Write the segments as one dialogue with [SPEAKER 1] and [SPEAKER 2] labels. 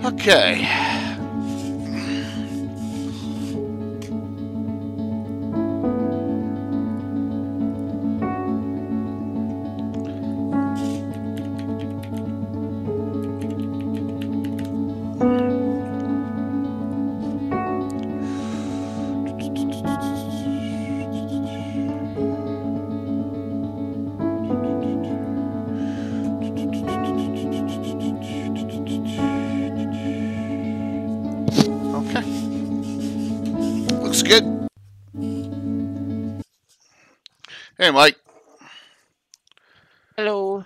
[SPEAKER 1] Okay. Looks good. Hey, Mike.
[SPEAKER 2] Hello.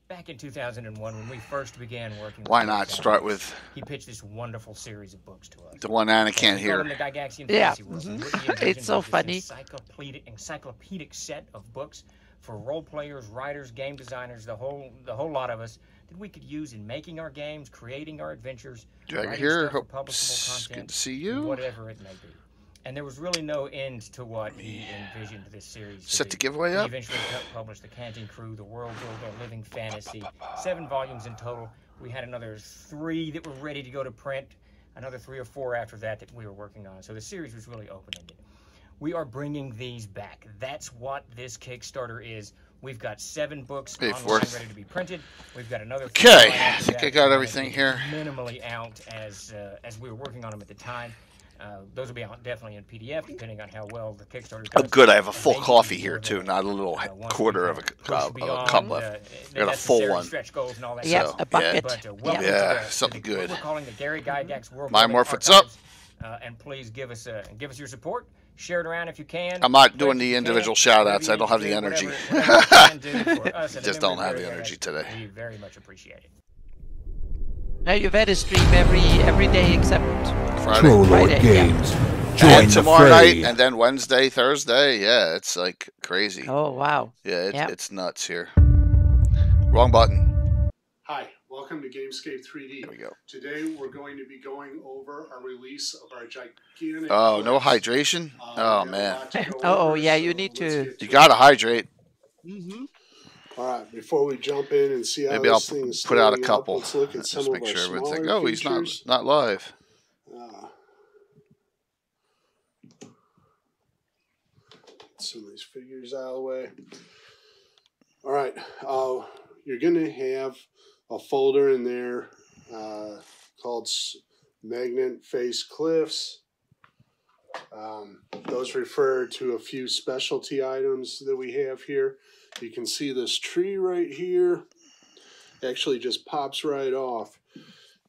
[SPEAKER 3] Back in 2001, when we first began working with
[SPEAKER 1] Why not start with
[SPEAKER 3] he pitched this wonderful series of books to us.
[SPEAKER 1] the one Anna can't hear?
[SPEAKER 3] The Gygaxian
[SPEAKER 2] Yeah.
[SPEAKER 3] Fantasy World. And what he envisioned
[SPEAKER 2] It's so
[SPEAKER 3] was this
[SPEAKER 2] funny.
[SPEAKER 3] encyclopedic set of books for role players, writers, game designers, the whole lot of us that we could use in making our games, creating our adventures,
[SPEAKER 1] Drag
[SPEAKER 3] writing
[SPEAKER 1] here.
[SPEAKER 3] stuff for
[SPEAKER 1] Hope
[SPEAKER 3] publishable
[SPEAKER 1] good
[SPEAKER 3] content,
[SPEAKER 1] to see you.
[SPEAKER 3] whatever it may be. And there was really no end to what he envisioned this series to
[SPEAKER 1] Set
[SPEAKER 3] be.
[SPEAKER 1] the giveaway
[SPEAKER 3] He
[SPEAKER 1] up.
[SPEAKER 3] eventually published The Canting Crew, The World Builder, Living Fantasy, 7 volumes in total. We had another 3 that were ready to go to print, another 3 or 4 after that we were working on. So the series was really open-ended. We are bringing these back. That's what this Kickstarter is. We've got 7 books online ready to be printed. We've got another 3
[SPEAKER 1] Okay, I think I got everything here.
[SPEAKER 3] Minimally out as we were working on them at the time. Those will be out definitely in PDF, depending on how well the Kickstarter does.
[SPEAKER 1] Oh, good. I have a full coffee here, too, not a little quarter of a cup left. I got a full one.
[SPEAKER 2] Yeah, a bucket.
[SPEAKER 1] Yeah, something good.
[SPEAKER 3] We're calling the Gary Gygax World
[SPEAKER 1] My Morphit's up.
[SPEAKER 3] And please give us your support. Share it around if you can.
[SPEAKER 1] I'm not doing the individual shout-outs. I don't have the energy. Just don't have the energy today.
[SPEAKER 3] We very much appreciate it.
[SPEAKER 2] Now you've had a stream every day except
[SPEAKER 1] Friday.
[SPEAKER 2] Friday,
[SPEAKER 4] Games. Join
[SPEAKER 1] And tomorrow
[SPEAKER 4] the fray.
[SPEAKER 1] night, and then Wednesday, Thursday. Yeah, it's like crazy.
[SPEAKER 2] Oh, wow.
[SPEAKER 1] Yeah, it's nuts here. Wrong button.
[SPEAKER 5] Hi, welcome to Gamescape 3D.
[SPEAKER 1] There we go.
[SPEAKER 5] Today we're going to be going over our release of our gigantic...
[SPEAKER 1] Oh, no hydration? Oh, man.
[SPEAKER 2] Oh, yeah, you need to...
[SPEAKER 1] You gotta hydrate.
[SPEAKER 5] All right, before we jump in and see how
[SPEAKER 1] Maybe I'll
[SPEAKER 5] this thing is
[SPEAKER 1] put out a
[SPEAKER 5] starting
[SPEAKER 1] couple.
[SPEAKER 5] let's look at some
[SPEAKER 1] Just
[SPEAKER 5] of
[SPEAKER 1] make
[SPEAKER 5] our
[SPEAKER 1] sure everyone's like,
[SPEAKER 5] smaller
[SPEAKER 1] oh, he's
[SPEAKER 5] features.
[SPEAKER 1] not live.
[SPEAKER 5] Get some of these figures out of the way. All right, you're going to have a folder in there called Magnet Face Cliffs. Those refer to a few specialty items that we have here. You can see this tree right here actually just pops right off.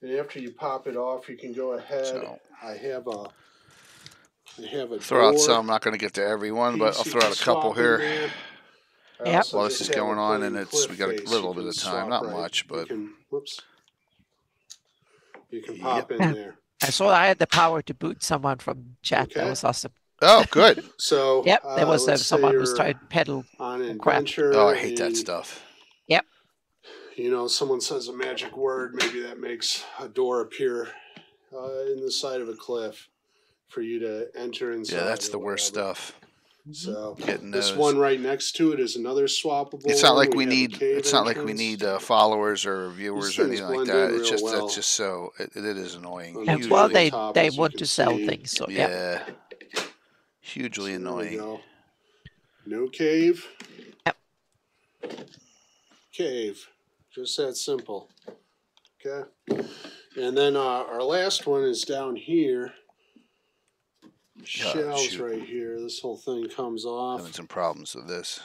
[SPEAKER 5] And after you pop it off, you can go ahead.
[SPEAKER 1] So,
[SPEAKER 5] I have a
[SPEAKER 1] throw out
[SPEAKER 5] door
[SPEAKER 1] some. I'm not going to get to everyone, but I'll
[SPEAKER 5] piece
[SPEAKER 1] throw
[SPEAKER 5] you
[SPEAKER 1] out a
[SPEAKER 5] can
[SPEAKER 1] couple
[SPEAKER 5] swap in
[SPEAKER 1] here.
[SPEAKER 5] there. I
[SPEAKER 2] Yep.
[SPEAKER 5] also
[SPEAKER 1] While this
[SPEAKER 5] just
[SPEAKER 1] is
[SPEAKER 5] have
[SPEAKER 1] going
[SPEAKER 5] a
[SPEAKER 1] on,
[SPEAKER 5] plain
[SPEAKER 1] and
[SPEAKER 5] cliff
[SPEAKER 1] we got a
[SPEAKER 5] face
[SPEAKER 1] little
[SPEAKER 5] you
[SPEAKER 1] bit
[SPEAKER 5] can
[SPEAKER 1] of time.
[SPEAKER 5] swap
[SPEAKER 1] Not
[SPEAKER 5] right.
[SPEAKER 1] much, but
[SPEAKER 5] You can pop in there.
[SPEAKER 2] I saw I had the power to boot someone from chat. That
[SPEAKER 5] Okay.
[SPEAKER 2] was awesome.
[SPEAKER 1] oh, good.
[SPEAKER 5] So
[SPEAKER 2] Yep, there was
[SPEAKER 5] let's say
[SPEAKER 2] someone who's
[SPEAKER 5] you're
[SPEAKER 2] trying to peddle.
[SPEAKER 5] on an
[SPEAKER 2] crap.
[SPEAKER 5] adventure.
[SPEAKER 1] Oh, I hate that
[SPEAKER 5] and,
[SPEAKER 1] stuff.
[SPEAKER 2] Yep.
[SPEAKER 5] You know, someone says a magic word, maybe that makes a door appear in the side of a cliff for you to enter inside.
[SPEAKER 1] Yeah, that's
[SPEAKER 5] or
[SPEAKER 1] the worst
[SPEAKER 5] whatever.
[SPEAKER 1] stuff.
[SPEAKER 5] So
[SPEAKER 1] Getting
[SPEAKER 5] this
[SPEAKER 1] those.
[SPEAKER 5] one right next to it is another swappable.
[SPEAKER 1] It's not like
[SPEAKER 5] one.
[SPEAKER 1] we
[SPEAKER 5] have a
[SPEAKER 1] need.
[SPEAKER 5] cave
[SPEAKER 1] It's not like we
[SPEAKER 5] entrance.
[SPEAKER 1] need followers or viewers
[SPEAKER 5] These
[SPEAKER 1] or
[SPEAKER 5] things
[SPEAKER 1] anything like
[SPEAKER 5] blend
[SPEAKER 1] that.
[SPEAKER 5] in
[SPEAKER 1] It's
[SPEAKER 5] real
[SPEAKER 1] just
[SPEAKER 5] well.
[SPEAKER 1] that's just so. It is annoying.
[SPEAKER 5] And
[SPEAKER 2] And
[SPEAKER 5] Hugely
[SPEAKER 2] well,
[SPEAKER 5] usually
[SPEAKER 2] they
[SPEAKER 5] top,
[SPEAKER 2] they
[SPEAKER 5] as you
[SPEAKER 2] want
[SPEAKER 5] can
[SPEAKER 2] to sell
[SPEAKER 5] see.
[SPEAKER 2] things, so yeah.
[SPEAKER 1] Yeah. Hugely
[SPEAKER 5] So there we
[SPEAKER 1] annoying.
[SPEAKER 5] go. No cave.
[SPEAKER 2] Yep.
[SPEAKER 5] Cave. Just that simple. Okay. And then our last one is down here. Shells
[SPEAKER 1] shoot.
[SPEAKER 5] right here. This whole thing comes off.
[SPEAKER 1] Having some problems with this.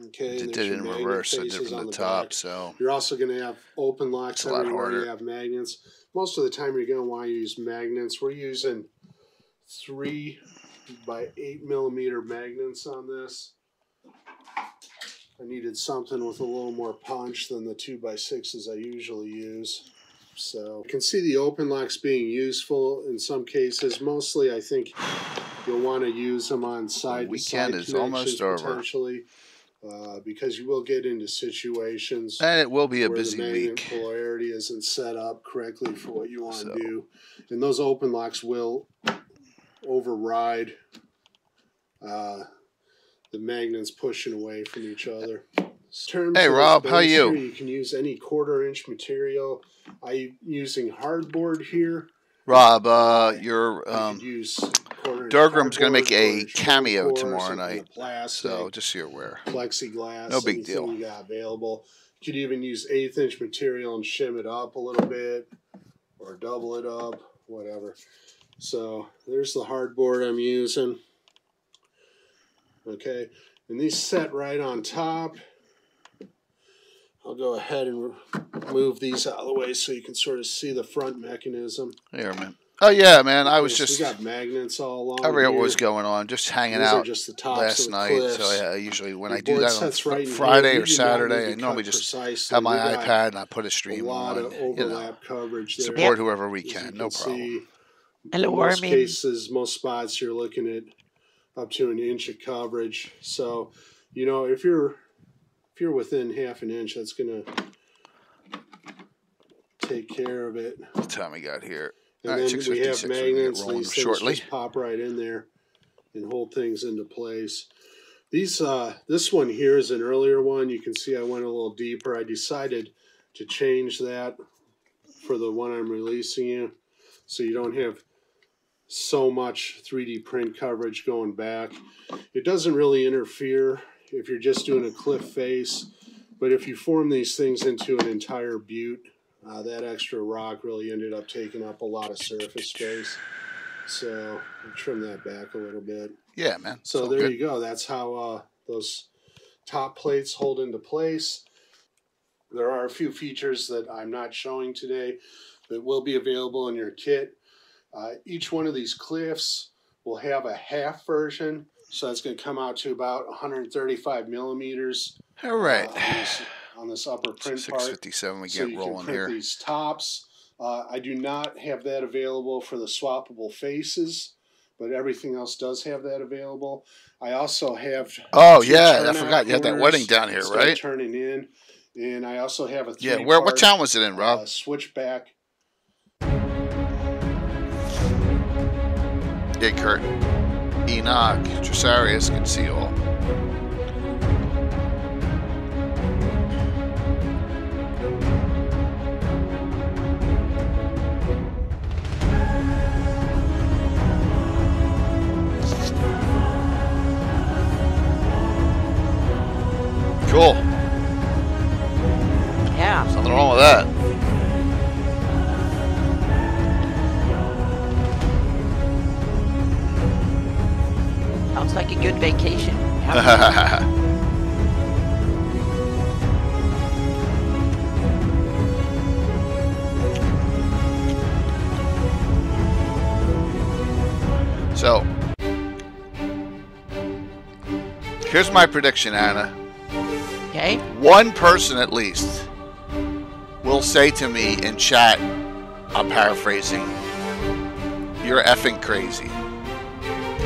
[SPEAKER 5] Okay.
[SPEAKER 1] It
[SPEAKER 5] and
[SPEAKER 1] did
[SPEAKER 5] there's
[SPEAKER 1] it
[SPEAKER 5] your
[SPEAKER 1] in
[SPEAKER 5] magnet
[SPEAKER 1] reverse. I did
[SPEAKER 5] faces
[SPEAKER 1] it from
[SPEAKER 5] on
[SPEAKER 1] the
[SPEAKER 5] the
[SPEAKER 1] top.
[SPEAKER 5] back.
[SPEAKER 1] So
[SPEAKER 5] You're also going to have open locks
[SPEAKER 1] It's a lot
[SPEAKER 5] everywhere
[SPEAKER 1] harder.
[SPEAKER 5] you have magnets. Most of the time you're going to want to use magnets. We're using 3 by 8 millimeter magnets on this. I needed something with a little more punch than the 2 by 6s I usually use. So you can see the open locks being useful in some cases. Mostly I think you'll want to use them on side-to-side
[SPEAKER 1] weekend is almost
[SPEAKER 5] connections
[SPEAKER 1] over.
[SPEAKER 5] potentially. Because you will get into situations
[SPEAKER 1] and it will be a
[SPEAKER 5] where
[SPEAKER 1] busy
[SPEAKER 5] the magnet
[SPEAKER 1] week.
[SPEAKER 5] polarity isn't set up correctly for what you want
[SPEAKER 1] So.
[SPEAKER 5] to do. And those open locks will override the magnets pushing away from each other.
[SPEAKER 1] Hey, Rob, how
[SPEAKER 5] you?
[SPEAKER 1] you?
[SPEAKER 5] You can use any 1/4-inch material. I'm using hardboard here.
[SPEAKER 1] Rob, your
[SPEAKER 5] Durgram's
[SPEAKER 1] going to make a cameo tomorrow night,
[SPEAKER 5] plastic,
[SPEAKER 1] so just so you're aware.
[SPEAKER 5] Plexiglass,
[SPEAKER 1] no big deal.
[SPEAKER 5] You got available. You could even use 1/8-inch material and shim it up a little bit, or double it up, whatever. So there's the hardboard I'm using. Okay, and these set right on top. I'll go ahead and move these out of the way so you can sort of see the front mechanism.
[SPEAKER 1] Here, man. Oh, yeah, man. I was just...
[SPEAKER 5] We got magnets all along.
[SPEAKER 1] I forget what was going on. Just hanging out
[SPEAKER 5] just the tops
[SPEAKER 1] last
[SPEAKER 5] of the
[SPEAKER 1] night.
[SPEAKER 5] cliffs.
[SPEAKER 1] So I usually, when I do that on
[SPEAKER 5] right
[SPEAKER 1] Friday or Saturday, I normally just have my iPad and I put a stream on.
[SPEAKER 5] Overlap coverage there.
[SPEAKER 1] Support whoever we can. No problem.
[SPEAKER 2] Hello,
[SPEAKER 5] most cases, most spots, you're looking at up to 1 inch of coverage. So, you know, if you're within 1/2 inch, that's going to take care of it.
[SPEAKER 1] What time we got here?
[SPEAKER 5] And then we have magnets. These things just pop right in there and hold things into place. These, this one here is an earlier one. You can see I went a little deeper. I decided to change that for the one I'm releasing you, so you don't have so much 3D print coverage going back. It doesn't really interfere if you're just doing a cliff face, but if you form these things into an entire butte, that extra rock really ended up taking up a lot of surface space. So I'll trim that back a little bit.
[SPEAKER 1] Yeah, man.
[SPEAKER 5] So there you go. That's how those top plates hold into place. There are a few features that I'm not showing today that will be available in your kit. Each one of these cliffs will have a half version, so that's going to come out to about 135 millimeters.
[SPEAKER 1] All right.
[SPEAKER 5] On this upper print
[SPEAKER 1] 657, we get rolling here.
[SPEAKER 5] These tops. I do not have that available for the swappable faces, but everything else does have that available. I also have.
[SPEAKER 1] Oh yeah, I forgot you had that wedding down here, right?
[SPEAKER 5] Turning in, and I also have a
[SPEAKER 1] what town was it in, Rob?
[SPEAKER 5] Switchback.
[SPEAKER 1] Yeah, Kurt. Enoch, Tresarius, can see you all. Cool.
[SPEAKER 2] Yeah.
[SPEAKER 1] Something wrong with that.
[SPEAKER 2] Sounds like a good vacation.
[SPEAKER 1] So, here's my prediction, Anna.
[SPEAKER 2] Okay.
[SPEAKER 1] One person at least will say to me in chat, I'm paraphrasing, "You're effing crazy,"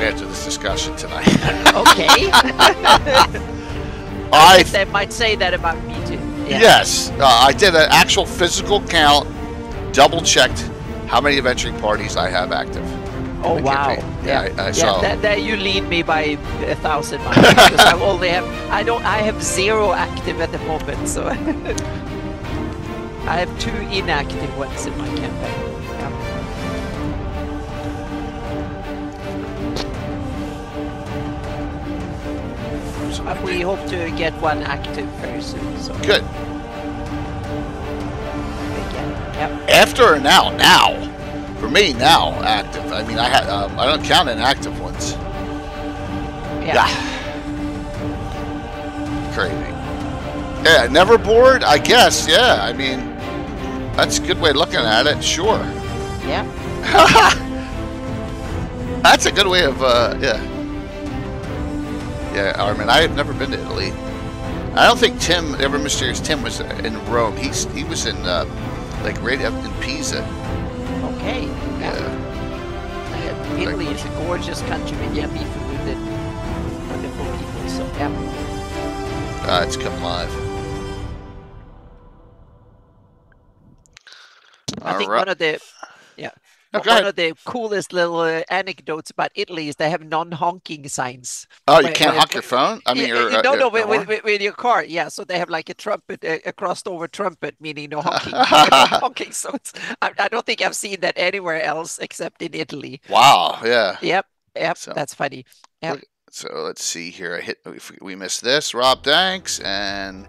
[SPEAKER 1] after this discussion tonight.
[SPEAKER 2] Okay. They might say that about me too. Yeah.
[SPEAKER 1] Yes. I did an actual physical count, double-checked how many adventuring parties I have active.
[SPEAKER 2] Oh wow!
[SPEAKER 1] Yeah,
[SPEAKER 2] that you lead me by 1,000 miles because I only have I have 0 active at the moment, so I have 2 inactive ones in my campaign. But we hope to get 1 active very soon. So
[SPEAKER 1] good.
[SPEAKER 2] Yep.
[SPEAKER 1] After or now? Now. For me, now, active. I mean, I don't count inactive ones.
[SPEAKER 2] Yeah.
[SPEAKER 1] Crazy. Yeah, never bored, I guess. Yeah, I mean, that's a good way of looking at it, sure.
[SPEAKER 2] Yeah.
[SPEAKER 1] That's a good way of, yeah. Yeah, Armin, I have never been to Italy. I don't think Tim, Ever Mysterious Tim, was in Rome. He was in, like, right up in Pisa.
[SPEAKER 2] Okay.
[SPEAKER 1] Yeah.
[SPEAKER 2] Italy is a gorgeous country with yummy food and wonderful people. So yeah.
[SPEAKER 1] It's come live.
[SPEAKER 2] I think one of the
[SPEAKER 1] Oh, go
[SPEAKER 2] One
[SPEAKER 1] ahead.
[SPEAKER 2] of the coolest little anecdotes about Italy is they have non-honking signs.
[SPEAKER 1] Oh, you can't honk your phone? I mean,
[SPEAKER 2] No, no,
[SPEAKER 1] your horn?
[SPEAKER 2] with your car. Yeah, so they have like a trumpet, a crossed over trumpet, meaning no honking. No honking. So I don't think I've seen that anywhere else except in Italy.
[SPEAKER 1] Wow, yeah.
[SPEAKER 2] Yep, yep,
[SPEAKER 1] So,
[SPEAKER 2] that's funny. Yep.
[SPEAKER 1] so let's see here. We missed this. Rob, thanks. And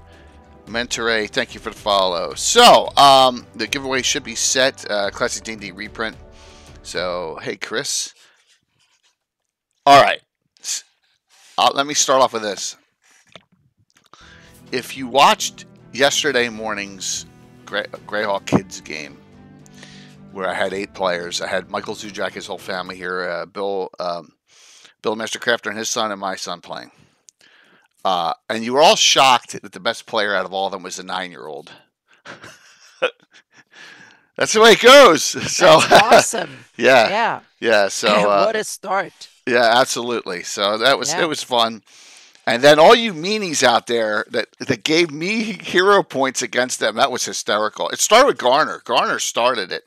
[SPEAKER 1] Mentoray, thank you for the follow. So, the giveaway should be set. Classic D&D reprint. So, hey, Chris. All right. Let me start off with this. If you watched yesterday morning's GREYHAWK Kids game, where I had 8 players, I had Michael Zujak, his whole family here, Bill Mastercrafter and his son, and my son playing. And you were all shocked that the best player out of all of them was a 9-year-old. That's the way it goes. So
[SPEAKER 2] That's awesome.
[SPEAKER 1] yeah. So
[SPEAKER 2] what a start.
[SPEAKER 1] Yeah, absolutely. So it was fun. And then all you meanies out there that gave me hero points against them, that was hysterical. It started with Garner. Garner started it.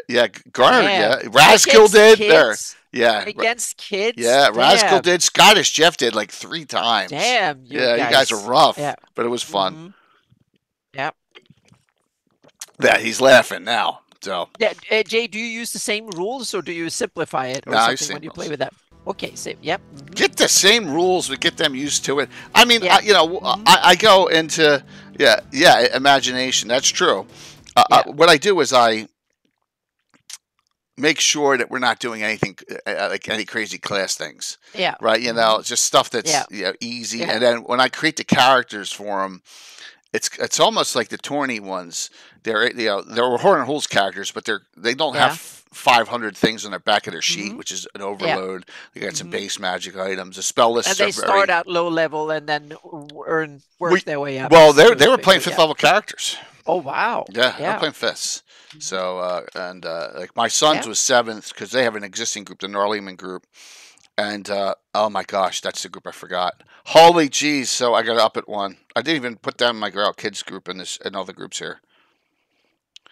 [SPEAKER 1] Yeah, Garner. Yeah, Raskill did there. Yeah,
[SPEAKER 2] against kids.
[SPEAKER 1] Yeah, Raskill did. Scottish Jeff did like 3 times.
[SPEAKER 2] Damn.
[SPEAKER 1] You guys are rough.
[SPEAKER 2] Yeah.
[SPEAKER 1] But it was fun.
[SPEAKER 2] Mm-hmm. Yep.
[SPEAKER 1] Yeah, he's laughing now. So.
[SPEAKER 2] Yeah, Jay, do you use the same rules or do you simplify it or something when you play with that? Okay, same. Yep. Mm-hmm.
[SPEAKER 1] Get the same rules, but get them used to it. I mean, I go into imagination. That's true. What I do is I make sure that we're not doing anything like any crazy class things.
[SPEAKER 2] Yeah.
[SPEAKER 1] Right. Just stuff that's easy. Yeah. And then when I create the characters for them, it's almost like the tourney ones. They're Horn and Holes characters, but they don't have 500 things on their back of their sheet, which is an overload. Yeah. They got some base magic items. The spell lists
[SPEAKER 2] and they start out low level and then work their way up.
[SPEAKER 1] Well, they were playing 5th level characters.
[SPEAKER 2] Oh wow!
[SPEAKER 1] Yeah, they're playing 5ths. So like my son's was 7th because they have an existing group, the Gnarlyman group, and oh my gosh, that's the group I forgot. Holy jeez! So I got up at 1. I didn't even put down my GREYHAWK Kids group in other groups here.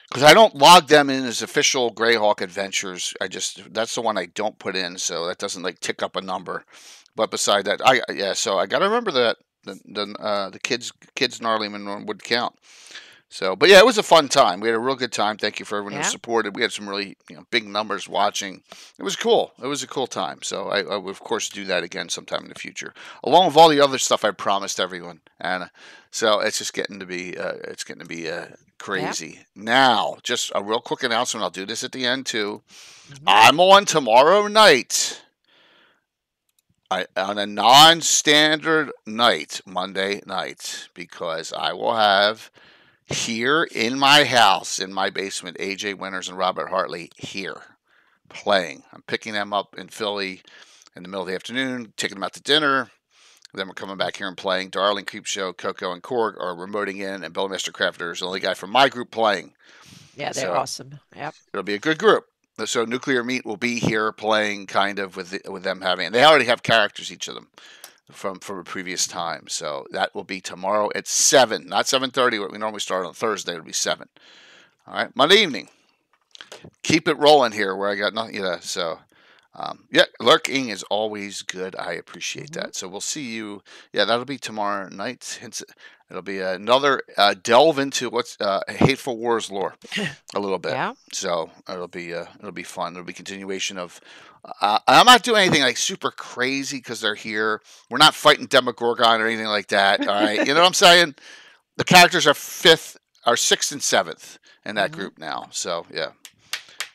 [SPEAKER 1] Because I don't log them in as official GREYHAWK adventures. That's the one I don't put in, so that doesn't like tick up a number. But beside that, so I got to remember that the kids Gnarlyman one would count. So, but yeah, it was a fun time. We had a real good time. Thank you for everyone who supported. We had some really big numbers watching. It was cool. It was a cool time. So I would of course do that again sometime in the future, along with all the other stuff I promised everyone. And so it's just getting to be crazy. Yeah. Now, just a real quick announcement. I'll do this at the end too. Mm-hmm. I'm on tomorrow night. On a non-standard night, Monday night, because I will have here in my house, in my basement, AJ Winters and Robert Hartley here playing. I'm picking them up in Philly in the middle of the afternoon, taking them out to dinner. Then we're coming back here and playing. Darling, Creepshow, Coco, and Korg are remoting in, and Bill Mastercrafter is the only guy from my group playing.
[SPEAKER 2] Yeah, they're awesome. Yep.
[SPEAKER 1] It'll be a good group. So Nuclear Meat will be here playing kind of with them having. They already have characters, each of them, from a previous time. So that will be tomorrow at 7, not 7:30. What we normally start on Thursday. It'll be 7. All right, Monday evening. Keep it rolling here, where I got nothing. So. Lurking is always good. I appreciate that. So we'll see you. Yeah, that'll be tomorrow night. It'll be another delve into what's Hateful Wars lore a little bit. Yeah. So it'll be fun. It'll be continuation of. I'm not doing anything like super crazy because they're here. We're not fighting Demogorgon or anything like that. All right, you know what I'm saying? The characters are 6th and 7th in that group now. So yeah.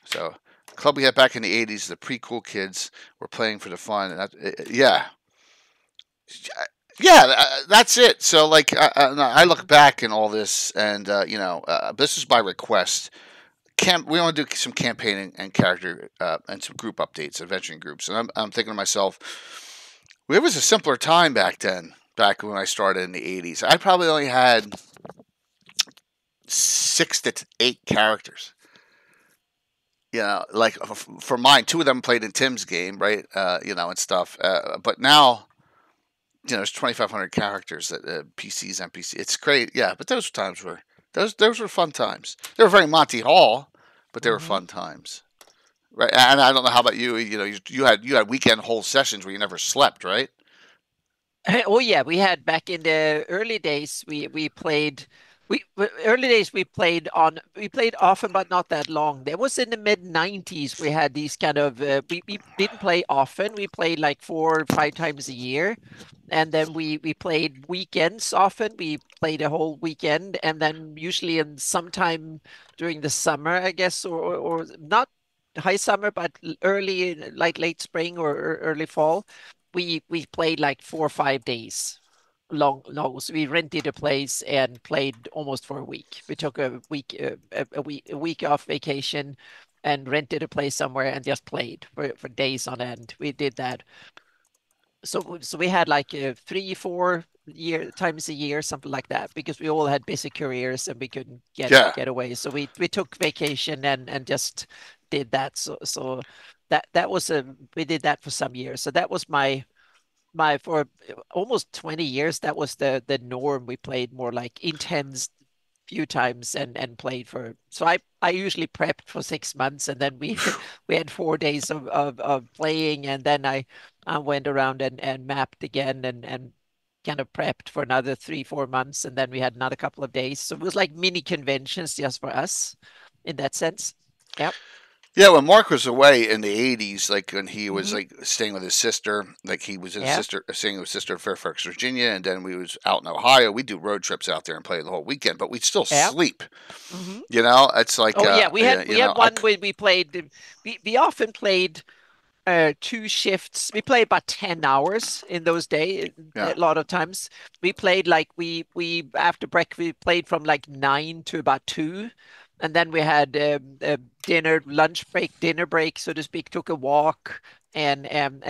[SPEAKER 1] So. Club we had back in the 80s, the pre-cool kids were playing for the fun. And that's it. So, like, I look back in all this, and, this is by request. We want to do some campaigning and character and some group updates, adventuring groups. And I'm thinking to myself, it was a simpler time back then, back when I started in the 80s. I probably only had 6 to 8 characters. Like for mine, 2 of them played in Tim's game, right? And stuff. But now, there's 2,500 characters that PCs, NPC. It's great, yeah. But those times were those were fun times. They were very Monty Hall, but they were fun times. right? And I don't know how about you. You know, you had weekend whole sessions where you never slept, right?
[SPEAKER 2] Oh yeah, we had back in the early days. We played. Early days we played often but not that long. There was in the mid 90s we had these kind of we didn't play often. We played like 4 or 5 times a year, and then we played weekends often. We played a whole weekend, and then usually in sometime during the summer, I guess, or not high summer, but early like late spring or early fall we played like 4 or 5 days long. No, so we rented a place and played almost for a week. We took a week a week off vacation and rented a place somewhere and just played for days on end. We did that. So we had like 3 4 times a year, something like that, because we all had busy careers and we couldn't
[SPEAKER 1] Yeah.
[SPEAKER 2] get away. So we took vacation and just did that. So that was a we did that for some years. So that was my for almost 20 years that was the norm. We played more like intense few times and played for. So I usually prepped for 6 months, and then we we had 4 days of playing, and then I went around and mapped again and kind of prepped for another 3 4 months, and then we had another couple of days. So it was like mini conventions just for us in that sense. Yep.
[SPEAKER 1] Yeah, when Mark was away in the '80s, like when he was
[SPEAKER 2] Hmm.
[SPEAKER 1] like staying with his sister, like he was
[SPEAKER 2] Yeah.
[SPEAKER 1] staying with his sister in Fairfax, Virginia, and then we was out in Ohio. We do road trips out there and play the whole weekend, but we'd still
[SPEAKER 2] Yeah.
[SPEAKER 1] sleep.
[SPEAKER 2] Hmm.
[SPEAKER 1] You know, it's like,
[SPEAKER 2] Oh yeah,
[SPEAKER 1] yeah,
[SPEAKER 2] we had
[SPEAKER 1] I,
[SPEAKER 2] one where we played. We often played 2 shifts. We played about 10 hours in those days.
[SPEAKER 1] yeah,
[SPEAKER 2] A lot of times we played like we after break we played from like 9 to about 2, and then we had a dinner, lunch break, dinner break, so to speak. Took a walk, and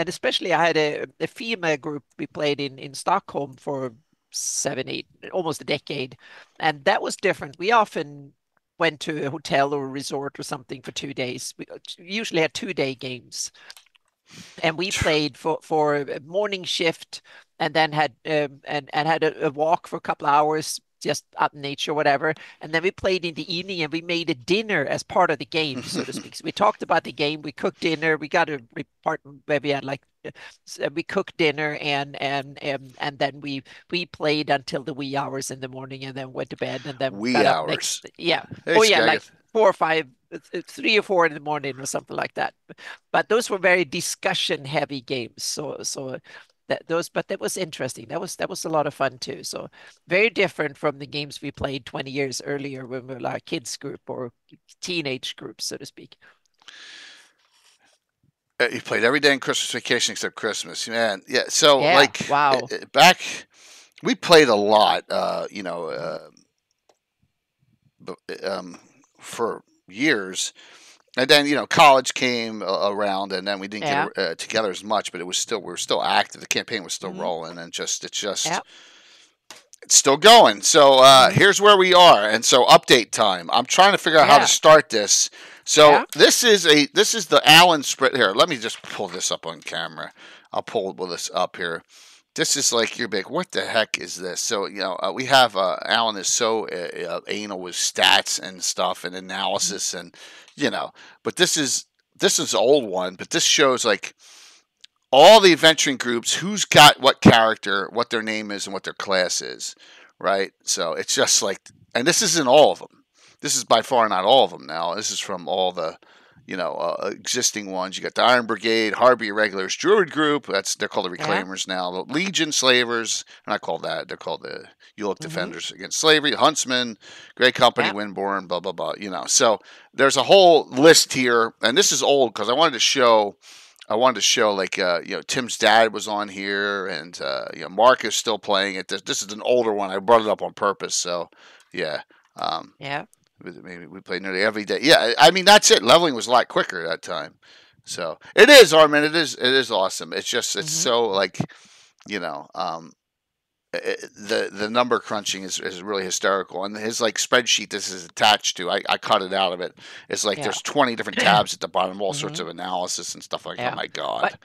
[SPEAKER 2] especially I had a female group we played in Stockholm for 7 8 almost a decade, and that was different. We often went to a hotel or a resort or something for 2 days. We usually had 2 day games, and we played for a morning shift, and then had and had a walk for a couple of hours just out in nature, whatever. And then we played in the evening, and we made a dinner as part of the game, so to speak. So we talked about the game, we cooked dinner, we got a part where we had like we cooked dinner, and then we played until the wee hours in the morning, and then went to bed, and then
[SPEAKER 1] wee
[SPEAKER 2] got up
[SPEAKER 1] hours.
[SPEAKER 2] next. Yeah.
[SPEAKER 1] Hey,
[SPEAKER 2] Oh yeah, like
[SPEAKER 1] Skagit.
[SPEAKER 2] 4 or 5, 3 or 4 in the morning or something like that. But those were very discussion heavy games. So but that was interesting. That was a lot of fun too. So very different from the games we played 20 years earlier when we were like kids group or teenage group, so to speak.
[SPEAKER 1] You played every day in Christmas vacation except Christmas, man. Yeah, so
[SPEAKER 2] Yeah.
[SPEAKER 1] like
[SPEAKER 2] Wow.
[SPEAKER 1] back, we played a lot. Um, for years. And then college came around, and then we didn't get
[SPEAKER 2] Yeah.
[SPEAKER 1] together as much, but it was still we were still active. The campaign was still
[SPEAKER 2] Hmm.
[SPEAKER 1] rolling, and
[SPEAKER 2] Yeah.
[SPEAKER 1] it's still going. So
[SPEAKER 2] Hmm.
[SPEAKER 1] here's where we are, and so update time. I'm trying to figure out how to
[SPEAKER 2] Yeah.
[SPEAKER 1] start this. So
[SPEAKER 2] Yeah.
[SPEAKER 1] this is the Allen spread here. Let me just pull this up on camera. I'll pull this up here. This is like you're big. What the heck is this? So we have Alan is so anal with stats and stuff and
[SPEAKER 2] Mhm.
[SPEAKER 1] analysis and you know, but this is an old one, but this shows like all the adventuring groups, who's got what character, what their name is, and what their class is, right? So it's just like, and this isn't all of them. This is by far not all of them now. This is from all the, existing ones. You got the Iron Brigade, Harby Irregulars, Druid Group. They're called the
[SPEAKER 2] Yeah.
[SPEAKER 1] Reclaimers now. The Legion Slavers. They're not called that. They're called the Ulick
[SPEAKER 2] Hmm.
[SPEAKER 1] Defenders Against Slavery. Huntsmen, Grey Company,
[SPEAKER 2] Yeah.
[SPEAKER 1] Windborne, blah blah blah. So there's a whole list here, and this is old because I wanted to show like Tim's dad was on here, and Mark is still playing it. This is an older one. I brought it up on purpose. So yeah, um,
[SPEAKER 2] Yeah.
[SPEAKER 1] maybe we played nearly every day. Yeah, I mean that's it. Leveling was a lot quicker at that time. So it is, Armin. It is awesome. It's just it's
[SPEAKER 2] Hmm.
[SPEAKER 1] so like you know the number crunching is really hysterical, and his like spreadsheet this is attached to. I cut it out of it. It's like
[SPEAKER 2] Yeah.
[SPEAKER 1] there's 20 different tabs at the bottom, all sorts
[SPEAKER 2] Hmm.
[SPEAKER 1] of analysis and stuff like. Oh
[SPEAKER 2] Yeah.
[SPEAKER 1] my
[SPEAKER 2] But
[SPEAKER 1] god.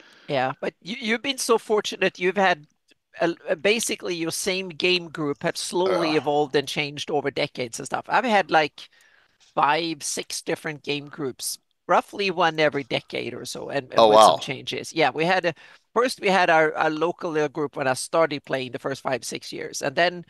[SPEAKER 2] but you've been so fortunate. You've had basically your same game group have slowly
[SPEAKER 1] Uh,
[SPEAKER 2] evolved and changed over decades and stuff. I've had like 5 6 different game groups roughly one every decade or so, and
[SPEAKER 1] Oh
[SPEAKER 2] with some
[SPEAKER 1] wow.
[SPEAKER 2] changes. Yeah, first we had our local little group when I started playing the first 5, 6 years, and then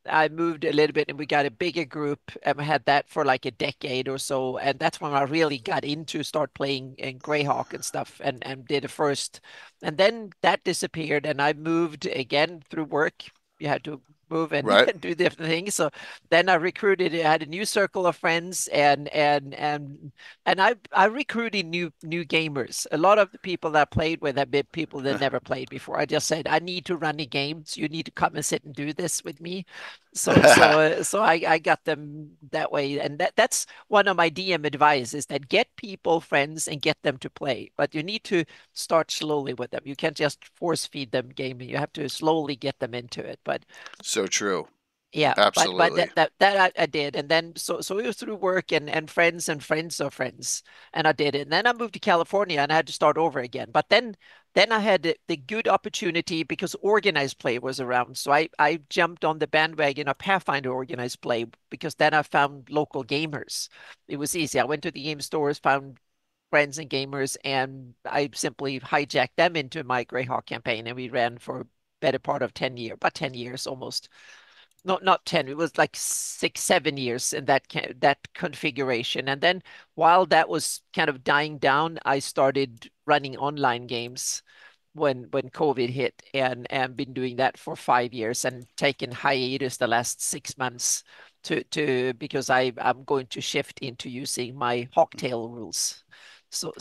[SPEAKER 2] I moved a little bit and we got a bigger group and we had that for like a decade or so. And that's when I really got into start playing in GREYHAWK and stuff and did the first. And then that disappeared and I moved again through work. You had to move and
[SPEAKER 1] Right.
[SPEAKER 2] do different things. So then I had a new circle of friends and I recruited new gamers. A lot of the people that I played with have been people that never played before. I just said, I need to run a game, so you need to come and sit and do this with me. So I got them that way, and that's one of my DM advice is that get people friends and get them to play, but you need to start slowly with them. You can't just force feed them gaming. You have to slowly get them into it. But
[SPEAKER 1] So true.
[SPEAKER 2] yeah, but
[SPEAKER 1] Absolutely.
[SPEAKER 2] that I did, and then so it was through work and friends and friends of friends, and I did it. And then I moved to California, and I had to start over again. But then I had the good opportunity because organized play was around, so I jumped on the bandwagon of Pathfinder organized play because then I found local gamers. It was easy. I went to the game stores, found friends and gamers, and I simply hijacked them into my GREYHAWK campaign, and we ran for better part of 10 years, about 10 years almost. Not 10, it was like 6, 7 years in that configuration. And then while that was kind of dying down, I started running online games when COVID hit and been doing that for 5 years and taken hiatus the last 6 months to because I'm going to shift into using my Hawktail rules. So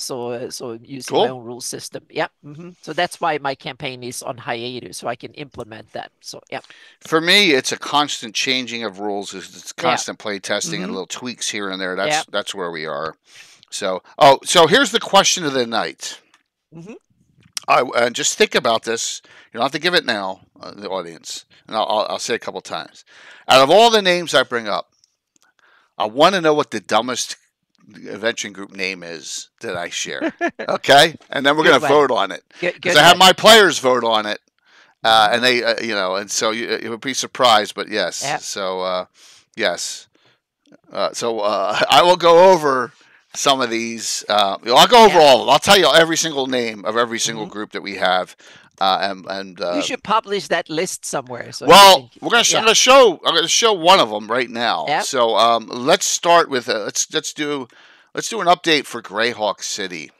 [SPEAKER 2] using my
[SPEAKER 1] Cool.
[SPEAKER 2] own rule system. Yeah. So that's why my campaign is on hiatus, so I can implement that. So yeah.
[SPEAKER 1] For me, it's a constant changing of rules. It's
[SPEAKER 2] Yeah.
[SPEAKER 1] constant play testing and little tweaks here and there.
[SPEAKER 2] Yeah.
[SPEAKER 1] That's where we are. So, so here's the question of the night.
[SPEAKER 2] hmm
[SPEAKER 1] Just think about this. You don't have to give it now, the audience, and I'll say it a couple times. Out of all the names I bring up, I want to know what the dumbest adventuring group name is that I share. Okay, and then we're
[SPEAKER 2] Good
[SPEAKER 1] going to
[SPEAKER 2] one.
[SPEAKER 1] vote on it
[SPEAKER 2] Good
[SPEAKER 1] because I have
[SPEAKER 2] one.
[SPEAKER 1] my
[SPEAKER 2] Yeah.
[SPEAKER 1] players vote on it,
[SPEAKER 2] Mhm.
[SPEAKER 1] and they, and so you would be surprised. But yes,
[SPEAKER 2] Yeah.
[SPEAKER 1] so yes, I will go over some of these. I'll go over
[SPEAKER 2] Yeah.
[SPEAKER 1] all of them. I'll tell you every single name of every single
[SPEAKER 2] hmm
[SPEAKER 1] group that we have, and
[SPEAKER 2] You should publish that list somewhere so
[SPEAKER 1] well,
[SPEAKER 2] people can. Yeah.
[SPEAKER 1] I'm gonna show one of them right now.
[SPEAKER 2] Yeah.
[SPEAKER 1] So let's start with let's do an update for GREYHAWK City.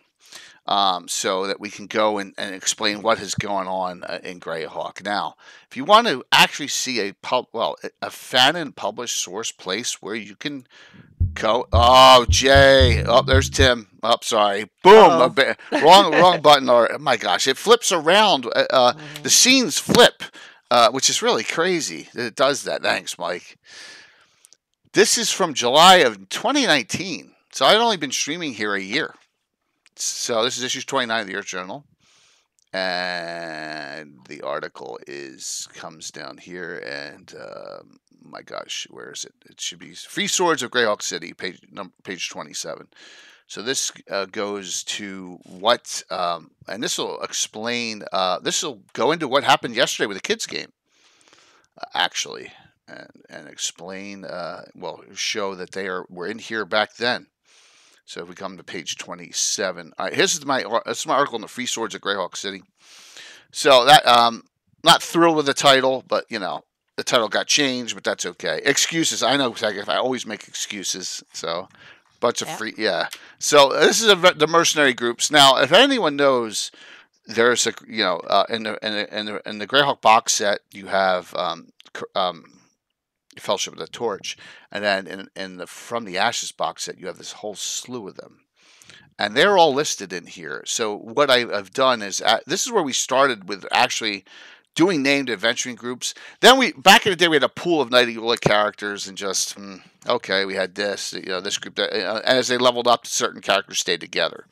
[SPEAKER 1] So that we can go and explain what is going on in GREYHAWK. Now, if you want to actually see a fan and published source place where you can go. Oh, Jay. Oh, there's Tim. Oh, sorry. Boom.
[SPEAKER 2] Uh-oh.
[SPEAKER 1] Wrong button. Or oh my gosh, it flips around. The scenes flip, which is really crazy that it does that. Thanks, Mike. This is from July of 2019. So I've only been streaming here a year. So this is issue 29 of the Earth Journal, and the article comes down here, and my gosh, where is it? It should be Free Swords of GREYHAWK City, page 27. So this goes to what, and this will explain. This will go into what happened yesterday with the kids game, actually, and explain. Show that were in here back then. So if we come to page 27, all right, this is my article on the Free Swords of GREYHAWK City. So that not thrilled with the title, but the title got changed, but that's okay. Excuses, I know. I always make excuses. So bunch of free, yeah. So this is the mercenary groups. Now, if anyone knows, there's in the GREYHAWK box set you have Fellowship of the Torch, and then in the From the Ashes box set you have this whole slew of them, and they're all listed in here. So what I've done is this is where we started with actually doing named adventuring groups. Then back in the day we had a pool of Knight Eula characters and just okay, we had this this group that, and as they leveled up, certain characters stayed together.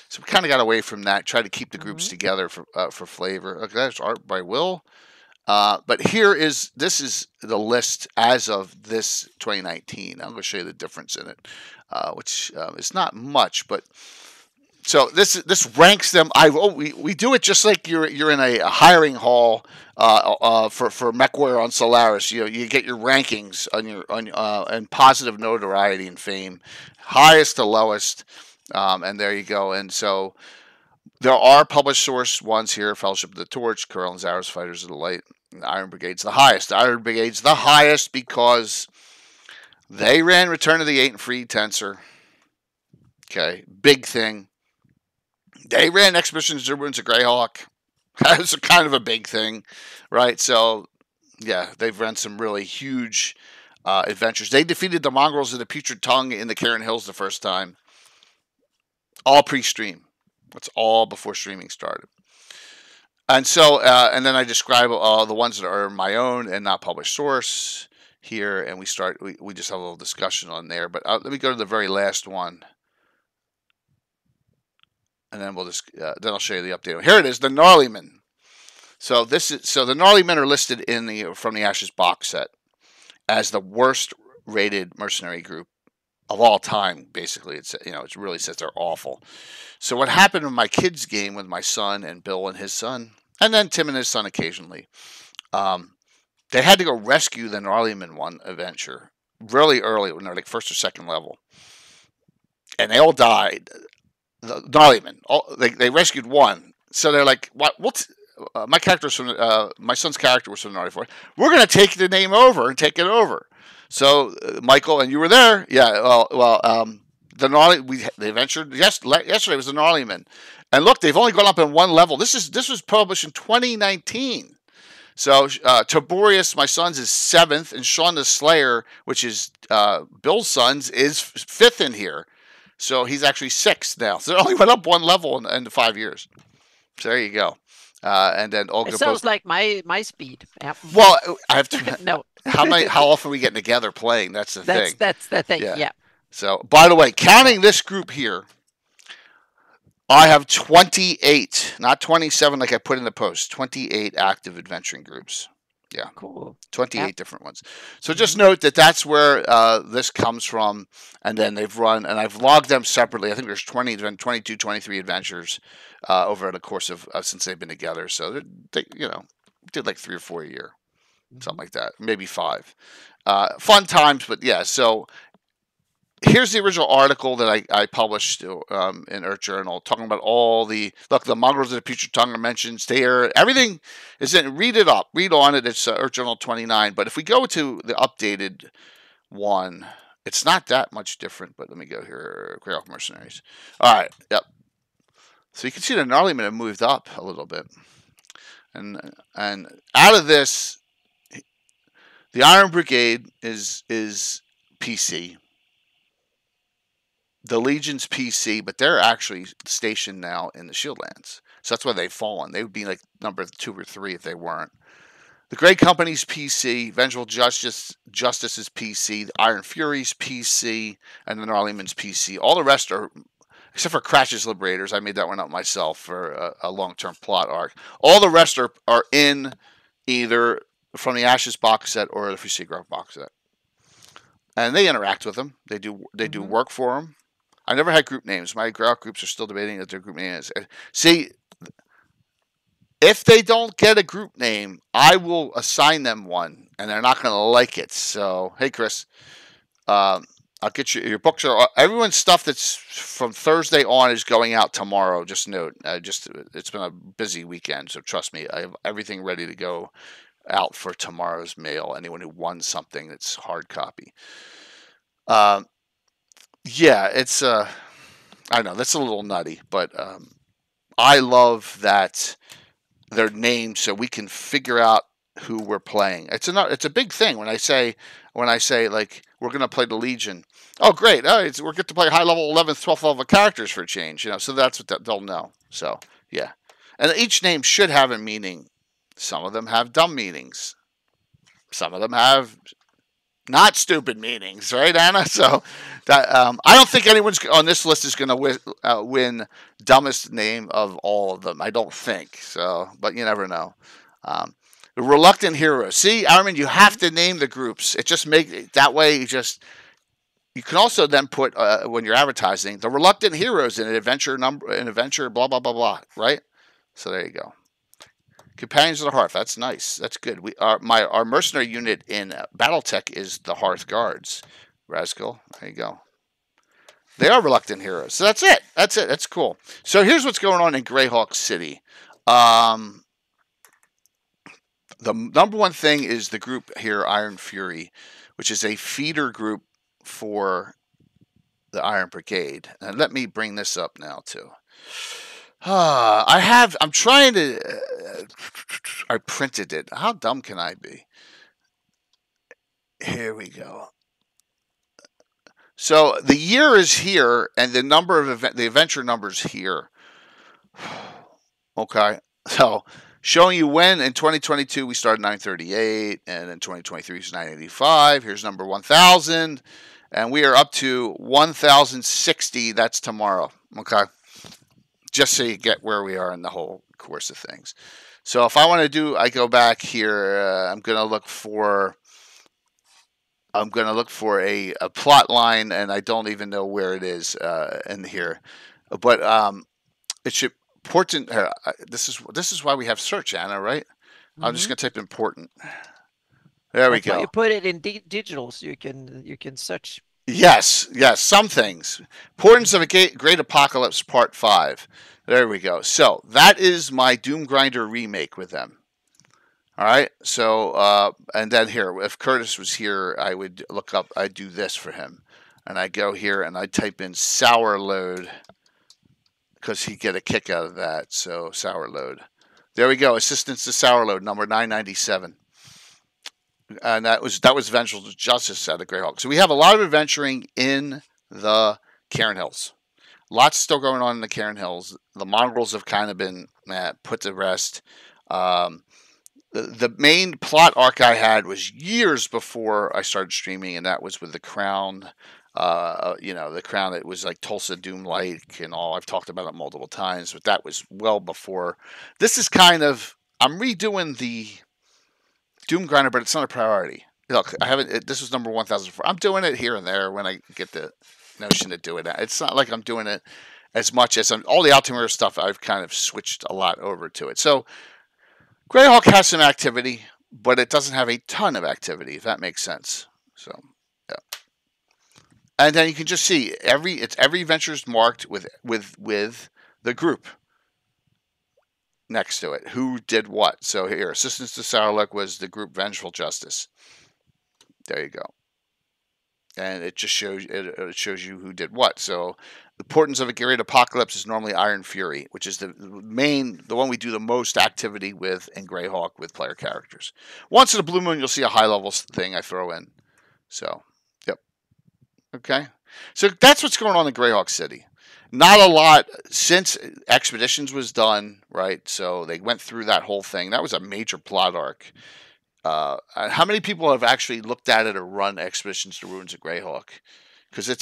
[SPEAKER 1] So we kind of got away from that, tried to keep the groups together for flavor. Okay, that's art by Will. But this is the list as of this 2019. I'm going to show you the difference in it, which is not much, but so this ranks them. We do it just like you're in a hiring hall for MechWarrior on Solaris. You get your rankings on and positive notoriety and fame, highest to lowest. And there you go. And so there are published source ones here: Fellowship of the Torch, Corell's Arrows, Fighters of the Light, and the Iron Brigade's the highest. The Iron Brigade's the highest because they ran Return of the Eight and Free Tensor. Okay, big thing. They ran Expeditions to the Ruins of GREYHAWK. That's kind of a big thing, right? So, yeah, they've run some really huge adventures. They defeated the Mongrels of the Putrid Tongue in the Cairn Hills the first time. All pre-stream. That's all before streaming started. And so, and then I describe the ones that are my own and not published source here, and we just have a little discussion on there. But let me go to the very last one, and then we'll just then I'll show you the update. Here it is, the Gnarly Men. So the Gnarly Men are listed in the From the Ashes box set as the worst rated mercenary group of all time. Basically, it really says they're awful. So what happened in my kids' game with my son and Bill and his son, and then Tim and his son occasionally, they had to go rescue the Gnarly Men one adventure really early when they're like first or second level, and they all died. The Gnarly Men, they rescued one, so they're like, "What? My character was from my son's character was from the Gnarly Force. We're going to take the name over and take it over." So Michael, and you were there, yeah. The Gnarly, they ventured yesterday was the Gnarly Men, and look, they've only gone up in one level. This was published in 2019. So Tiberius, my son's, is 7th, and Sean the Slayer, which is Bill's son's, is 5th in here. So he's actually 6th now. So they only went up one level in 5 years. So there you go. And then
[SPEAKER 2] It sounds like my speed. Yeah.
[SPEAKER 1] Well, I have to.
[SPEAKER 2] No.
[SPEAKER 1] How often are we getting together playing? That's the thing.
[SPEAKER 2] That's the thing. Yeah.
[SPEAKER 1] So, by the way, counting this group here, I have 28, not 27 like I put in the post. 28 active adventuring groups. Yeah.
[SPEAKER 2] Cool.
[SPEAKER 1] 28 different ones. So just note that that's where this comes from, and then they've run, and I've logged them separately. I think there's 22, 23 adventures over the course of since they've been together. So they did like 3 or 4 a year, something like that, maybe 5. Fun times, but yeah. So here's the original article that I published in Earth Journal, talking about all the Mongrels of the Putrid Tongue are mentioned there. Everything is in. Read it up. Read on it. It's Earth Journal 29. But if we go to the updated one, it's not that much different. But let me go here. GREYHAWK Mercenaries. All right. Yep. So you can see the Gnarly Men have moved up a little bit, and out of this, the Iron Brigade is PC. The Legion's PC, but they're actually stationed now in the Shieldlands. So that's why they've fallen. They would be like number 2 or 3 if they weren't. The Grey Company's PC, Vengeful Justice's PC, the Iron Fury's PC, and the Gnarly Men's PC. All the rest are, except for Cratch's Liberators, I made that one up myself for a long-term plot arc. All the rest are in either From the Ashes box set or the Fusigraph box set. And they interact with them. They do work for them. I never had group names. My GREYHAWK groups are still debating what their group name is. See, if they don't get a group name, I will assign them one, and they're not going to like it. So, hey, Chris, I'll get your books. Everyone's stuff that's from Thursday on is going out tomorrow. Just note, it's been a busy weekend, so trust me, I have everything ready to go out for tomorrow's mail. Anyone who won something that's hard copy. Yeah, it's I know that's a little nutty, but I love that they're named so we can figure out who we're playing. It's a big thing when I say like we're gonna play the Legion. Oh, great! We're get to play high level 11th, 12th level characters for a change. So that's what they'll know. So yeah, and each name should have a meaning. Some of them have dumb meanings. Some of them have not stupid meanings, right, Anna? So that I don't think anyone's on this list is going to win dumbest name of all of them. I don't think so, but you never know. The Reluctant Heroes. See, Armin, you have to name the groups. It just makes it that way. You can also then put when you're advertising the Reluctant Heroes in an adventure blah blah blah blah, right? So there you go. Companions of the Hearth. That's nice. That's good. Our mercenary unit in BattleTech is the Hearth Guards. Raskol. There you go. They are reluctant heroes. So that's it. That's it. That's cool. So here's what's going on in GREYHAWK City. The number one thing is the group here, Iron Fury, which is a feeder group for the Iron Brigade. And let me bring this up now too. I'm trying to. I printed it. How dumb can I be? Here we go. So the year is here, and the number of the adventure numbers here. Okay, so showing you when in 2022 we started 938, and in 2023 is 985. Here's number 1000, and we are up to 1060. That's tomorrow. Okay, just so you get where we are in the whole course of things. So if I want to do, I go back here. I'm going to look for a plot line, and I don't even know where it is in here, but it should important. This is why we have search, Anna, right? I'm just gonna type important. There we go.
[SPEAKER 2] You put it in digital, so you can search.
[SPEAKER 1] Yes, some things. Importance of a Great Apocalypse Part 5. There we go. So that is my Doom Grinder remake with them. All right. So and then here, if Curtis was here, I would look up. I'd do this for him, and I go here and I type in sour load because he'd get a kick out of that. So sour load. There we go. Assistance to sour load number 997. And that was Vengeful Justice out of GREYHAWK. So we have a lot of adventuring in the Cairn Hills. Lots still going on in the Cairn Hills. The mongrels have kind of been put to rest. The main plot arc I had was years before I started streaming, and that was with the Crown. The Crown. It was like Tulsa Doom-like and all. I've talked about it multiple times, but that was well before. This is kind of, I'm redoing the Doom Grinder, but it's not a priority. Look, I haven't. This was number 1004. I'm doing it here and there when I get the notion to do it. It's not like I'm doing it as much as all the Altamira stuff. I've kind of switched a lot over to it. So GREYHAWK has some activity, but it doesn't have a ton of activity, if that makes sense. So yeah, and then you can just see every adventure is marked with the group next to it, who did what. So here, Assistance to Sourluck was the group Vengeful Justice. There you go. And it just shows you who did what. So the Importance of a Great Apocalypse is normally Iron Fury, which is the one we do the most activity with in GREYHAWK with player characters. Once in a blue moon, you'll see a high level thing I throw in. So, yep. Okay. So that's what's going on in GREYHAWK City. Not a lot since Expeditions was done, right? So they went through that whole thing. That was a major plot arc. How many people have actually looked at it or run Expeditions to Ruins of GREYHAWK? Because I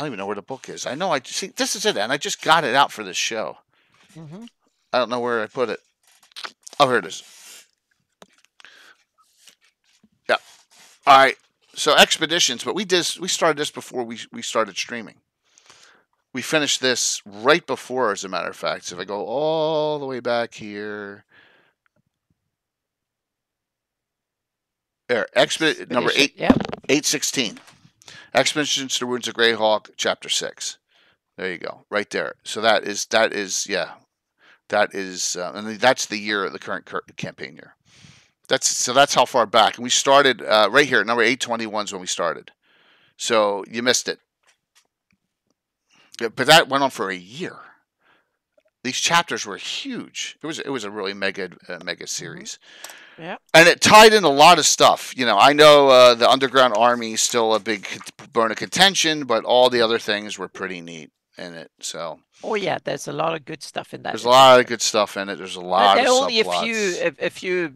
[SPEAKER 1] don't even know where the book is. I know see, this is it, and I just got it out for this show. I don't know where I put it. Oh, here it is. Yeah. All right. So Expeditions, but we started this before we started streaming. We finished this right before, as a matter of fact. So if I go all the way back here, there, number 816, Expeditions to Ruins of GREYHAWK, Chapter 6. There you go, right there. So that is, and that's the year of the current campaign year. That's how far back. And we started right here, number 821 is when we started. So you missed it. But that went on for a year. These chapters were huge. It was a really mega series.
[SPEAKER 2] Yeah.
[SPEAKER 1] And it tied in a lot of stuff. I know the Underground Army is still a big bone of contention, but all the other things were pretty neat in it. So.
[SPEAKER 2] Oh yeah, there's a lot of good stuff in that.
[SPEAKER 1] There's a lot of good stuff in it. There's a lot of
[SPEAKER 2] only
[SPEAKER 1] subplots.
[SPEAKER 2] a few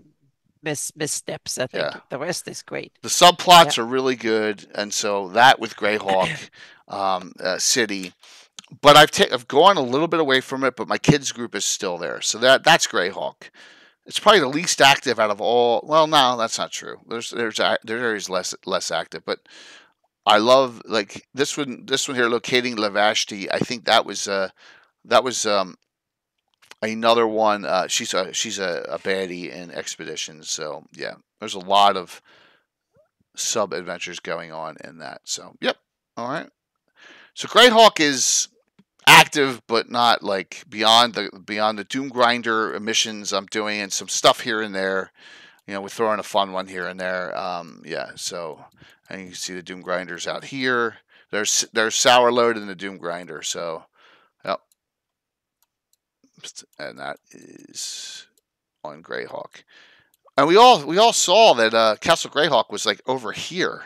[SPEAKER 2] missteps. I think the rest is great.
[SPEAKER 1] The subplots are really good, and so that with GREYHAWK City. But I've gone a little bit away from it, but my kids group is still there. So that's GREYHAWK. It's probably the least active out of all. Well, no, that's not true. There's areas less active, but I love like this one here, Locating Lavashti. I think that was another one. She's a baddie in Expeditions. So yeah, there's a lot of sub adventures going on in that. So yep. All right. So GREYHAWK is active, but not like beyond the Doom Grinder missions I'm doing, and some stuff here and there. We're throwing a fun one here and there. Yeah, so and you can see the Doom Grinders out here. There's Sour Load in the Doom Grinder. So, yep, and that is on GREYHAWK. And we all saw that Castle GREYHAWK was like over here,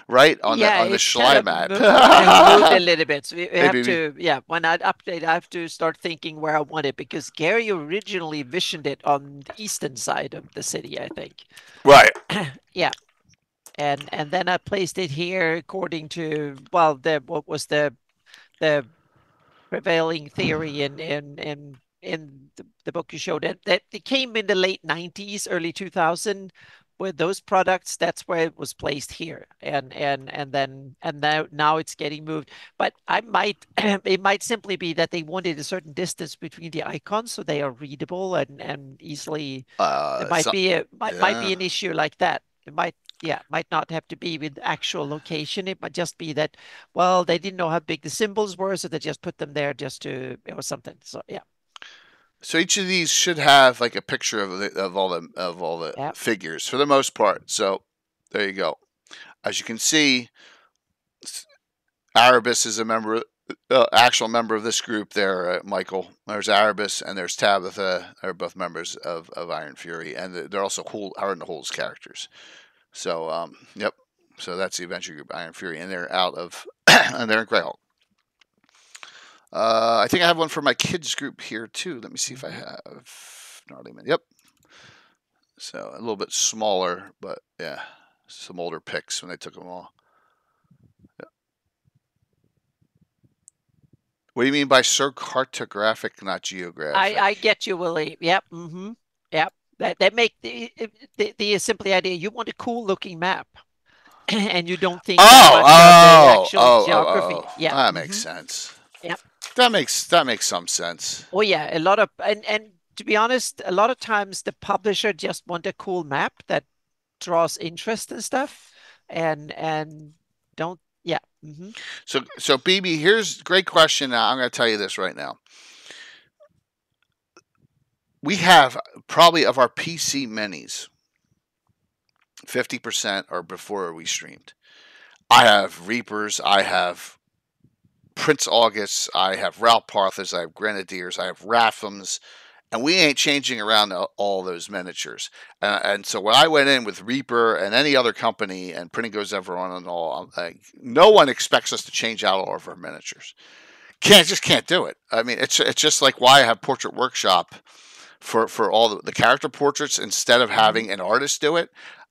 [SPEAKER 1] right on the Schlei map.
[SPEAKER 2] Moved a little bit. So we have
[SPEAKER 1] Maybe.
[SPEAKER 2] to, when I update, I have to start thinking where I want it, because Gary originally visioned it on the eastern side of the city, I think.
[SPEAKER 1] Right.
[SPEAKER 2] Yeah. And then I placed it here according to, well, what was the prevailing theory in the book you showed, that it came in the late 90s, early 2000 with those products. That's where it was placed here, and now it's getting moved. But it might simply be that they wanted a certain distance between the icons so they are readable and easily. It might be an issue like that. It might not have to be with actual location. It might just be that, well, they didn't know how big the symbols were, so they just put them there just to, or something. So yeah.
[SPEAKER 1] So each of these should have like a picture of all the figures for the most part. So there you go. As you can see, Erebus is a member, actual member of this group. There, Michael. There's Erebus and there's Tabitha. They're both members of Iron Fury, and they're also Iron Hole's characters. So yep. So that's the adventure group Iron Fury, and they're out of and they're in GREYHAWK. I think I have one for my kids group here too. Let me see if I have Gnarly Man. Yep. So a little bit smaller, but yeah, some older pics when they took them all. Yep. What do you mean by cartographic, not geographic?
[SPEAKER 2] I get you, Willie. Yep. Mm-hmm. Yep. That make the simply idea. You want a cool looking map, and you don't think that much of the actual geography. Yeah,
[SPEAKER 1] that makes sense.
[SPEAKER 2] Yep.
[SPEAKER 1] That makes some sense.
[SPEAKER 2] Oh yeah, a lot of and to be honest, a lot of times the publisher just want a cool map that draws interest and stuff, and don't. Yeah. Mm-hmm.
[SPEAKER 1] So BB, here's a great question. Now I'm going to tell you this right now. We have probably of our PC minis, 50% are before we streamed. I have Reapers, I have Prince Augusts, I have Ralparthas, I have Grenadiers, I have Rathams, and we ain't changing around all those miniatures. And so when I went in with Reaper and any other company, and Printing Goes Ever On and all, no one expects us to change out all of our miniatures. Just can't do it. I mean, it's just like why I have Portrait Workshop for all the character portraits instead of having an artist do it.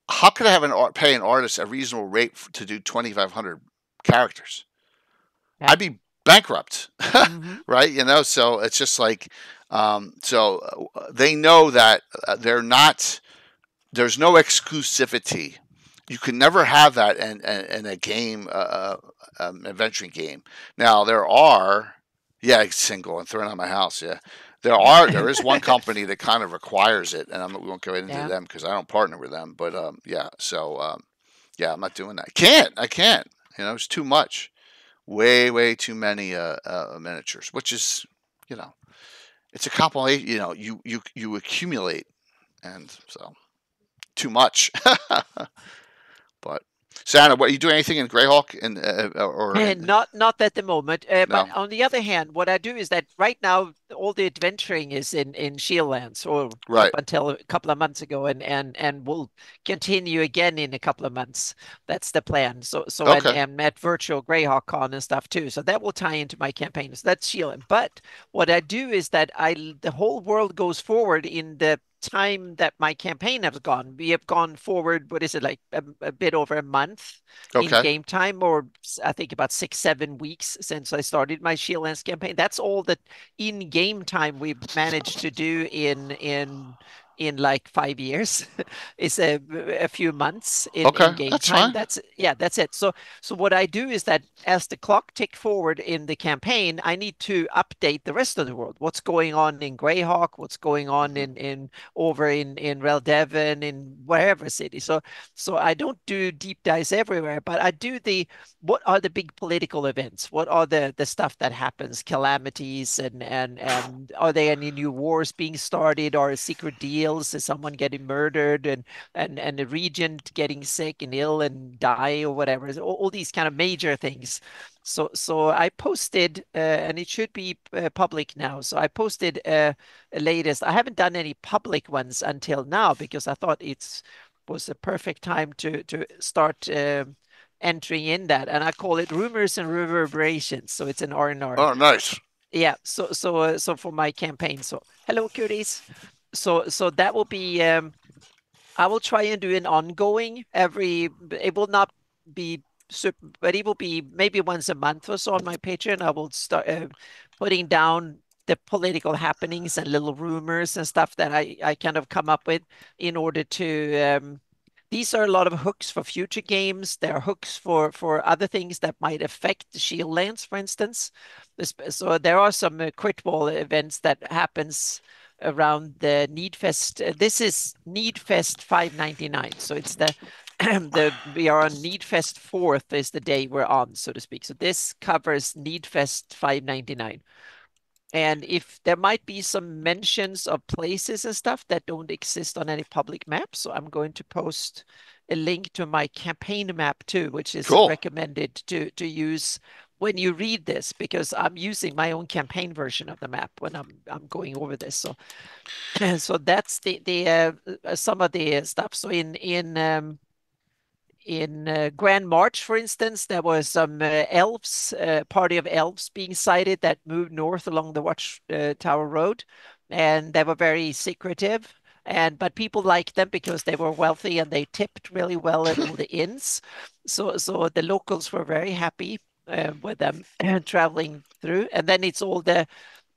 [SPEAKER 1] How could I pay an artist a reasonable rate to do 2,500 characters? Yeah. I'd be bankrupt, right? So it's just like, so they know that they're not. There's no exclusivity. You can never have that in a game, adventuring game. Now there are, single and throwing on my house, There is one company that kind of requires it, and we won't go into them because I don't partner with them. But so I'm not doing that. I can't. It's too much, way too many miniatures. Which is, it's a compilation. You accumulate, and so too much. But Santa, what are you doing? Anything in GREYHAWK
[SPEAKER 2] not at the moment. No. But on the other hand, what I do is that right now all the adventuring is in Shieldlands, or up until a couple of months ago, and will continue again in a couple of months. That's the plan. So okay. and at virtual GREYHAWK Con and stuff too. So that will tie into my campaign. So that's Shieldland. But what I do is that the whole world goes forward in the time that my campaign has gone. We have gone forward, what is it, like a bit over a month in game time, or I think about 6-7 weeks since I started my Shieldlands campaign. That's all that in game time we've managed to do in in like 5 years. It's a few months in
[SPEAKER 1] Okay,
[SPEAKER 2] game
[SPEAKER 1] that's
[SPEAKER 2] time.
[SPEAKER 1] fine.
[SPEAKER 2] That's it. So what I do is that as the clock tick forward in the campaign, I need to update the rest of the world. What's going on in GREYHAWK? What's going on
[SPEAKER 1] Mhm.
[SPEAKER 2] in over in Devon, in wherever city. So I don't do deep dives everywhere, but I do the what are the big political events? What are the stuff that happens, calamities, and are there any new wars being started, or secret deals? Is someone getting murdered, and a regent getting sick and ill and die or whatever? All these kind of major things. So I posted, and it should be public now. So I posted a latest. I haven't done any public ones until now because I thought it was a perfect time to start entering in that, and I call it rumors and reverberations. So it's an R&R.
[SPEAKER 1] Oh, nice.
[SPEAKER 2] Yeah. So for my campaign. So hello, cuties. So that will be. I will try and do an ongoing every. It will not be super, but it will be maybe once a month or so on my Patreon. I will start putting down the political happenings and little rumors and stuff that I kind of come up with in order to these are a lot of hooks for future games. There are hooks for other things that might affect the Shield Lands, for instance. So there are some crit wall events that happens around the Needfest. This is Needfest 599. So it's we are on Needfest 4th is the day we're on, so to speak. So this covers Needfest 599. And if there might be some mentions of places and stuff that don't exist on any public maps, so I'm going to post a link to my campaign map too, which is
[SPEAKER 1] Cool.
[SPEAKER 2] recommended to use when you read this, because I'm using my own campaign version of the map when I'm going over this. So so that's the some of the stuff. So in Grand March, for instance, there was some elves, party of elves being sighted that moved north along the Watch Tower Road, and they were very secretive. But people liked them because they were wealthy and they tipped really well at all the inns. So the locals were very happy with them traveling through. And then it's all the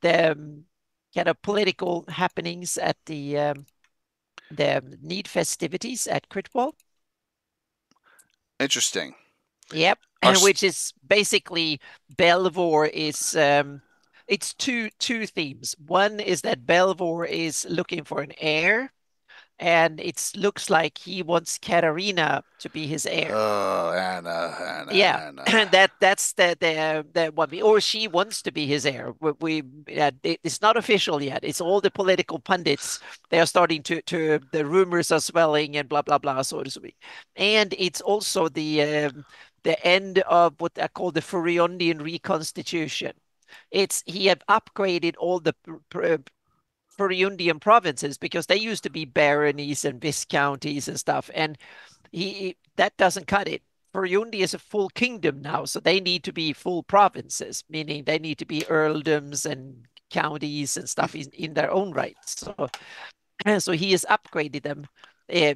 [SPEAKER 2] kind of political happenings at the Need festivities at Critwall.
[SPEAKER 1] Interesting.
[SPEAKER 2] Yep,
[SPEAKER 1] Our,
[SPEAKER 2] which is basically Belvoir is it's two themes. One is that Belvoir is looking for an heir, and it looks like he wants Katarina to be his heir.
[SPEAKER 1] oh, Anna,
[SPEAKER 2] Yeah,
[SPEAKER 1] Anna.
[SPEAKER 2] that's the one, or she wants to be his heir. It's not official yet. It's all the political pundits. They are starting to the rumors are swelling and blah blah blah, so to speak. And it's also the end of what I call the Furiondian reconstitution. He have upgraded all the Furiondian provinces because they used to be baronies and viscounties and stuff, and that doesn't cut it. Burundi is a full kingdom now, so they need to be full provinces, meaning they need to be earldoms and counties and stuff in their own right. So he has upgraded them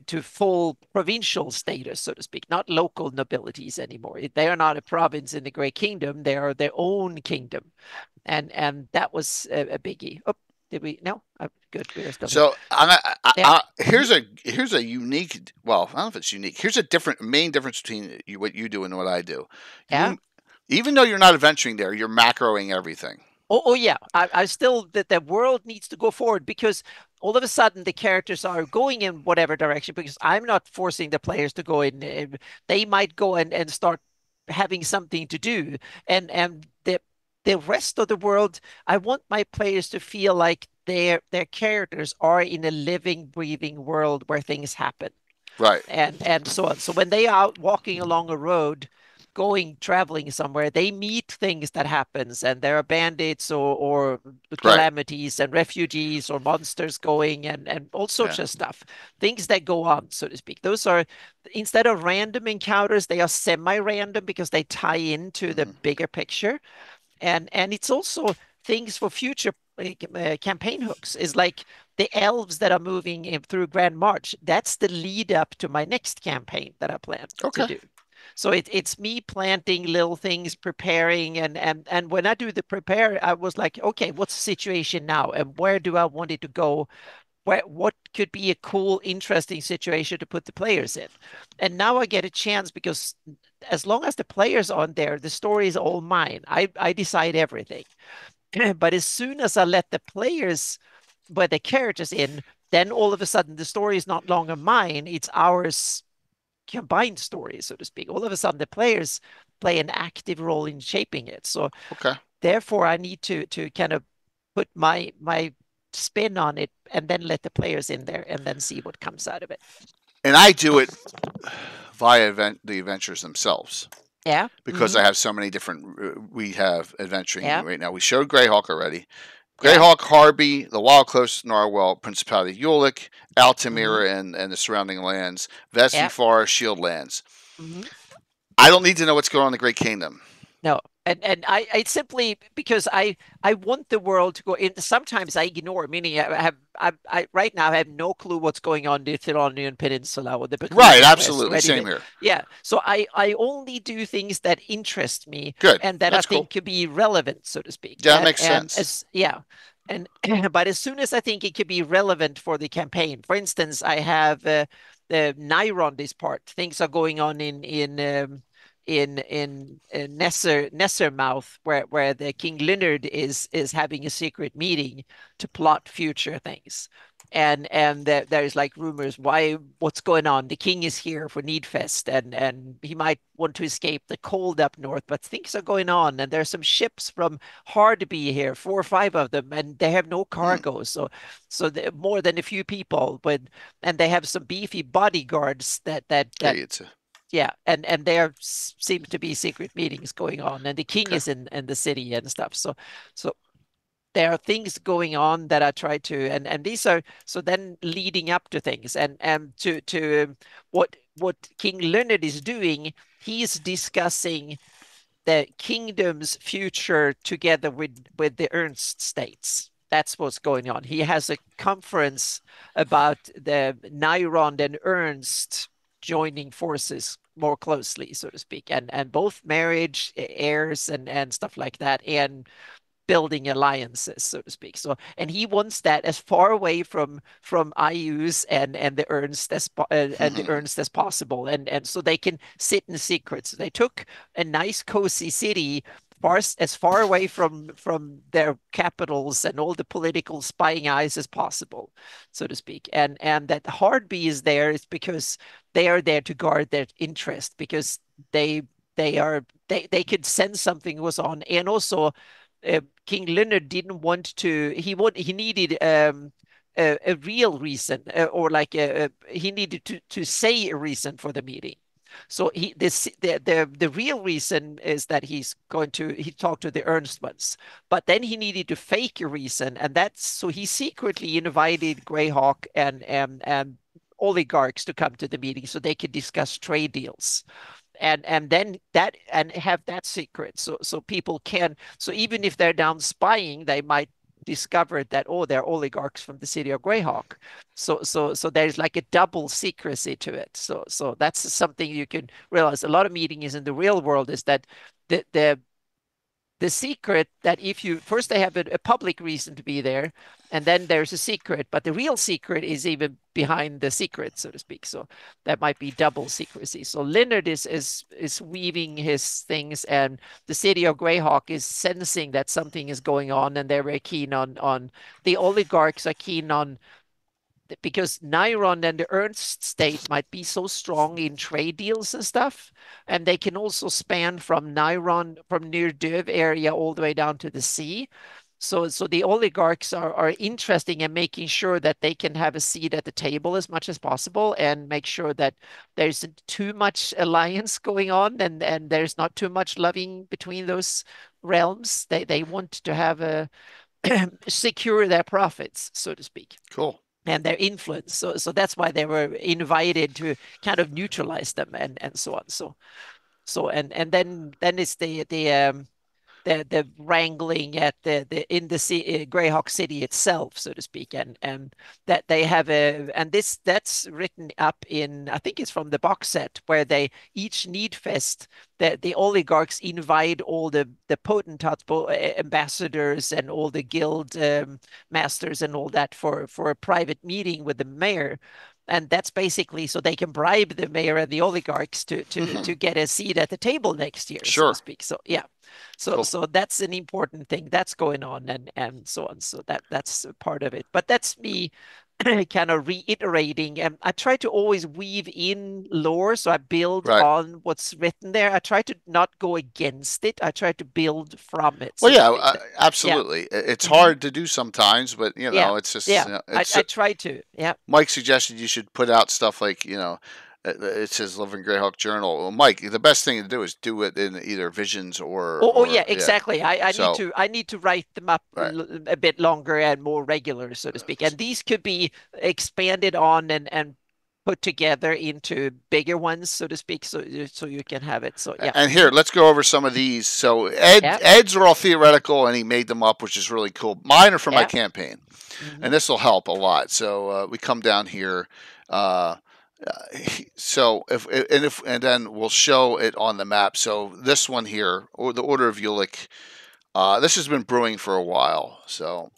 [SPEAKER 2] to full provincial status, so to speak, not local nobilities anymore. They are not a province in the Great Kingdom; they are their own kingdom, and that was a biggie. Oh, did we? No, good. We are still here.
[SPEAKER 1] So
[SPEAKER 2] Yeah.
[SPEAKER 1] here's a unique. Well, I don't know if it's unique. Here's a main difference between what you do and what I do.
[SPEAKER 2] Yeah.
[SPEAKER 1] Even though you're not adventuring there, you're macroing everything.
[SPEAKER 2] Oh yeah. I still that the world needs to go forward because all of a sudden the characters are going in whatever direction because I'm not forcing the players to go in. They might go and start having something to do, and the rest of the world, I want my players to feel like their characters are in a living, breathing world where things happen
[SPEAKER 1] Right.
[SPEAKER 2] and so on. So when they are out walking along a road, traveling somewhere, they meet things that happens, and there are bandits or
[SPEAKER 1] Right.
[SPEAKER 2] calamities and refugees or monsters going and all sorts
[SPEAKER 1] Yeah.
[SPEAKER 2] of stuff, things that go on, so to speak. Those are instead of random encounters, they are semi-random because they tie into the bigger picture, and it's also things for future campaign hooks is like the elves that are moving through Grand March. That's the lead up to my next campaign that I plan to
[SPEAKER 1] Okay.
[SPEAKER 2] do. So it's me planting little things, preparing, and when I do the prepare, I was like, okay, what's the situation now, and where do I want it to go what could be a cool, interesting situation to put the players in. And now I get a chance because as long as the players aren't there, the story is all mine. I decide everything. But as soon as I let the players, but the characters in, then all of a sudden the story is not longer mine, it's ours combined story, so to speak. All of a sudden the players play an active role in shaping it. So
[SPEAKER 1] Okay.
[SPEAKER 2] therefore I need to kind of put my spin on it and then let the players in there and then see what comes out of it.
[SPEAKER 1] And I do it via the adventures themselves.
[SPEAKER 2] Yeah.
[SPEAKER 1] Because I have so many different. We have adventuring right now. We showed GREYHAWK already. GREYHAWK, Harby, the Wild Coast, Narwhal, Principality of Ulick, Altamira, and the surrounding lands, Vespi Forest, Shield Lands. I don't need to know what's going on in the Great Kingdom.
[SPEAKER 2] No, and I simply because I want the world to go in. Sometimes I ignore, meaning I right now I have no clue what's going on in the Thelonian Peninsula or the
[SPEAKER 1] right, absolutely, same here.
[SPEAKER 2] Yeah, so I only do things that interest me,
[SPEAKER 1] good,
[SPEAKER 2] and that
[SPEAKER 1] that's
[SPEAKER 2] I think
[SPEAKER 1] cool.
[SPEAKER 2] could be relevant, so to speak.
[SPEAKER 1] Yeah, that makes sense.
[SPEAKER 2] And but as soon as I think it could be relevant for the campaign, for instance, I have the Niron this part. Things are going on in Nessermouth, where the King Leonard is having a secret meeting to plot future things. And there's like rumors what's going on. The king is here for Needfest, and he might want to escape the cold up north, but things are going on, and there's some ships from Hardby here, 4 or 5 of them, and they have no cargo, so more than a few people, and they have some beefy bodyguards that yeah, and there seems to be secret meetings going on, and the king is in the city and stuff. So there are things going on that I try to, and these are so then leading up to things, and to what King Leonard is doing. He's discussing the kingdom's future together with the Ernst states. That's what's going on. He has a conference about the Nyrond and Ernst joining forces more closely, so to speak, and both marriage, heirs, and stuff like that, and building alliances, so to speak. So, and he wants that as far away from IUs and the Ernst as possible, and so they can sit in secret. So they took a nice cozy city as far away from their capitals and all the political spying eyes as possible, so to speak. And that Hardby is there is because they are there to guard their interest, because they could sense something was on, and also King Leonard didn't want to. He needed a real reason, or like he needed to say a reason for the meeting. So the real reason is that he talked to the Ernst ones, but then he needed to fake a reason, and that's so he secretly invited GREYHAWK and oligarchs to come to the meeting so they could discuss trade deals, and then that and have that secret, so people can, so even if they're down spying, they might discover that, oh, they're oligarchs from the city of GREYHAWK. So there's like a double secrecy to it. So that's something you can realize. A lot of meetings in the real world is that the secret that if you first they have a public reason to be there, and then there's a secret, but the real secret is even behind the secret, so to speak. So that might be double secrecy. So Leonard is weaving his things, and the city of GREYHAWK is sensing that something is going on, and they're very keen on the oligarchs are keen on, because Nyrond and the Ernst state might be so strong in trade deals and stuff, and they can also span from Nyrond, from near Döv area all the way down to the sea. So the oligarchs are interesting in making sure that they can have a seat at the table as much as possible, and make sure that there isn't too much alliance going on, and there's not too much loving between those realms. They want to have a secure their profits, so to speak.
[SPEAKER 1] Cool.
[SPEAKER 2] And their influence. So that's why they were invited to kind of neutralize them and so on. So and then it's the the wrangling at in the GREYHAWK city itself, so to speak, and that they have that's written up in, I think it's from the box set, where they each need fest, the oligarchs invite all the potentates, ambassadors, and all the guild masters and all that for a private meeting with the mayor. And that's basically so they can bribe the mayor and the oligarchs to get a seat at the table next year, so
[SPEAKER 1] Sure.
[SPEAKER 2] to speak. So yeah, so
[SPEAKER 1] Cool.
[SPEAKER 2] so that's an important thing that's going on, and so on. So that's a part of it. But that's me kind of reiterating, and I try to always weave in lore, so I build
[SPEAKER 1] Right.
[SPEAKER 2] on what's written there. I try to not go against it. I try to build from it, so
[SPEAKER 1] Well,
[SPEAKER 2] to
[SPEAKER 1] yeah,
[SPEAKER 2] speak.
[SPEAKER 1] absolutely. It's
[SPEAKER 2] Mhm.
[SPEAKER 1] hard to do sometimes, but
[SPEAKER 2] Yeah,
[SPEAKER 1] it's just
[SPEAKER 2] yeah.
[SPEAKER 1] it's
[SPEAKER 2] I try to. Yeah.
[SPEAKER 1] Mike suggested you should put out stuff like it says Living Greyhawk Journal. Well, Mike, the best thing to do is do it in either visions
[SPEAKER 2] Oh, yeah,
[SPEAKER 1] yeah.
[SPEAKER 2] exactly. I need
[SPEAKER 1] So
[SPEAKER 2] to write them up
[SPEAKER 1] right,
[SPEAKER 2] a bit longer and more regular, so to speak. And these could be expanded on and put together into bigger ones, so to speak, so you can have it. So yeah.
[SPEAKER 1] and here let's go over some of these. So
[SPEAKER 2] Yeah.
[SPEAKER 1] Ed's are all theoretical, and he made them up, which is really cool. Mine are for my
[SPEAKER 2] Yeah.
[SPEAKER 1] campaign,
[SPEAKER 2] Mhm.
[SPEAKER 1] and this will help a lot. So we come down here. So and then we'll show it on the map. So this one here, or the Order of Ulick, this has been brewing for a while. So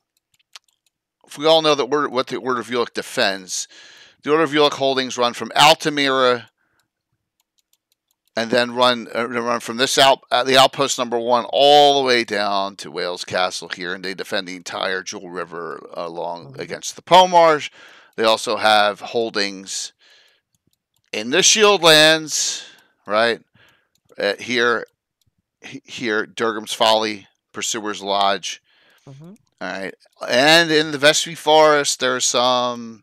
[SPEAKER 1] if we all know that what the Order of Ulick defends, the Order of Ulick holdings run from Altamira, and then run from this the outpost number 1 all the way down to Wales Castle here, and they defend the entire Jewel River along against the Pomars. They also have holdings in the Shield Lands, right? Here, Durgam's Folly, Pursuer's Lodge.
[SPEAKER 2] Mhm.
[SPEAKER 1] All right. And in the Vestry Forest, there's some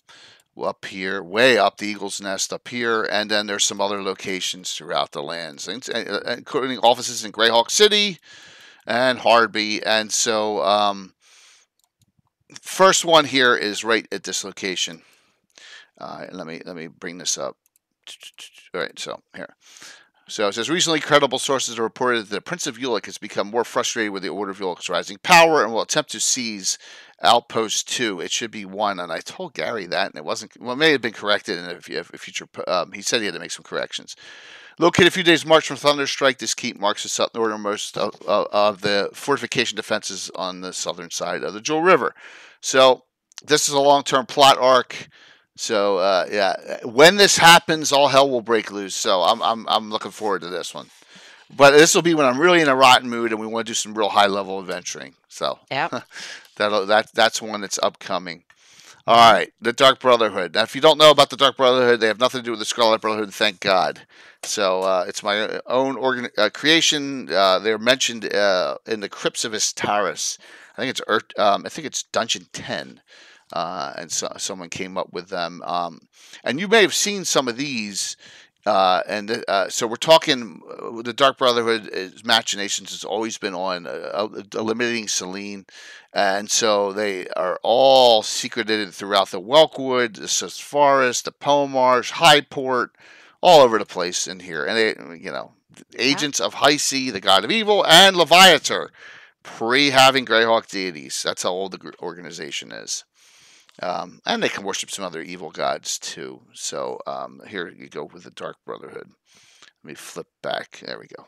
[SPEAKER 1] up here, way up, the Eagle's Nest up here. And then there's some other locations throughout the lands, including offices in GREYHAWK City and Hardby. And so, first one here is right at this location. Let me bring this up. All right, so here. So it says, recently credible sources have reported that the Prince of Ulick has become more frustrated with the Order of Ulick's rising power and will attempt to seize Outpost 2. It should be 1, and I told Gary that, and it wasn't. Well, it may have been corrected in a future. He said he had to make some corrections. Located a few days' march from Thunderstrike, this keep marks the southernmost of the fortification defenses on the southern side of the Jewel River. So this is a long-term plot arc. So yeah, when this happens, all hell will break loose. So I'm looking forward to this one. But this will be when I'm really in a rotten mood and we want to do some real high level adventuring. So
[SPEAKER 2] Yeah.
[SPEAKER 1] that's one that's upcoming. All right, the Dark Brotherhood. Now, if you don't know about the Dark Brotherhood, they have nothing to do with the Scarlet Brotherhood. Thank God. So it's my own creation. They're mentioned in the Crypts of Istaris. I think it's Dungeon 10. And so someone came up with them. And you may have seen some of these. So we're talking the Dark Brotherhood's machinations has always been on eliminating Selene, and so they are all secreted throughout the Welkwood, the Sis Forest, the Pomars, Highport, all over the place in here. And they, agents of Heisi, the god of evil, and Leviator, pre-having Greyhawk deities. That's how old the organization is. And they can worship some other evil gods too. So here you go with the Dark Brotherhood. Let me flip back. There we go.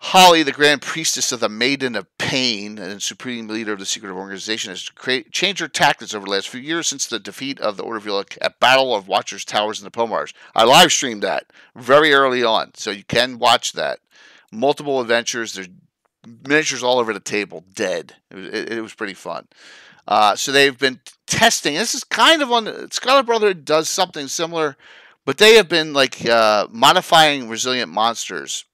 [SPEAKER 1] Holly, the Grand Priestess of the Maiden of Pain and supreme leader of the secret organization, has changed her tactics over the last few years since the defeat of the Order of Ulick at Battle of Watchers Towers in the Pomars. I live streamed that very early on, so you can watch that. Multiple adventures. There's miniatures all over the table, dead. It was pretty fun. So they've been testing. This is kind of on the Scarlet Brotherhood does something similar, but they have been modifying resilient monsters.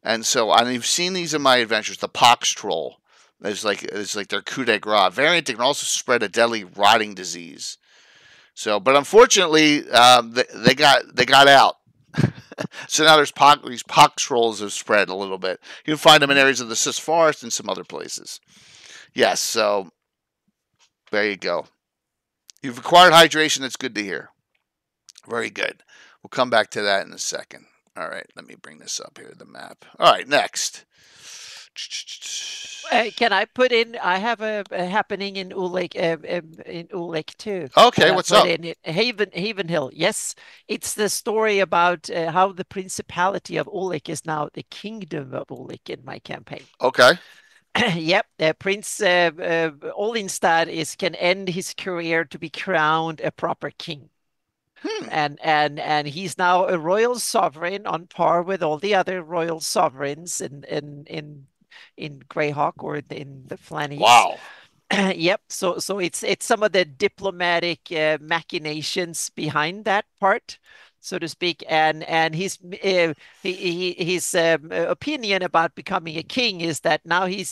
[SPEAKER 1] And so you've seen these in my adventures. The Pox Troll is like their coup de grace variant. They can also spread a deadly rotting disease. So, but unfortunately, they got out. So now these Pox Trolls have spread a little bit. You can find them in areas of the Sis Forest and some other places. Yes, so there you go. You've acquired hydration. That's good to hear. Very good. We'll come back to that in a second. All right, let me bring this up here, the map. All right, next.
[SPEAKER 2] Can I put in? I have a happening in Ulik too.
[SPEAKER 1] Okay,
[SPEAKER 2] Can I
[SPEAKER 1] what's
[SPEAKER 2] put
[SPEAKER 1] up?
[SPEAKER 2] in it? Haven Hill? Yes, it's the story about how the Principality of Ulik is now the Kingdom of Ulik in my campaign.
[SPEAKER 1] Okay.
[SPEAKER 2] Yep, Prince Olinstad can end his career to be crowned a proper king. And he's now a royal sovereign on par with all the other royal sovereigns in GREYHAWK or in the Flannies.
[SPEAKER 1] Wow.
[SPEAKER 2] Yep. So it's some of the diplomatic machinations behind that part, so to speak, and his opinion about becoming a king is that now he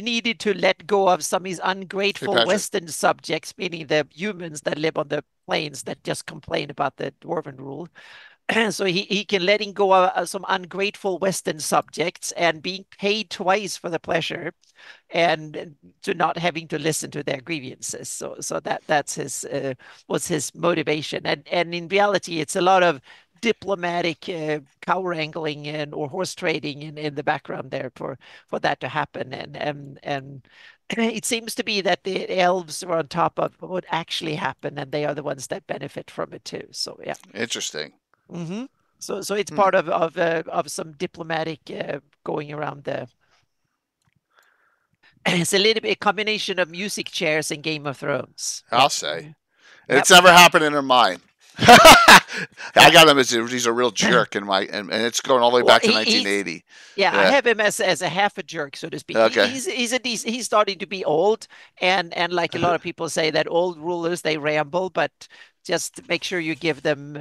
[SPEAKER 2] needed to let go of some of his
[SPEAKER 1] Hey,
[SPEAKER 2] ungrateful
[SPEAKER 1] Patrick.
[SPEAKER 2] Western subjects, meaning the humans that live on the plains that just complain about the dwarven rule. So he can letting go of some ungrateful Western subjects and being paid twice for the pleasure and to not having to listen to their grievances. So that's his was his motivation. And in reality, it's a lot of diplomatic cow wrangling or horse trading in the background there for that to happen. And it seems to be that the elves are on top of what actually happened, and they are the ones that benefit from it too. So yeah.
[SPEAKER 1] Interesting.
[SPEAKER 2] Mm-hmm. So it's part of some diplomatic going around the. It's a little bit a combination of music chairs and Game of Thrones.
[SPEAKER 1] I'll say.
[SPEAKER 2] Yep.
[SPEAKER 1] It's never happened in mine. I got him as he's a real jerk in my, and it's going all the way back to 1980.
[SPEAKER 2] Yeah, I have him as a half a jerk, so to speak.
[SPEAKER 1] Okay.
[SPEAKER 2] He's starting to be old, and like a lot of people say that old rulers they ramble, but just make sure you give them.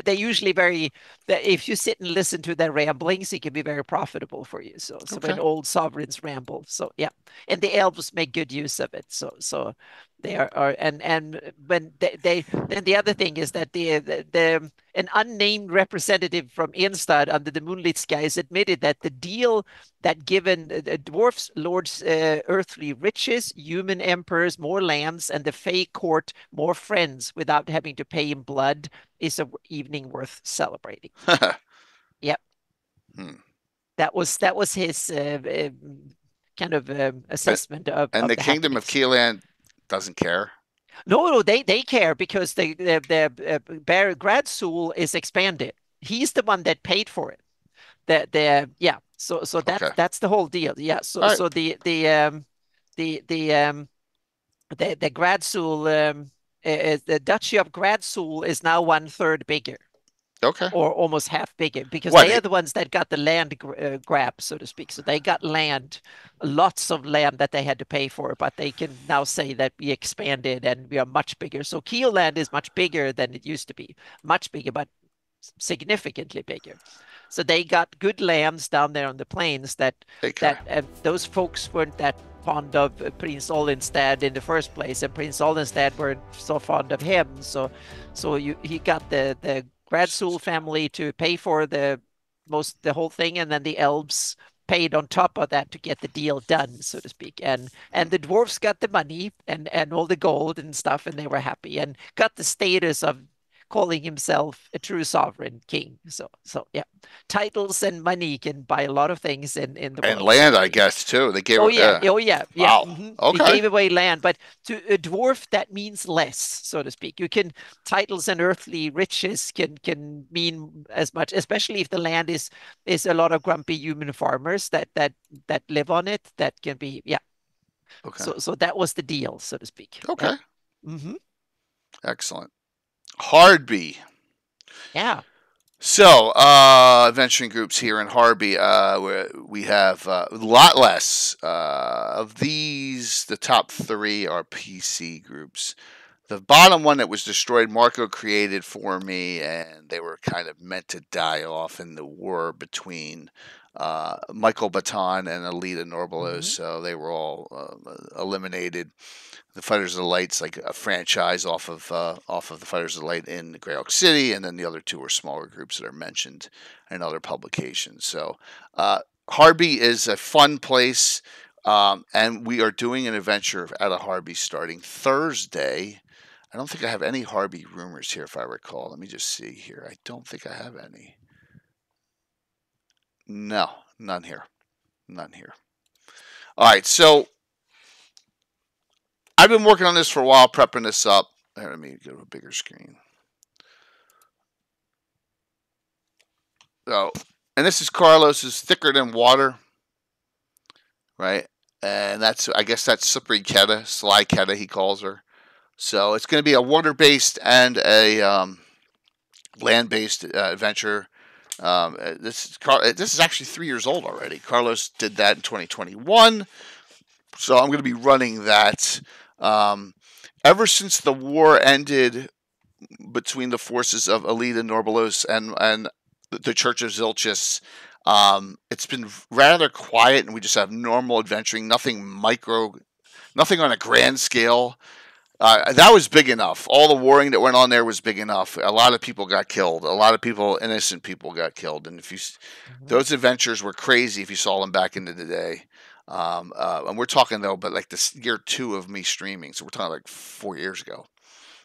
[SPEAKER 2] They're usually if you sit and listen to their ramblings, it can be very profitable for you. So
[SPEAKER 1] Okay.
[SPEAKER 2] when old sovereigns ramble, so yeah, and the elves make good use of it. So they are and when then the other thing is that an unnamed representative from Instad under the moonlit skies admitted that the deal that given the dwarfs lords earthly riches, human emperors more lands, and the Fey court more friends without having to pay in blood is an evening worth celebrating. Yep. That was his kind of assessment of
[SPEAKER 1] and the Kingdom
[SPEAKER 2] happenings.
[SPEAKER 1] of Keelan doesn't care.
[SPEAKER 2] No, they care because the Grad School is expanded. He's the one that paid for it. Yeah. So that's the whole deal. Yeah. So
[SPEAKER 1] Right.
[SPEAKER 2] so the Grad School the Duchy of Grad School is now 1/3 bigger.
[SPEAKER 1] Okay.
[SPEAKER 2] Or almost half bigger because
[SPEAKER 1] What?
[SPEAKER 2] they are the ones that got the land grab, so to speak. So they got land, lots of land that they had to pay for, but they can now say that we expanded and we are much bigger. So Keel land is much bigger than it used to be, much bigger, but significantly bigger. So they got good lands down there on the plains that those folks weren't that fond of Prince Olinstad in the first place, and Prince Olinstad weren't so fond of him. So he got the Grad School family to pay for the whole thing, and then the elves paid on top of that to get the deal done, so to speak. And the dwarfs got the money and all the gold and stuff, and they were happy and got the status of calling himself a true sovereign king. So yeah, titles and money can buy a lot of things in the world.
[SPEAKER 1] And land, I guess, too. They gave.
[SPEAKER 2] Oh yeah.
[SPEAKER 1] Wow.
[SPEAKER 2] Mm-hmm.
[SPEAKER 1] Okay.
[SPEAKER 2] He gave away land, but to a dwarf that means less, so to speak. You can titles and earthly riches can mean as much, especially if the land is a lot of grumpy human farmers that live on it. That can be
[SPEAKER 1] Okay.
[SPEAKER 2] So that was the deal, so to speak.
[SPEAKER 1] Okay.
[SPEAKER 2] Mm-hmm.
[SPEAKER 1] Excellent. Hardby.
[SPEAKER 2] Yeah.
[SPEAKER 1] So, adventuring groups here in Harby, we have a lot less of these. The top 3 are PC groups. The bottom one that was destroyed, Marco created for me, and they were kind of meant to die off in the war between Michael Baton and Alita Norbalos, so they were all eliminated. The Fighters of the Light's like a franchise off of the Fighters of the Light in GREYHAWK City, and then the other 2 are smaller groups that are mentioned in other publications. So Harby is a fun place, and we are doing an adventure out of Harby starting Thursday. I don't think I have any Harby rumors here, if I recall. Let me just see here. I don't think I have any. No, none here. None here. All right, so I've been working on this for a while, prepping this up. Here, let me go to a bigger screen. So, and this is Carlos's Thicker Than Water, right? And that's, I guess that's Slippery Keta, Sly Keta, he calls her. So it's going to be a water-based and a land-based adventure. This is actually 3 years old already. Carlos did that in 2021, so I'm going to be running that. Ever since the war ended between the forces of Alida Norbalos and the Church of Zilchis, it's been rather quiet, and we just have normal adventuring, nothing on a grand scale. That was big enough. All the warring that went on there was big enough. A lot of people got killed. A lot of people, innocent people, got killed. And those adventures were crazy if you saw them back into the day. And we're talking though, but like this year 2 of me streaming, so we're talking like 4 years ago.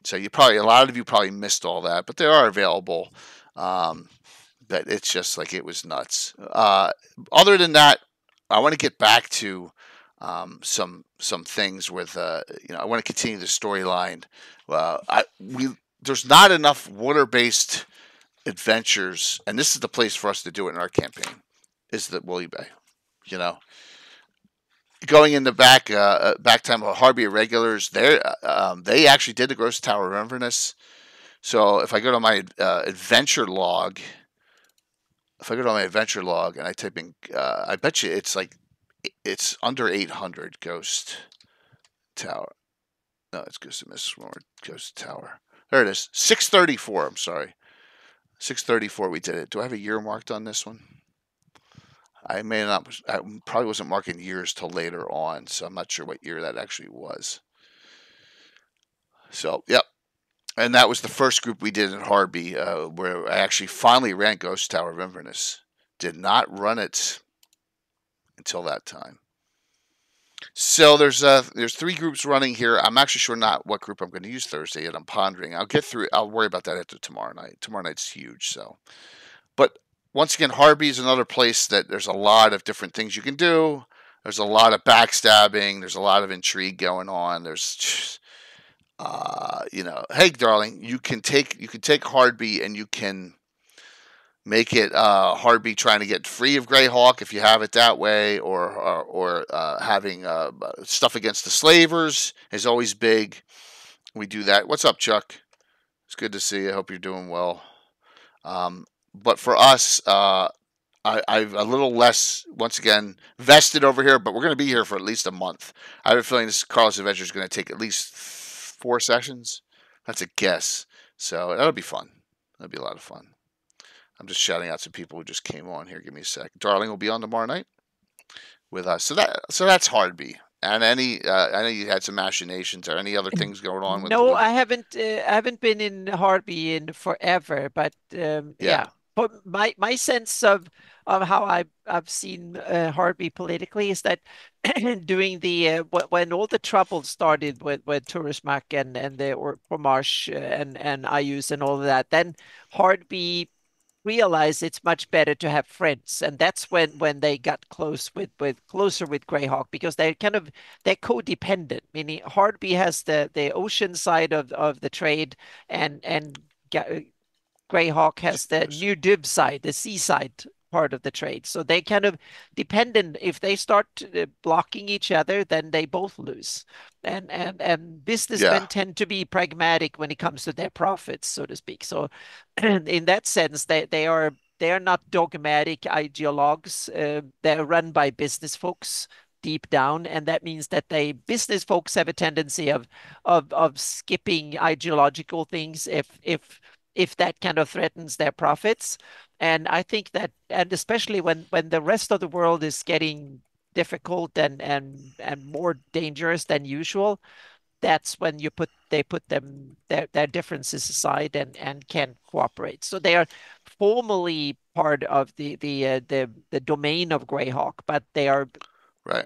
[SPEAKER 1] So a lot of you probably missed all that, but they are available. But it's just like it was nuts. Other than that, I want to get back to some things with I want to continue the storyline. There's not enough water-based adventures, and this is the place for us to do it in our campaign. Is the Woolly Bay, going in the back time of Harby Irregulars. They actually did the Gross Tower of Inverness. So if I go to my adventure log, and I type in, I bet you it's under 800 Ghost Tower. No, it's Ghost of Mistborn Ghost Tower. There it is. 634. I'm sorry. 634. We did it. Do I have a year marked on this one? I probably wasn't marking years till later on, so I'm not sure what year that actually was. So, yep. And that was the first group we did in Harby, where I actually finally ran Ghost Tower of Inverness. Did not run it until that time. So there's 3 groups running here. I'm actually sure not what group I'm going to use Thursday yet. I'm pondering. I'll worry about that after tomorrow night. Tomorrow night's huge. So, but once again, Harby is another place that there's a lot of different things you can do. There's a lot of backstabbing. There's a lot of intrigue going on. There's, hey, darling, you can take Harby and you can make it Harby trying to get free of GREYHAWK if you have it that way, or having stuff against the slavers is always big. We do that. What's up, Chuck? It's good to see you. I hope you're doing well. But for us, I'm a little less, once again, vested over here, but we're going to be here for at least a month. I have a feeling this Carlos Adventure is going to take at least 4 sessions. That's a guess. So that'll be fun. That'll be a lot of fun. I'm just shouting out some people who just came on here. Give me a sec. Darling will be on tomorrow night with us. So that's Harby. And I know you had some machinations or any other things going on with.
[SPEAKER 2] No, I haven't been in Harby in forever, but yeah. But my sense of how I've seen Harby politically is that during the when all the trouble started with Turismak and the Ormarsh and Ayus and all of that, then Harby realize it's much better to have friends, and that's when they got closer with GREYHAWK, because they're codependent, meaning Harby has the ocean side of the trade, and GREYHAWK has the New Dib side, the seaside part of the trade. So they kind of dependent. If they start blocking each other, then they both lose. And businessmen tend to be pragmatic when it comes to their profits, so to speak. So in that sense, they are not dogmatic ideologues. They're run by business folks deep down, and that means that business folks have a tendency of skipping ideological things if that kind of threatens their profits. And I think that, and especially when the rest of the world is getting difficult and more dangerous than usual, that's when they put their differences aside and can cooperate. So they are formally part of the domain of GREYHAWK, but they are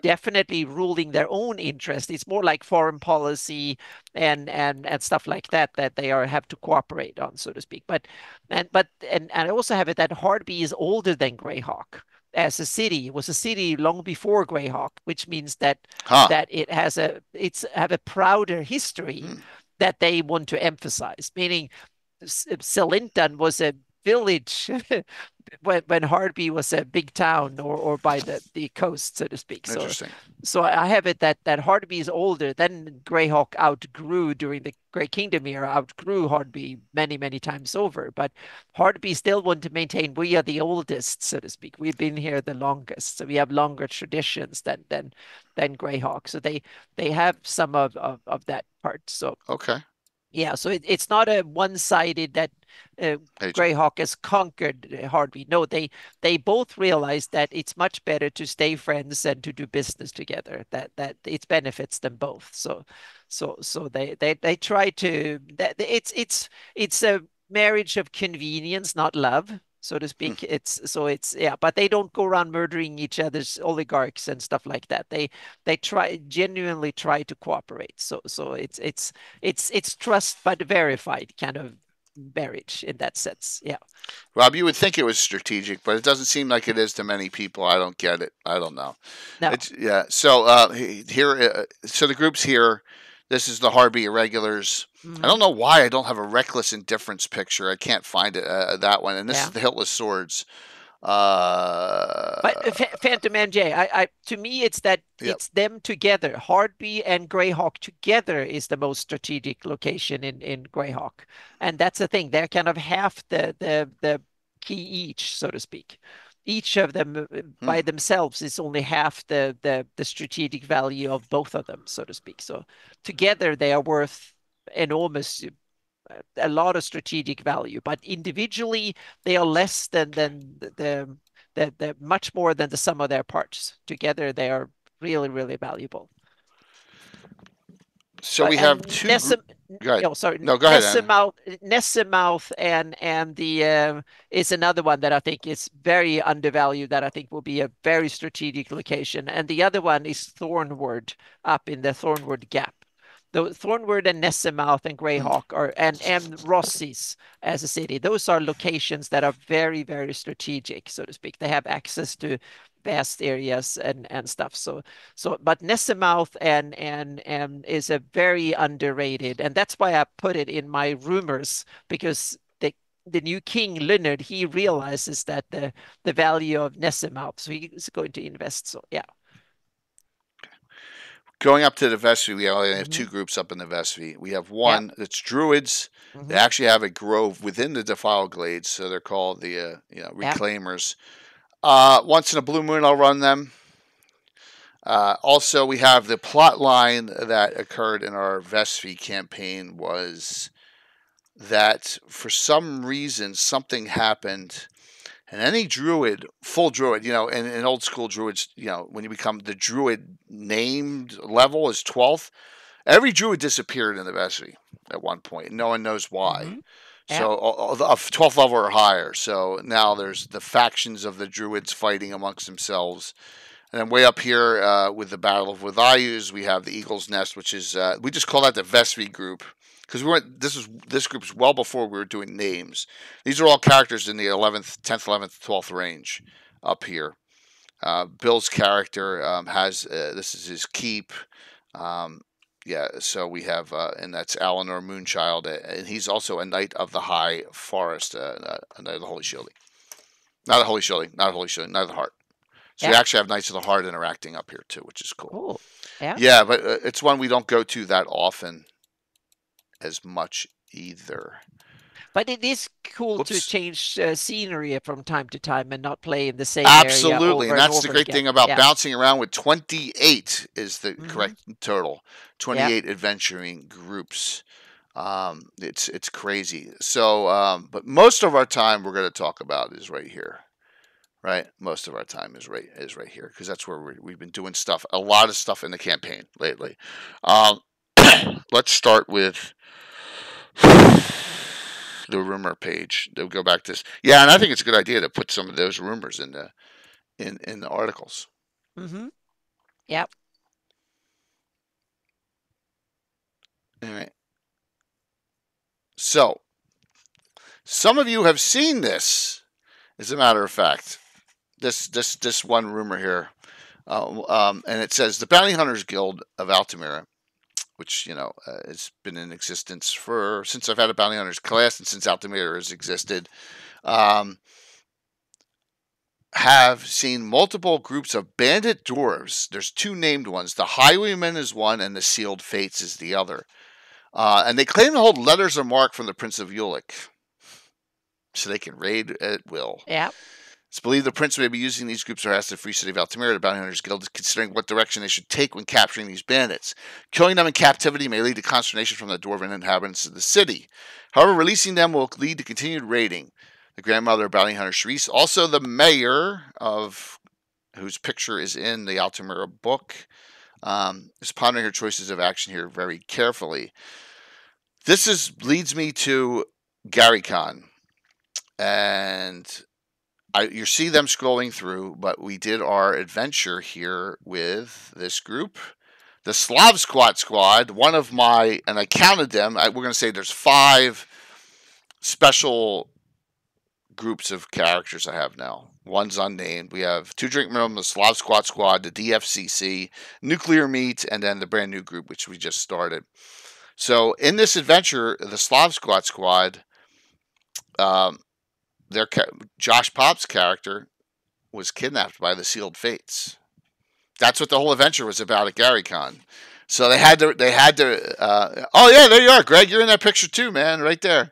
[SPEAKER 2] definitely ruling their own interest. It's more like foreign policy and stuff like that they have to cooperate on, so to speak. But I also have it that Harby is older than GREYHAWK. as a city. It was a city long before Greyhawk, which means that
[SPEAKER 1] Huh.
[SPEAKER 2] that it has have a prouder history that they want to emphasize. Meaning, Selintan was a village when Hardby was a big town or by the coast, so to speak.
[SPEAKER 1] Interesting.
[SPEAKER 2] So I have it that Hardby is older. Then Greyhawk outgrew during the Grey Kingdom era, outgrew Hardby many times over. But Hardby still want to maintain we are the oldest, so to speak. We've been here the longest, so we have longer traditions than Greyhawk. So they have some of that part. So
[SPEAKER 1] Okay.
[SPEAKER 2] yeah, so it's not a one-sided that
[SPEAKER 1] Agent.
[SPEAKER 2] Greyhawk has conquered Hardby. No, they both realize that it's much better to stay friends and to do business together. That it benefits them both. So they try to that it's a marriage of convenience, not love, so to speak. It's yeah, but they don't go around murdering each other's oligarchs and stuff like that. They genuinely try to cooperate. So it's trust but verified kind of marriage in that sense. Yeah.
[SPEAKER 1] Rob, you would think it was strategic, but it doesn't seem like it is to many people. I don't get it. I don't know.
[SPEAKER 2] No.
[SPEAKER 1] It's yeah. So here, so the group's here. This is the Hardby Irregulars. I don't know why I don't have a Reckless Indifference picture. I can't find it. That one, and this is the Hiltless Swords.
[SPEAKER 2] But Phantom MJ, to me, it's that it's them together. Hardby and Greyhawk together is the most strategic location in Greyhawk, and that's the thing. They're kind of half the key each, so to speak. Each of them by themselves is only half the strategic value of both of them, so to speak. So together they are worth enormous a lot of strategic value, but individually they are less than the much more than the sum of their parts. Together they are really valuable.
[SPEAKER 1] So we have two.
[SPEAKER 2] Oh, sorry.
[SPEAKER 1] No, go ahead.
[SPEAKER 2] Nessamouth and the is another one that I think is very undervalued. That I think will be a very strategic location. And the other one is Thornwood up in the Thornwood Gap. The Thornwood and Nessamouth and Greyhawk are and Rossies as a city. Those are locations that are very strategic, so to speak. They have access to vast areas and stuff. But Nessamouth and is a very underrated, and that's why I put it in my rumors, because the new king Leonard, he realizes that the value of Nessamouth, so he's going to invest. So yeah.
[SPEAKER 1] Going up to the Vestry, we only have two groups up in the Vestry. We have one that's Druids. They actually have a grove within the Defiled Glades, so they're called the Reclaimers. Once in a blue moon, I'll run them. Also, we have the plot line that occurred in our Vestry campaign was that for some reason something happened. And any druid, full druid, in old school druids, when you become the druid named level is 12th, every druid disappeared in the Vestry at one point. No one knows why. So of 12th level or higher. So now there's the factions of the druids fighting amongst themselves. And then way up here with the Battle of Withayus, we have the Eagle's Nest, which is, we just call that the Vestry group. Because this group is well before we were doing names. These are all characters in the 11th, 10th, 11th, 12th range up here. Bill's character has this is his keep. So we have and that's Alanor Moonchild, and he's also a Knight of the High Forest, a Knight of the Holy Shielding. Not a Holy Shielding, not of the Heart. So we actually have Knights of the Heart interacting up here too, which is cool.
[SPEAKER 2] Cool. Yeah.
[SPEAKER 1] Yeah, but it's one we don't go to that often. As much either.
[SPEAKER 2] But it is cool to change scenery from time to time and not play in the same
[SPEAKER 1] Absolutely,
[SPEAKER 2] area
[SPEAKER 1] and that's the great thing about bouncing around with 28 is the correct total. 28 adventuring groups. It's crazy. So, but most of our time we're going to talk about is right here. Right, most of our time is right here because that's where we've been doing stuff. A lot of stuff in the campaign lately. Let's start with the rumor page. They'll go back to this. Yeah, and I think it's a good idea to put some of those rumors in the articles.
[SPEAKER 2] Yep.
[SPEAKER 1] All right. So, some of you have seen this, as a matter of fact. this one rumor here, and it says the Bounty Hunters Guild of Altamira, which has been in existence since I've had a Bounty Hunters class and since Altamira has existed. Have seen multiple groups of bandit dwarves. There's two named ones. The Highwaymen is one, and the Sealed Fates is the other. And they claim to hold letters of marque from the Prince of Ulick, so they can raid at will.
[SPEAKER 2] Yeah.
[SPEAKER 1] It's believed the Prince may be using these groups to harass the free city of Altamira. The Bounty Hunters Guild is considering what direction they should take when capturing these bandits. Killing them in captivity may lead to consternation from the dwarven inhabitants of the city. However, releasing them will lead to continued raiding. The grandmother of Bounty Hunter Sharice, also the mayor of whose picture is in the Altamira book, is pondering her choices of action here very carefully. This leads me to GaryCon, and you see them scrolling through, but we did our adventure here with this group, the Slav Squad. One of my, and I counted them. We're going to say there's 5 special groups of characters I have now. One's unnamed. We have 2 Drink Minimum, the Slav Squad, the DFCC, Nuclear Meat, and then the brand new group, which we just started. So in this adventure, the Slav Squad, Josh Pop's character was kidnapped by the Sealed Fates. That's what the whole adventure was about at GaryCon. So they had to. Oh yeah, there you are, Greg. You're in that picture too, man. Right there.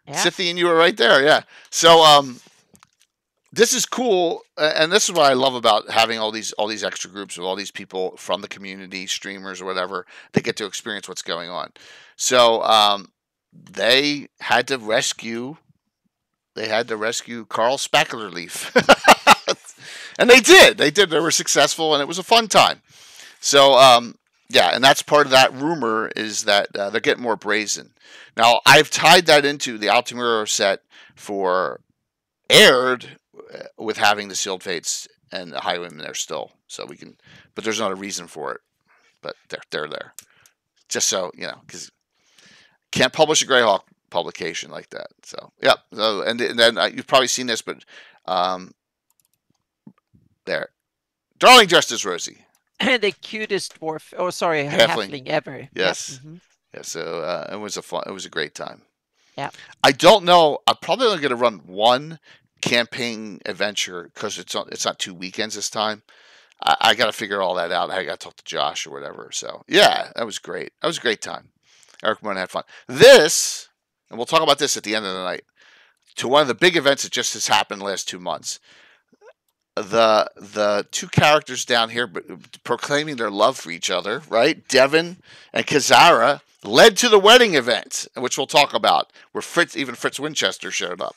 [SPEAKER 1] Yeah. Scythy and you were right there. Yeah. So this is cool, and this is what I love about having all these extra groups with all these people from the community, streamers or whatever. They get to experience what's going on. So they had to rescue. Carl Spacklerleaf. And they did. They were successful, and it was a fun time. So, yeah, and that's part of that rumor is that they're getting more brazen. Now, I've tied that into the Altamira set for aired with having the Sealed Fates and the Highwaymen there still. So we can, but there's not a reason for it. But they're there. Just so, because can't publish a GREYHAWK publication like that. So yeah. So, and then you've probably seen this, but there, Darling dressed as Rosie,
[SPEAKER 2] the cutest dwarf. Oh, sorry, halfling ever.
[SPEAKER 1] Yes.
[SPEAKER 2] Yep. Mm-hmm.
[SPEAKER 1] Yeah. So it was a great time.
[SPEAKER 2] Yeah.
[SPEAKER 1] I don't know. I'm probably only going to run one campaign adventure because it's not 2 weekends this time. I got to figure all that out. I got to talk to Josh or whatever. So yeah, that was great. That was a great time. Eric and I had fun. This, and we'll talk about this at the end of the night, to one of the big events that just has happened the last 2 months. The 2 characters down here proclaiming their love for each other, right? Devin and Kazara led to the wedding event, which we'll talk about, where Fritz Winchester showed up.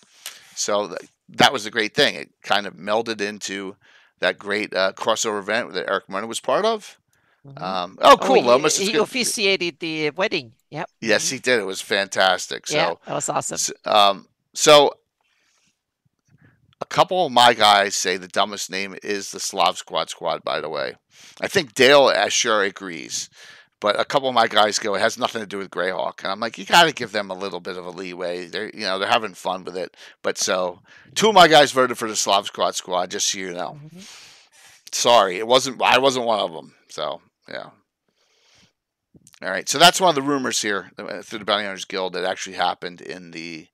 [SPEAKER 1] So that was a great thing. It kind of melded into that great crossover event that Eric Mona was part of.
[SPEAKER 2] Mm-hmm.
[SPEAKER 1] Cool, Lomas.
[SPEAKER 2] He officiated the wedding. Yep.
[SPEAKER 1] Yes, he did. It was fantastic. So,
[SPEAKER 2] yeah, that was awesome.
[SPEAKER 1] So a couple of my guys say the dumbest name is the Slav Squad, by the way. I think Dale Asher agrees. But a couple of my guys go, it has nothing to do with GREYHAWK. And I'm like, you got to give them a little bit of a leeway. They're having fun with it. But so 2 of my guys voted for the Slav Squad, just so you know. Mm-hmm. Sorry, I wasn't one of them. So, yeah. All right. So that's one of the rumors here through the Bounty Hunters Guild that actually happened in the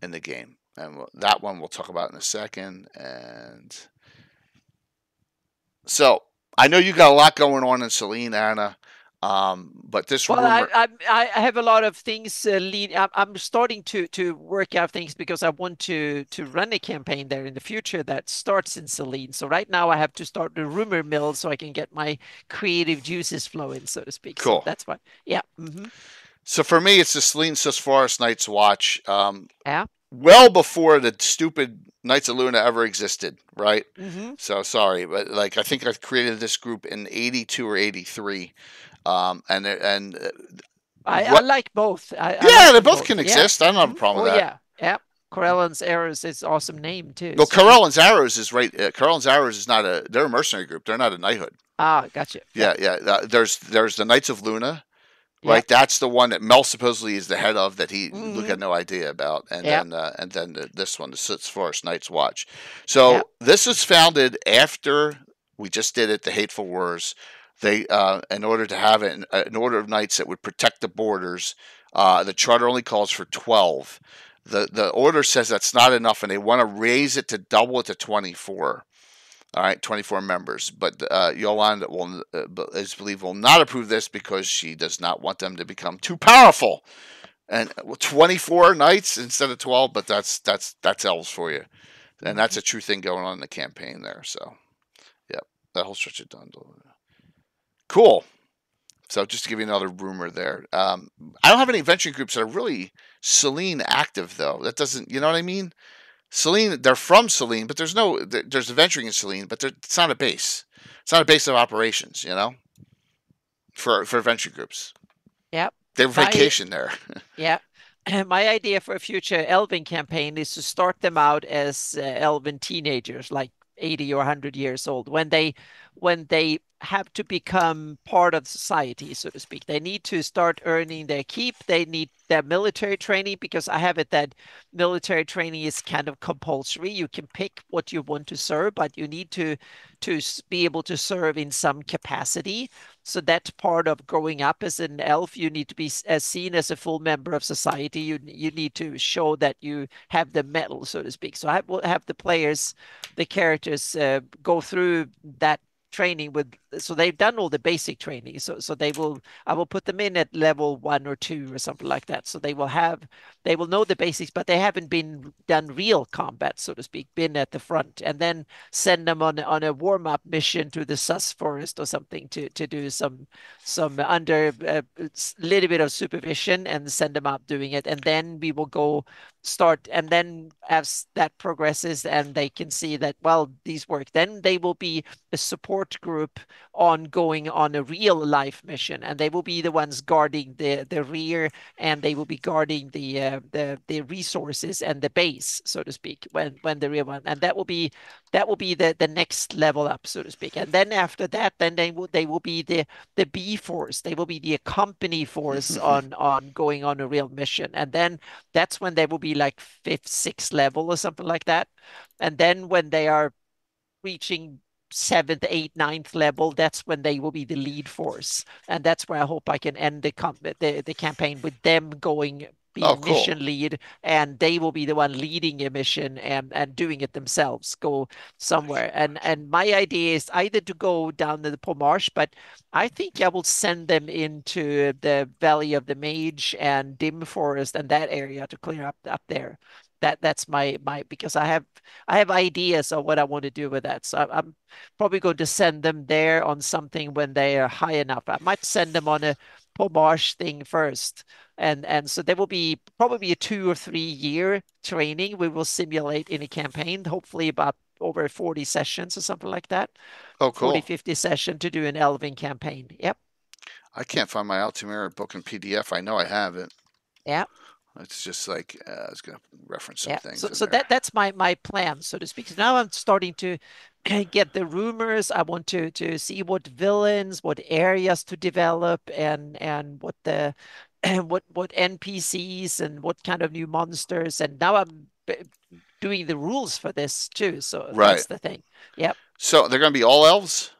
[SPEAKER 1] game. And that one we'll talk about in a second. And so I know you got a lot going on in Selene, Anna. But this rumor...
[SPEAKER 2] I have a lot of things I'm starting to work out things because I want to run a campaign there in the future that starts in Selene. So right now I have to start the rumor mill so I can get my creative juices flowing, so to speak.
[SPEAKER 1] Cool.
[SPEAKER 2] So that's why. Yeah. Mm-hmm.
[SPEAKER 1] So for me, it's the Selene Sus Forest Knights watch.
[SPEAKER 2] Yeah.
[SPEAKER 1] Well before the stupid Knights of Luna ever existed, right?
[SPEAKER 2] Mm-hmm.
[SPEAKER 1] So sorry, but I think I created this group in 82 or 83. I
[SPEAKER 2] like both.
[SPEAKER 1] They both can exist. I don't have a problem with that.
[SPEAKER 2] Yeah. Corellan's Arrows is an awesome name too.
[SPEAKER 1] Well, Corellan's Arrows is right. Corellan's Arrows is they're a mercenary group. They're not a knighthood.
[SPEAKER 2] Ah, gotcha.
[SPEAKER 1] Yeah. There's the Knights of Luna, right? That's the one that Mel supposedly is the head of that Luke had
[SPEAKER 2] Mm-hmm.
[SPEAKER 1] no idea about,
[SPEAKER 2] Yep.
[SPEAKER 1] and then this one, the Sith Force Night's Watch. So
[SPEAKER 2] Yep.
[SPEAKER 1] this was founded after we just did it, the Hateful Wars. They, in order to have an order of knights that would protect the borders, the charter only calls for 12. The order says that's not enough, and they want to raise it to double it to 24. All right, 24 members. But Yolanda is believed will not approve this because she does not want them to become too powerful. And 24 knights instead of 12, but that's elves for you, and that's a true thing going on in the campaign there. So, yep, that whole stretch of done. Cool. So just to give you another rumor there, I don't have any venturing groups that are really Selene active though. That doesn't, you know what I mean? Selene, they're from Selene, but there's adventuring in Selene, but it's not a base. It's not a base of operations, for adventure groups.
[SPEAKER 2] Yep.
[SPEAKER 1] They vacation there.
[SPEAKER 2] Yeah. My idea for a future Elven campaign is to start them out as Elven teenagers, like 80 or 100 years old, when they have to become part of society, so to speak. They need to start earning their keep. They need their military training, because I have it that military training is kind of compulsory. You can pick what you want to serve, but you need to be able to serve in some capacity. So that's part of growing up as an elf. You need to be as seen as a full member of society. You need to show that you have the mettle, so to speak. So I will have the players, the characters, go through that training with, so they've done all the basic training, so I will put them in at level 1 or 2 or something like that, so they will know the basics, but they haven't been done real combat, so to speak, been at the front, and then send them on a warm-up mission to the sus forest or something to do some under little bit of supervision, and send them out doing it, and then we will go start, and then as that progresses and they can see that, well, these work, then they will be a support group on going on a real life mission, and they will be the ones guarding the rear, and they will be guarding the resources and the base, so to speak, when the real one, and that will be the next level up, so to speak. And then after that, then they will be the B force. They will be the company force on going on a real mission, and then that's when they will be like 5th, 6th level or something like that. And then when they are reaching 7th, 8th, 9th level, that's when they will be the lead force, and that's where I hope I can end the campaign with them being
[SPEAKER 1] Cool.
[SPEAKER 2] mission lead, and they will be the one leading a mission and doing it themselves, go somewhere. And my idea is either to go down to the Pomarsh, but I think I will send them into the Valley of the Mage and Dim Forest and that area to clear up there. That's my because I have ideas of what I want to do with that. So I'm probably going to send them there on something when they are high enough. I might send them on a Pomarsh thing first. And so there will be probably a 2 or 3 year training we will simulate in a campaign, hopefully about over 40 sessions or something like that.
[SPEAKER 1] Oh,
[SPEAKER 2] 40,
[SPEAKER 1] cool.
[SPEAKER 2] 50 session to do an Elven campaign. Yep.
[SPEAKER 1] I can't find my Altamira book in PDF. I know I have it.
[SPEAKER 2] Yeah.
[SPEAKER 1] It's just like I was going to reference some
[SPEAKER 2] Yeah.
[SPEAKER 1] things
[SPEAKER 2] So
[SPEAKER 1] in
[SPEAKER 2] so
[SPEAKER 1] there.
[SPEAKER 2] that's my plan, so to speak. So now I'm starting to get the rumors. I want to see what villains, what areas to develop, and what the what NPCs and what kind of new monsters. And now I'm doing the rules for this too. So
[SPEAKER 1] Right.
[SPEAKER 2] that's the thing. Yep.
[SPEAKER 1] So they're going to be all elves?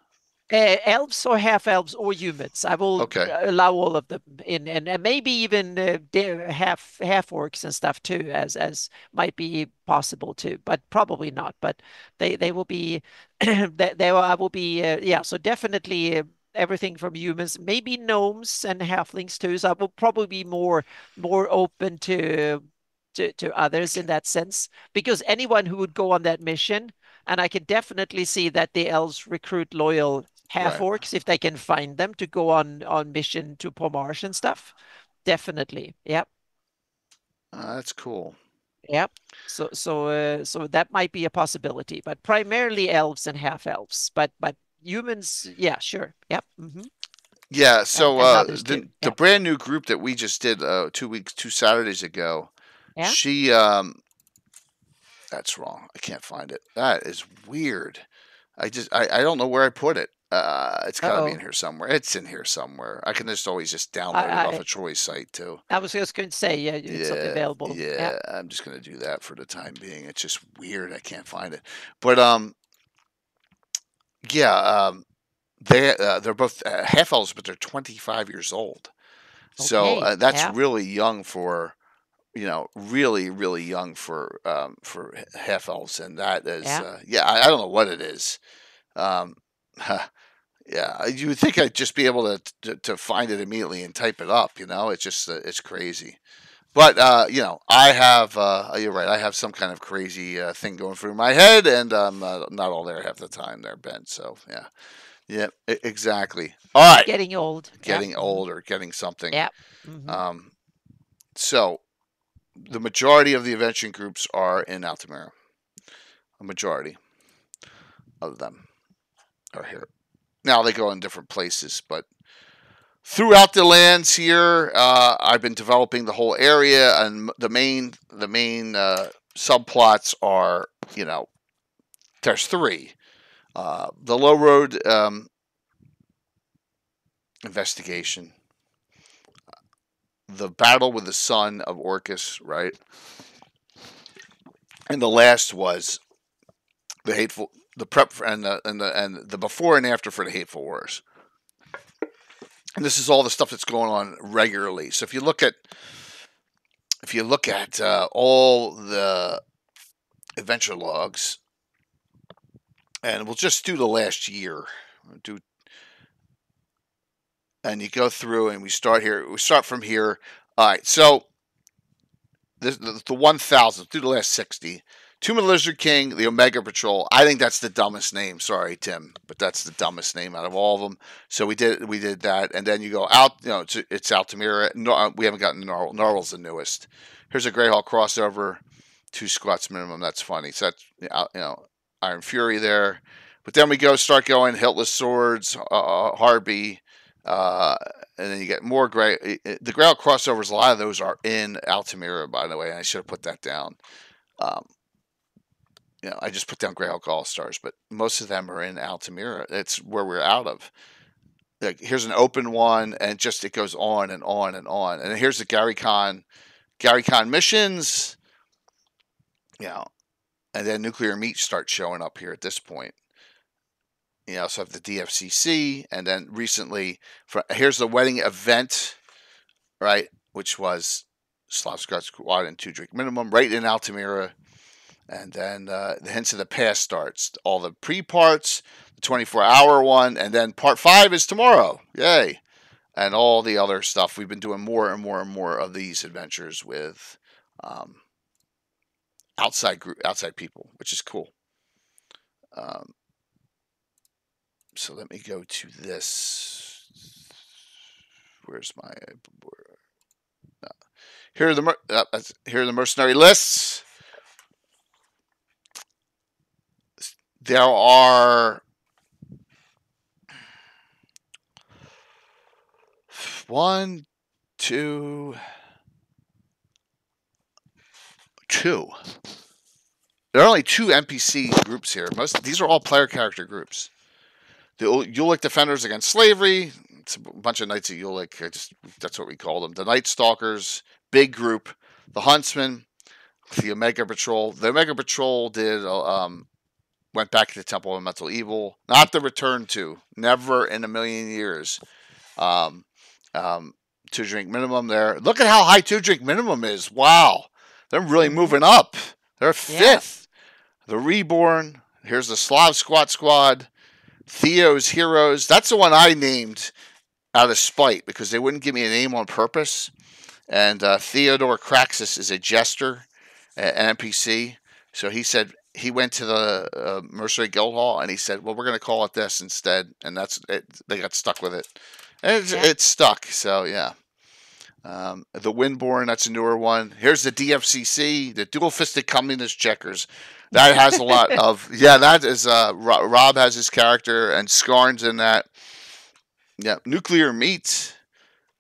[SPEAKER 2] Elves or half elves or humans. I will
[SPEAKER 1] Okay.
[SPEAKER 2] allow all of them in, and maybe even half orcs and stuff too, as might be possible too, but probably not. But they will be I will be yeah. So definitely. Everything from humans, maybe gnomes and halflings too. So I will probably be more open to others in that sense, because anyone who would go on that mission, and I can definitely see that the elves recruit loyal half
[SPEAKER 1] Right.
[SPEAKER 2] orcs if they can find them to go on mission to Pomarsh and stuff. Definitely. Yep.
[SPEAKER 1] That's cool.
[SPEAKER 2] Yep. So that might be a possibility, but primarily elves and half elves. But humans, yeah, sure. Yep.
[SPEAKER 1] Yeah.
[SPEAKER 2] And
[SPEAKER 1] So
[SPEAKER 2] others
[SPEAKER 1] the
[SPEAKER 2] too.
[SPEAKER 1] the
[SPEAKER 2] Yep.
[SPEAKER 1] brand new group that we just did 2 Saturdays ago,
[SPEAKER 2] Yeah.
[SPEAKER 1] she that's wrong. I can't find it. That is weird. I don't know where I put it. It's got to be in
[SPEAKER 2] Uh-oh.
[SPEAKER 1] here somewhere. It's in here somewhere. I can just always just download it off
[SPEAKER 2] I
[SPEAKER 1] of Troy's site too.
[SPEAKER 2] I was just going to say, yeah, it's available.
[SPEAKER 1] Yeah. I'm just gonna do that for the time being. It's just weird. I can't find it. But yeah. They're both half elves, but they're 25 years old. So
[SPEAKER 2] Okay,
[SPEAKER 1] that's
[SPEAKER 2] yeah.
[SPEAKER 1] really young for, really, really young for half elves, and that is, I don't know what it is. Um, yeah, you would think I'd just be able to find it immediately and type it up. It's just it's crazy. But I have. You're right. I have some kind of crazy thing going through my head, and not all there half the time. There, Ben. So yeah, exactly. All right,
[SPEAKER 2] Getting old.
[SPEAKER 1] getting old or getting something.
[SPEAKER 2] Yeah. Mm-hmm.
[SPEAKER 1] So the majority of the adventuring groups are in Altamira. A majority of them are here. Now they go in different places, but throughout the lands here, I've been developing the whole area, and the main subplots are, there's three. The Low Road investigation, the battle with the son of Orcus, right? And the last was the prep and the before and after for the Hateful Wars. And this is all the stuff that's going on regularly. So if you look at all the adventure logs, and we'll just do the last year, and you go through, and we start here. We start from here. All right, so the 1,000 through the last 60. Tomb of the Lizard King, the Omega Patrol. I think that's the dumbest name. Sorry, Tim, but that's the dumbest name out of all of them. So we did that, and then you go out. It's Altamira. No, we haven't gotten Narwhal. Narwhal's the newest. Here's a Greyhawk crossover, 2 squats minimum. That's funny. So that's Iron Fury there. But then we start going Hiltless Swords, Harby, and then you get more the Greyhawk crossovers. A lot of those are in Altamira, by the way. And I should have put that down. I just put down Greyhawk All Stars, but most of them are in Altamira. It's where we're out of. Like, here's an open one, and it goes on and on and on. And here's the Gary Con missions. And then Nuclear Meat starts showing up here at this point. You also have the DFCC, and then recently, here's the wedding event, right, which was Slav Squad and 2 drink minimum, right in Altamira. And then the Hints of the Past starts. All the pre-parts, the 24-hour one, and then part 5 is tomorrow. Yay. And all the other stuff. We've been doing more and more and more of these adventures with outside people, which is cool. So let me go to this. Where's my... Here are the mercenary lists. There are 1, 2. There are only 2 NPC groups here. These are all player character groups. The Ulick Defenders Against Slavery. It's a bunch of Knights of Ulick. That's what we call them. The Night Stalkers, big group. The Huntsmen, the Omega Patrol. The Omega Patrol went back to the Temple of Mental Evil. Not the Return to. Never in a million years. 2 drink minimum there. Look at how high 2 drink minimum is. Wow. They're really moving up. They're 5th. Yeah. The Reborn. Here's the Slav Squad. Theo's Heroes. That's the one I named out of spite because they wouldn't give me a name on purpose. And Theodore Craxus is a jester, an NPC. So he said he went to the Mercenary Guild Hall and he said, well, we're going to call it this instead. And that's it. They got stuck with it. And it's stuck. So, yeah. The Windborn, that's a newer one. Here's the DFCC, the Dual-Fisted Communist Checkers. That has a lot of... Yeah, that is... Rob has his character, and Skarn's in that. Yeah, Nuclear Meat.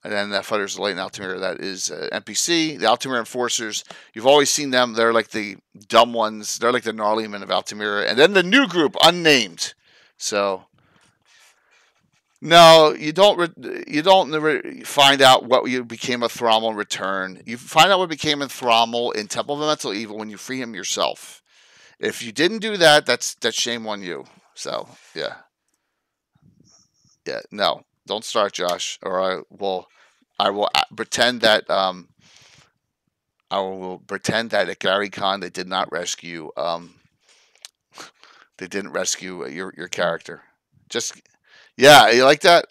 [SPEAKER 1] And then that Fighters of the Light in Altamira, that is NPC. The Altamira Enforcers, you've always seen them. They're like the dumb ones. They're like the gnarly men of Altamira. And then the new group, Unnamed. So, No, you don't. You don't find out what you became of Thrommel in Return. You find out what became of Thrommel in Temple of Elemental Evil when you free him yourself. If you didn't do that, that's shame on you. So yeah, yeah. No, don't start, Josh, or I will pretend that I will pretend that at Gary Con they did not rescue they didn't rescue your character. Just yeah, you like that?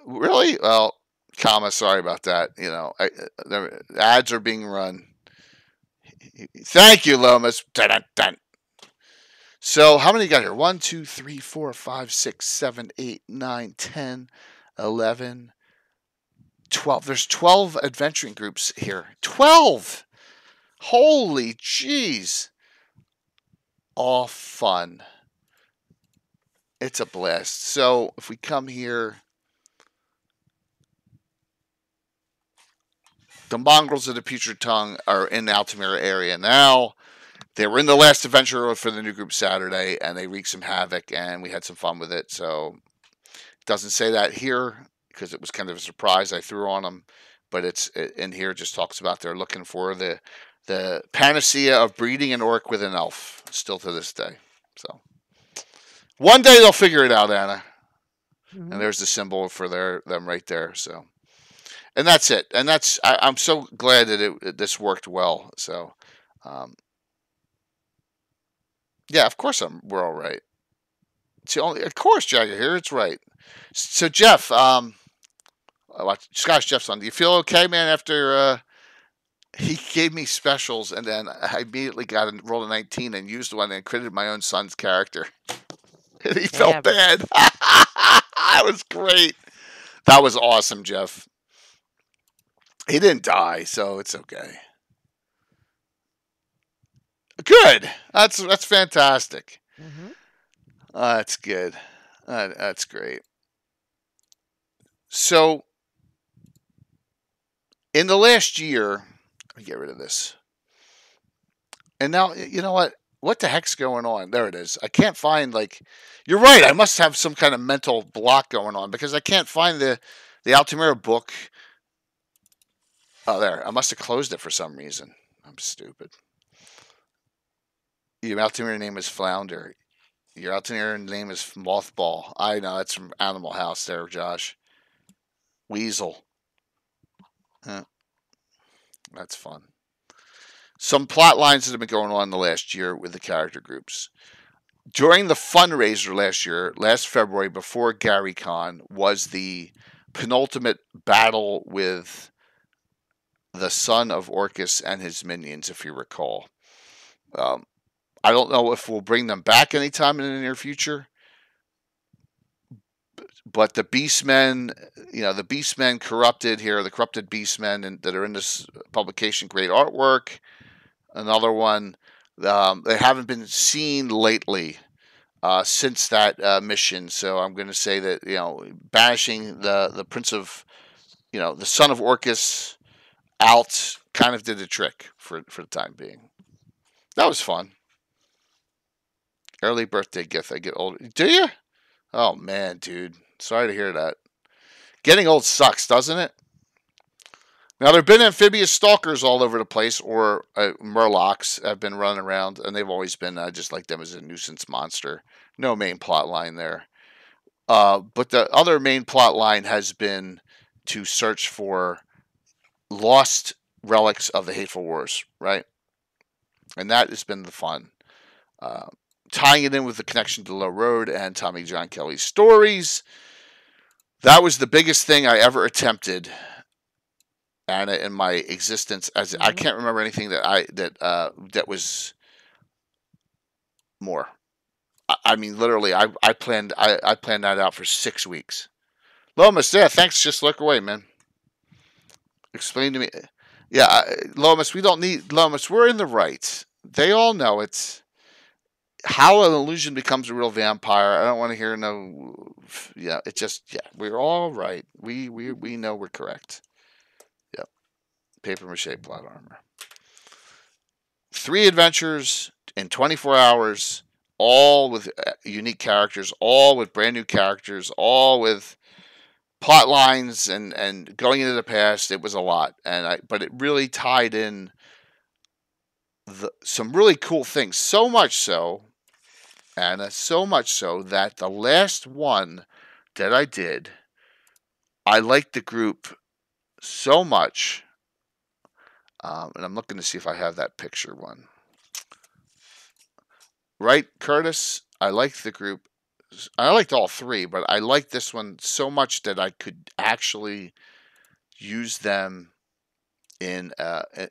[SPEAKER 1] Really? Well, comma. Sorry about that. You know, the ads are being run. Thank you, Lomas. Dun, dun, dun. So, how many you got here? 1, 2, 3, 4, 5, 6, 7, 8, 9, 10, 11, 12. There's 12 adventuring groups here. 12! Holy jeez. All fun. It's a blast. So, if we come here, the mongrels of the Putrid Tongue are in the Altamira area now. They were in the last adventure for the new group Saturday, and they wreaked some havoc, and we had some fun with it. So, it doesn't say that here because it was kind of a surprise I threw on them, but it's in here. It just talks about they're looking for the panacea of breeding an orc with an elf, still to this day. So, one day they'll figure it out, Anna.
[SPEAKER 2] Mm-hmm.
[SPEAKER 1] And there's the symbol for them right there. So, and that's it. And I'm so glad that this worked well. So, yeah, of course we're all right. Of course, Jagger here. It's right. So Jeff, Scotch Jeff's on. Do you feel okay, man? After he gave me specials, and then I immediately rolled a 19 and used one and credited my own son's character, and he felt bad. That was great. That was awesome, Jeff. He didn't die, so it's okay. Good. That's fantastic.
[SPEAKER 2] Mm-hmm.
[SPEAKER 1] That's good. That's great. So, in the last year, let me get rid of this. And now, you know what? What the heck's going on? There it is. I can't find, you're right. I must have some kind of mental block going on because I can't find the Altamira book. Oh, there. I must have closed it for some reason. I'm stupid. Your Altamira name is Flounder. Your Altamira name is Mothball. I know. That's from Animal House there, Josh. Weasel. That's fun. Some plot lines that have been going on the last year with the character groups. During the fundraiser last February, before Gary Con, was the penultimate battle with the son of Orcus and his minions, if you recall. I don't know if we'll bring them back anytime in the near future. But the Beastmen, the Beastmen corrupted here, the corrupted Beastmen that are in this publication, great artwork. Another one, they haven't been seen lately since that mission. So I'm going to say that, banishing the Prince of, the son of Orcus out kind of did the trick for the time being. That was fun. Early birthday gift. I get older. Do you? Oh, man, dude. Sorry to hear that. Getting old sucks, doesn't it? Now, there have been amphibious stalkers all over the place, or murlocs have been running around, and they've always been just like them as a nuisance monster. No main plot line there. But the other main plot line has been to search for lost relics of the Hateful Wars, right? And that has been the fun. Tying it in with the connection to Low Road and Tommy John Kelly's stories. That was the biggest thing I ever attempted, Anna, in my existence. As I can't remember anything that was more. I mean, literally, I planned that out for 6 weeks. Lomas, yeah, thanks. Just look away, man. Explain to me. Yeah, Lomas, we don't need Lomas. We're in the right. They all know it's how an illusion becomes a real vampire. I don't want to hear no. Yeah, we're all right. We know we're correct. Yep. Paper mache plot armor. 3 adventures in 24 hours, all with unique characters, all with brand new characters, all with plot lines and going into the past. It was a lot, but it really tied in some really cool things. So much so, Anna, so much so that the last one that I did, I liked the group so much. And I'm looking to see if I have that picture one. Right, Curtis? I liked the group. I liked all three, but I liked this one so much that I could actually use them in I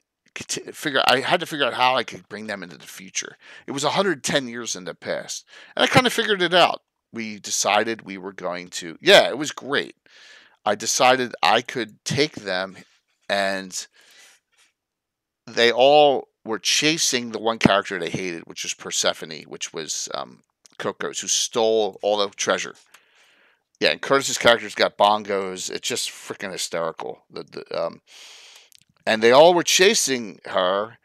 [SPEAKER 1] had to figure out how I could bring them into the future. It was 110 years in the past, and I kind of figured it out. We decided we were going to. Yeah, it was great. I decided I could take them, and they all were chasing the one character they hated, which was Persephone, which was Coco's, who stole all the treasure. Yeah, and Curtis's character's got bongos. It's just freaking hysterical. And they all were chasing her,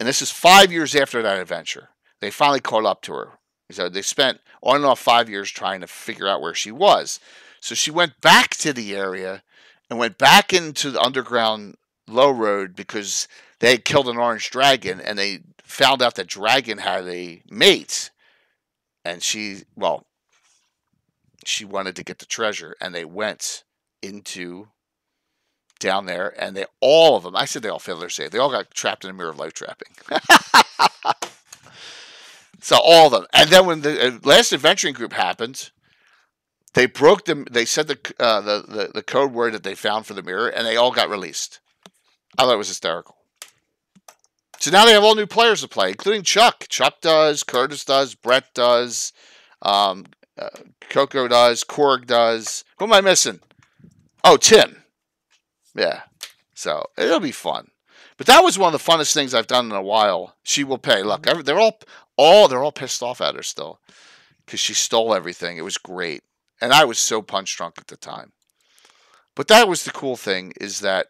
[SPEAKER 1] and this is 5 years after that adventure. They finally caught up to her. So they spent on and off 5 years trying to figure out where she was. So she went back to the area and went back into the underground low road because they had killed an orange dragon, and they found out that dragon had a mate. And she wanted to get the treasure, and they went into down there, and all of them, I said they all failed their save. They all got trapped in a mirror of life trapping. So all of them. And then when the last adventuring group happened, they broke them. They said the code word that they found for the mirror, and they all got released. I thought it was hysterical. So now they have all new players to play, including Chuck. Chuck does, Curtis does, Brett does, Coco does, Korg does. Who am I missing? Oh, Tim. Yeah. So it'll be fun. But that was one of the funnest things I've done in a while. She will pay. Look, they're all pissed off at her still because she stole everything. It was great, and I was so punch drunk at the time. But that was the cool thing, is that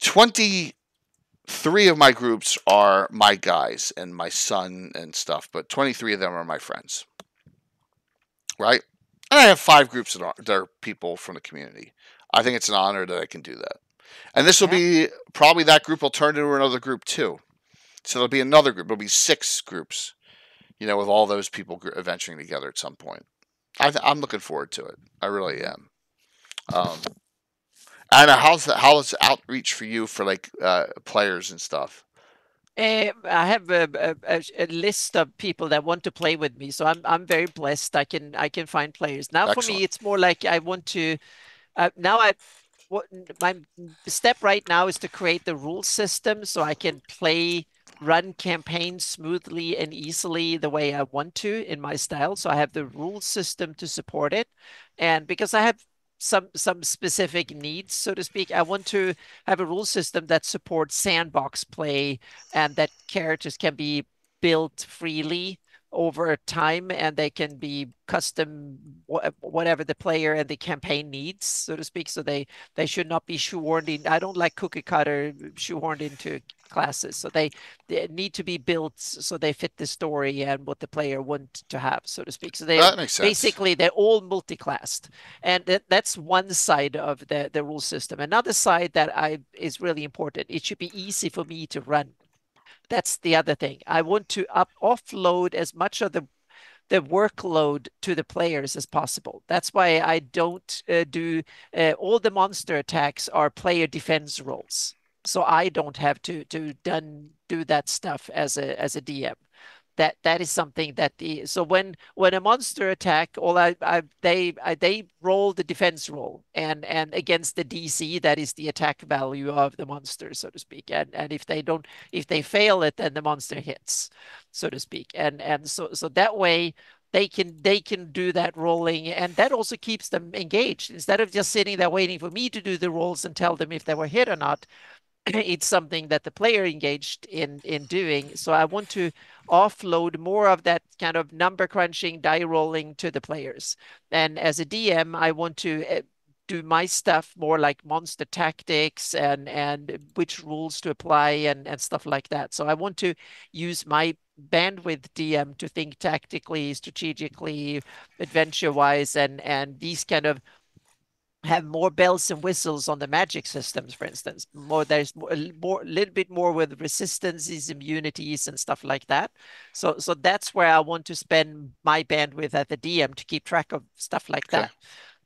[SPEAKER 1] 23 of my groups are my guys and my son and stuff, but 23 of them are my friends. Right? And I have 5 groups that are people from the community. I think it's an honor that I can do that. And this will be, probably that group will turn into another group too. So there'll be another group. There'll be 6 groups, with all those people adventuring together at some point. I'm looking forward to it. I really am. Anna, how's outreach for you for players and stuff?
[SPEAKER 2] I have a list of people that want to play with me, so I'm very blessed. I can find players now.
[SPEAKER 1] Excellent.
[SPEAKER 2] For me, it's more like I want to. My step right now is to create the rule system so I can run campaigns smoothly and easily the way I want to in my style. So I have the rule system to support it, and because I have some specific needs, so to speak, I want to have a rule system that supports sandbox play and that characters can be built freely over time, and they can be custom whatever the player and the campaign needs, so to speak. So they should not be shoehorned in. I don't like cookie cutter shoehorned into classes. So they need to be built so they fit the story and what the player want to have, so to speak. So
[SPEAKER 1] that makes sense.
[SPEAKER 2] Basically they're all multi-classed, and that's one side of the rule system. Another side that is really important. It should be easy for me to run. That's the other thing. I want to offload as much of the workload to the players as possible. That's why I don't do all the monster attacks are player defense rolls. So I don't have to do that stuff as a DM. That is something that so when a monster attack, they roll the defense roll and against the DC, that is the attack value of the monster, so to speak. And if they fail it, then the monster hits, so to speak. And so that way they can do that rolling, and that also keeps them engaged instead of just sitting there waiting for me to do the rolls and tell them if they were hit or not. It's something that the player engaged in doing. So I want to offload more of that kind of number crunching, die rolling to the players. And as a DM, I want to do my stuff more like monster tactics and which rules to apply and stuff like that. So I want to use my bandwidth DM to think tactically, strategically, adventure-wise, and these kind of have more bells and whistles on the magic systems, for instance. There's a little bit more with resistances, immunities, and stuff like that. So that's where I want to spend my bandwidth at the DM to keep track of stuff like that.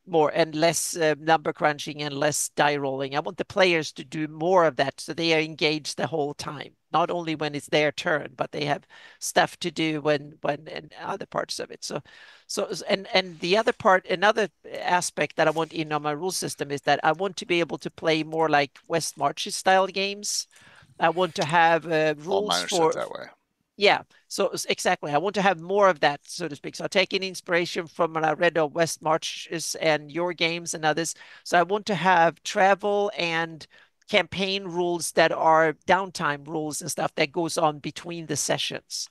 [SPEAKER 2] More and less number crunching and less die rolling. I want the players to do more of that so they are engaged the whole time, not only when it's their turn, but they have stuff to do when and other parts of it. And the other part, another aspect that I want in on my rule system is that I want to be able to play more like West March style games. I want to have rules for
[SPEAKER 1] that way.
[SPEAKER 2] Yeah, so exactly. I want to have more of that, so to speak. So taking inspiration from what I read of West Marches and your games and others. So I want to have travel and campaign rules that are downtime rules and stuff that goes on between the sessions.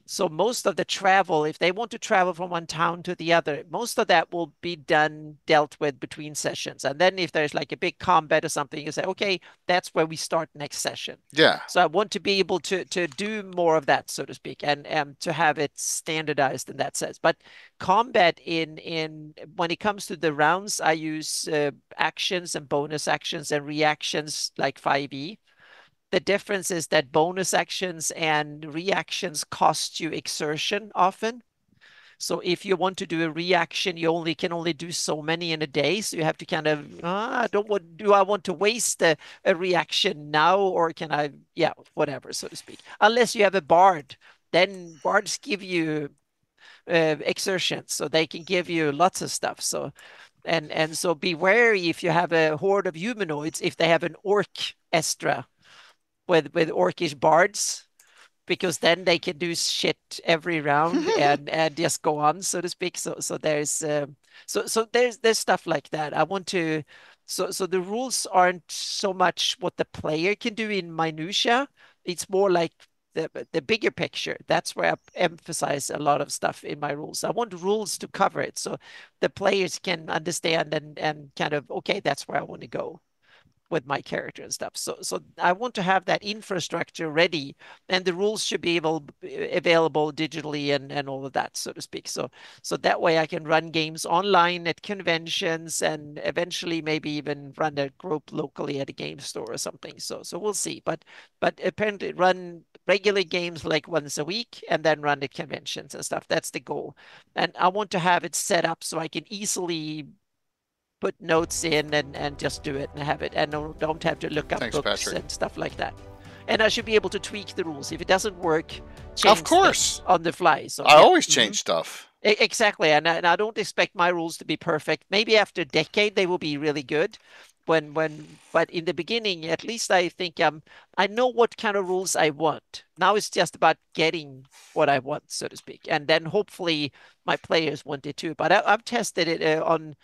[SPEAKER 2] So most of the travel, if they want to travel from one town to the other, most of that will be dealt with between sessions. And then if there's like a big combat or something, you say, okay, that's where we start next session.
[SPEAKER 1] Yeah.
[SPEAKER 2] So I want to be able to do more of that, so to speak, and to have it standardized in that sense. But combat in when it comes to the rounds, I use actions and bonus actions and reactions like 5e. The difference is that bonus actions and reactions cost you exertion often. So if you want to do a reaction, you can only do so many in a day. So you have to kind of, do I want to waste a reaction now, or can I, whatever, so to speak. Unless you have a bard, then bards give you exertion, so they can give you lots of stuff. So and so be wary if you have a horde of humanoids, if they have an orc Estra with orcish bards, because then they can do shit every round and just go on, so to speak. So there's there's stuff like that. I want to so the rules aren't so much what the player can do in minutia. It's more like the bigger picture. That's where I emphasize a lot of stuff in my rules. I want rules to cover it so the players can understand and kind of, okay, that's where I want to go with my character and stuff. So I want to have that infrastructure ready, and the rules should be available digitally and all of that, so to speak. So that way I can run games online at conventions and eventually maybe even run a group locally at a game store or something. So we'll see. But apparently run regular games like once a week and then run at conventions and stuff. That's the goal. And I want to have it set up so I can easily put notes in and just do it and have it, and don't have to look up books Patrick. And stuff like that. And I should be able to tweak the rules. If it doesn't work, change
[SPEAKER 1] of course
[SPEAKER 2] on the fly. So
[SPEAKER 1] I always change stuff.
[SPEAKER 2] Exactly. And I don't expect my rules to be perfect. Maybe after a decade, they will be really good. But in the beginning, at least I think I know what kind of rules I want. Now it's just about getting what I want, so to speak. And then hopefully my players want it too. But I've tested it on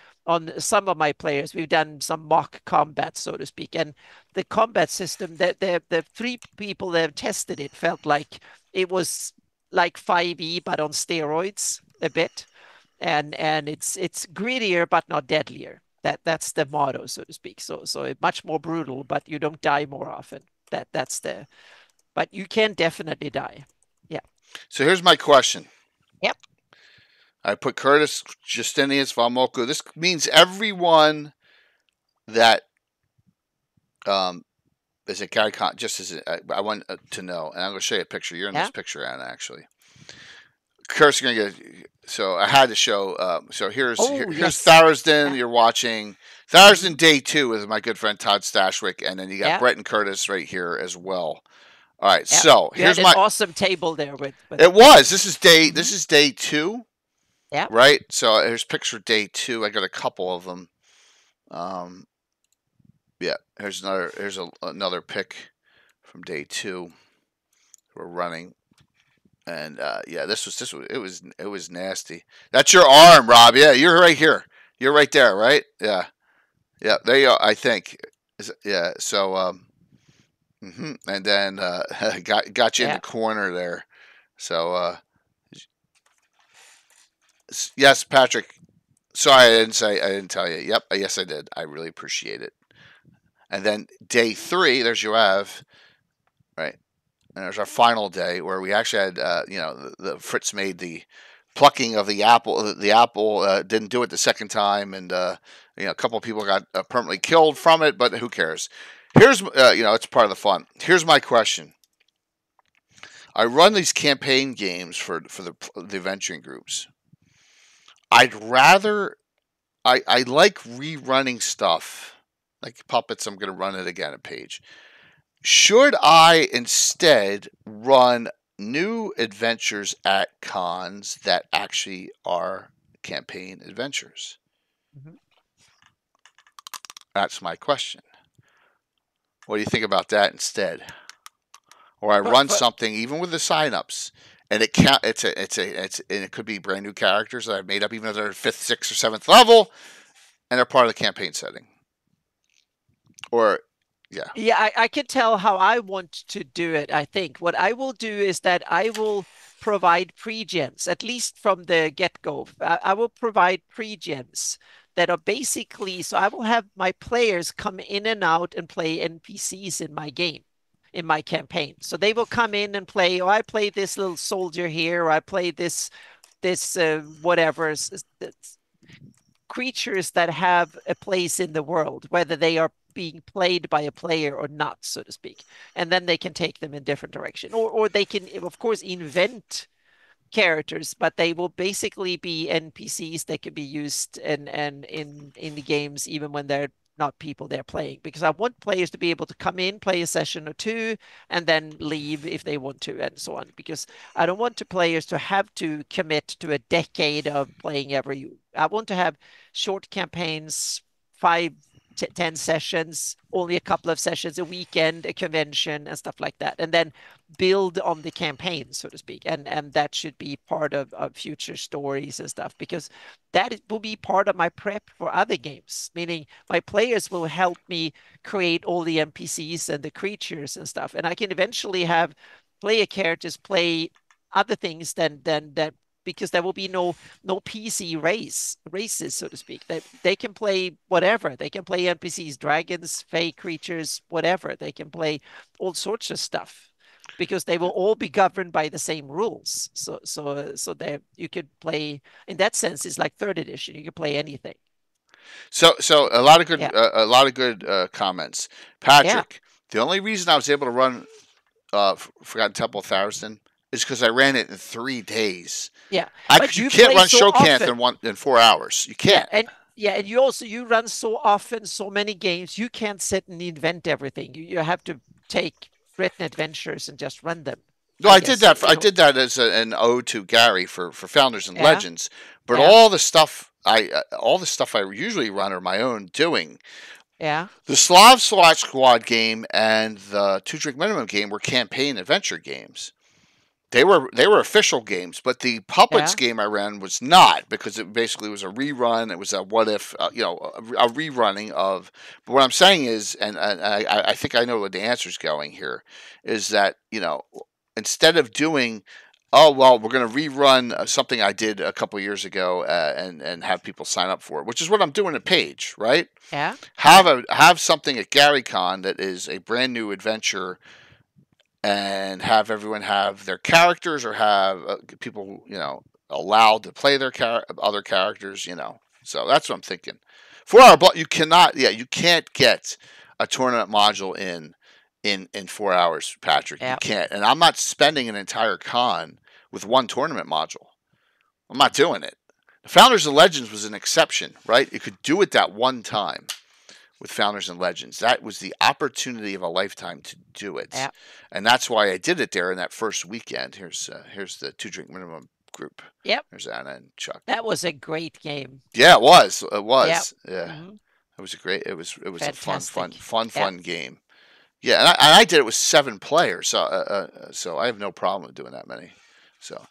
[SPEAKER 2] some of my players. We've done some mock combat, so to speak. And the combat system, the 3 people that have tested it felt like it was like 5e, but on steroids a bit. And it's grittier, but not deadlier. That's the motto, so to speak. So it's much more brutal, but you don't die more often. But you can definitely die. Yeah.
[SPEAKER 1] So here's my question.
[SPEAKER 2] Yep.
[SPEAKER 1] I put Curtis, Justinius, Valmoku. This means everyone that is a Gary Con. Just as I want to know, and I'm going to show you a picture. You're in this picture, Anna, actually. Curtis, you're going to get. So I had to show. So here's Tharsden. You're watching Tharsden Day 2 with my good friend Todd Stashwick, and then you got Brett and Curtis right here as well. All right, so here's my
[SPEAKER 2] awesome table there with
[SPEAKER 1] it was. This is day. This is day 2.
[SPEAKER 2] Yeah.
[SPEAKER 1] Right. So here's picture day 2. I got a couple of them. Yeah. Here's another. Here's another pic from day 2. We're running. And this was it was nasty. That's your arm, Rob. Yeah, you're right here. You're right there, right? Yeah, there you are. I think. Yeah. So and then got you in the corner there. So yes, Patrick. Sorry, I didn't tell you. Yep. Yes, I did. I really appreciate it. And then day 3, there's Yoav, right? and it was our final day where we actually had, the Fritz made the plucking of the apple. The apple didn't do it the second time, and a couple of people got permanently killed from it. But who cares? Here's, it's part of the fun. Here's my question. I run these campaign games for the adventuring groups. I like rerunning stuff. Like Puppets, I'm going to run it again at Page. Should I instead run new adventures at cons that actually are campaign adventures?
[SPEAKER 2] Mhm.
[SPEAKER 1] That's my question. What do you think about that instead? Or I
[SPEAKER 2] But-
[SPEAKER 1] run
[SPEAKER 2] but-
[SPEAKER 1] something even with the signups, and it could be brand new characters that I've made up, even if they're 5th, 6th, or 7th level, and they're part of the campaign setting. Or yeah.
[SPEAKER 2] Yeah, I can tell how I want to do it, I think. What I will do is that I will provide pre-gens, at least from the get-go. I will provide pre-gens that are basically, so I will have my players come in and out and play NPCs in my game, in my campaign. So they will come in and play, I play this little soldier here, or I play this whatever, creatures that have a place in the world, whether they are being played by a player or not, so to speak. And then they can take them in different direction. Or they can, of course, invent characters, but they will basically be NPCs that can be used and in the games even when they're not people they're playing, because I want players to be able to come in, play a session or two, and then leave if they want to, and so on. Because I don't want players to have to commit to a decade of playing every. I want to have short campaigns, 5 to 10 sessions, only a couple of sessions a weekend, a convention, and stuff like that, and then build on the campaign, so to speak, and that should be part of future stories and stuff, because that will be part of my prep for other games, meaning my players will help me create all the NPCs and the creatures and stuff, and I can eventually have player characters play other things than that, because there will be no PC races, so to speak. They can play whatever. They can play NPCs, dragons, fey creatures, whatever. They can play all sorts of stuff, because they will all be governed by the same rules. So that you could play, in that sense, it's like 3rd edition. You can play anything.
[SPEAKER 1] So a lot of good comments, Patrick.
[SPEAKER 2] Yeah.
[SPEAKER 1] The only reason I was able to run Forgotten Temple of Tharizdun is because I ran it in 3 days.
[SPEAKER 2] Yeah,
[SPEAKER 1] you can't run Shokanth in 4 hours. You can't.
[SPEAKER 2] Yeah, and you run so often, so many games. You can't sit and invent everything. You have to take written adventures and just run them.
[SPEAKER 1] No, I did that. I did that as an ode to Gary for Founders and Legends. But all the stuff I usually run are my own doing.
[SPEAKER 2] Yeah.
[SPEAKER 1] The Slav Squad game and the 2 Drink Minimum game were campaign adventure games. They were official games, but the Puppets game I ran was not, because it basically was a rerun. It was a what if, a rerunning of. But what I'm saying is, and I think I know where the answer's going here, is that instead of doing, we're going to rerun something I did a couple years ago and have people sign up for it, which is what I'm doing at Page, right?
[SPEAKER 2] Yeah.
[SPEAKER 1] Have something at GaryCon that is a brand new adventure, and have everyone have their characters, or have people, allowed to play their other characters, So that's what I'm thinking. 4 hour, but you can't get a tournament module in 4 hours, Patrick.
[SPEAKER 2] Yep.
[SPEAKER 1] You can't. And I'm not spending an entire con with one tournament module. I'm not doing it. The Founders and Legends was an exception, right? You could do it that one time with Founders and Legends. That was the opportunity of a lifetime to do it.
[SPEAKER 2] Yep.
[SPEAKER 1] And that's why I did it there in that first weekend. Here's the 2 Drink Minimum group.
[SPEAKER 2] Yep.
[SPEAKER 1] There's Anna and Chuck.
[SPEAKER 2] That was a great game.
[SPEAKER 1] Yeah, it was. It was.
[SPEAKER 2] Yep.
[SPEAKER 1] Yeah.
[SPEAKER 2] Mm-hmm.
[SPEAKER 1] It was a
[SPEAKER 2] Fantastic.
[SPEAKER 1] fun game. Yeah, and I did it with 7 players, so I have no problem with doing that many. So,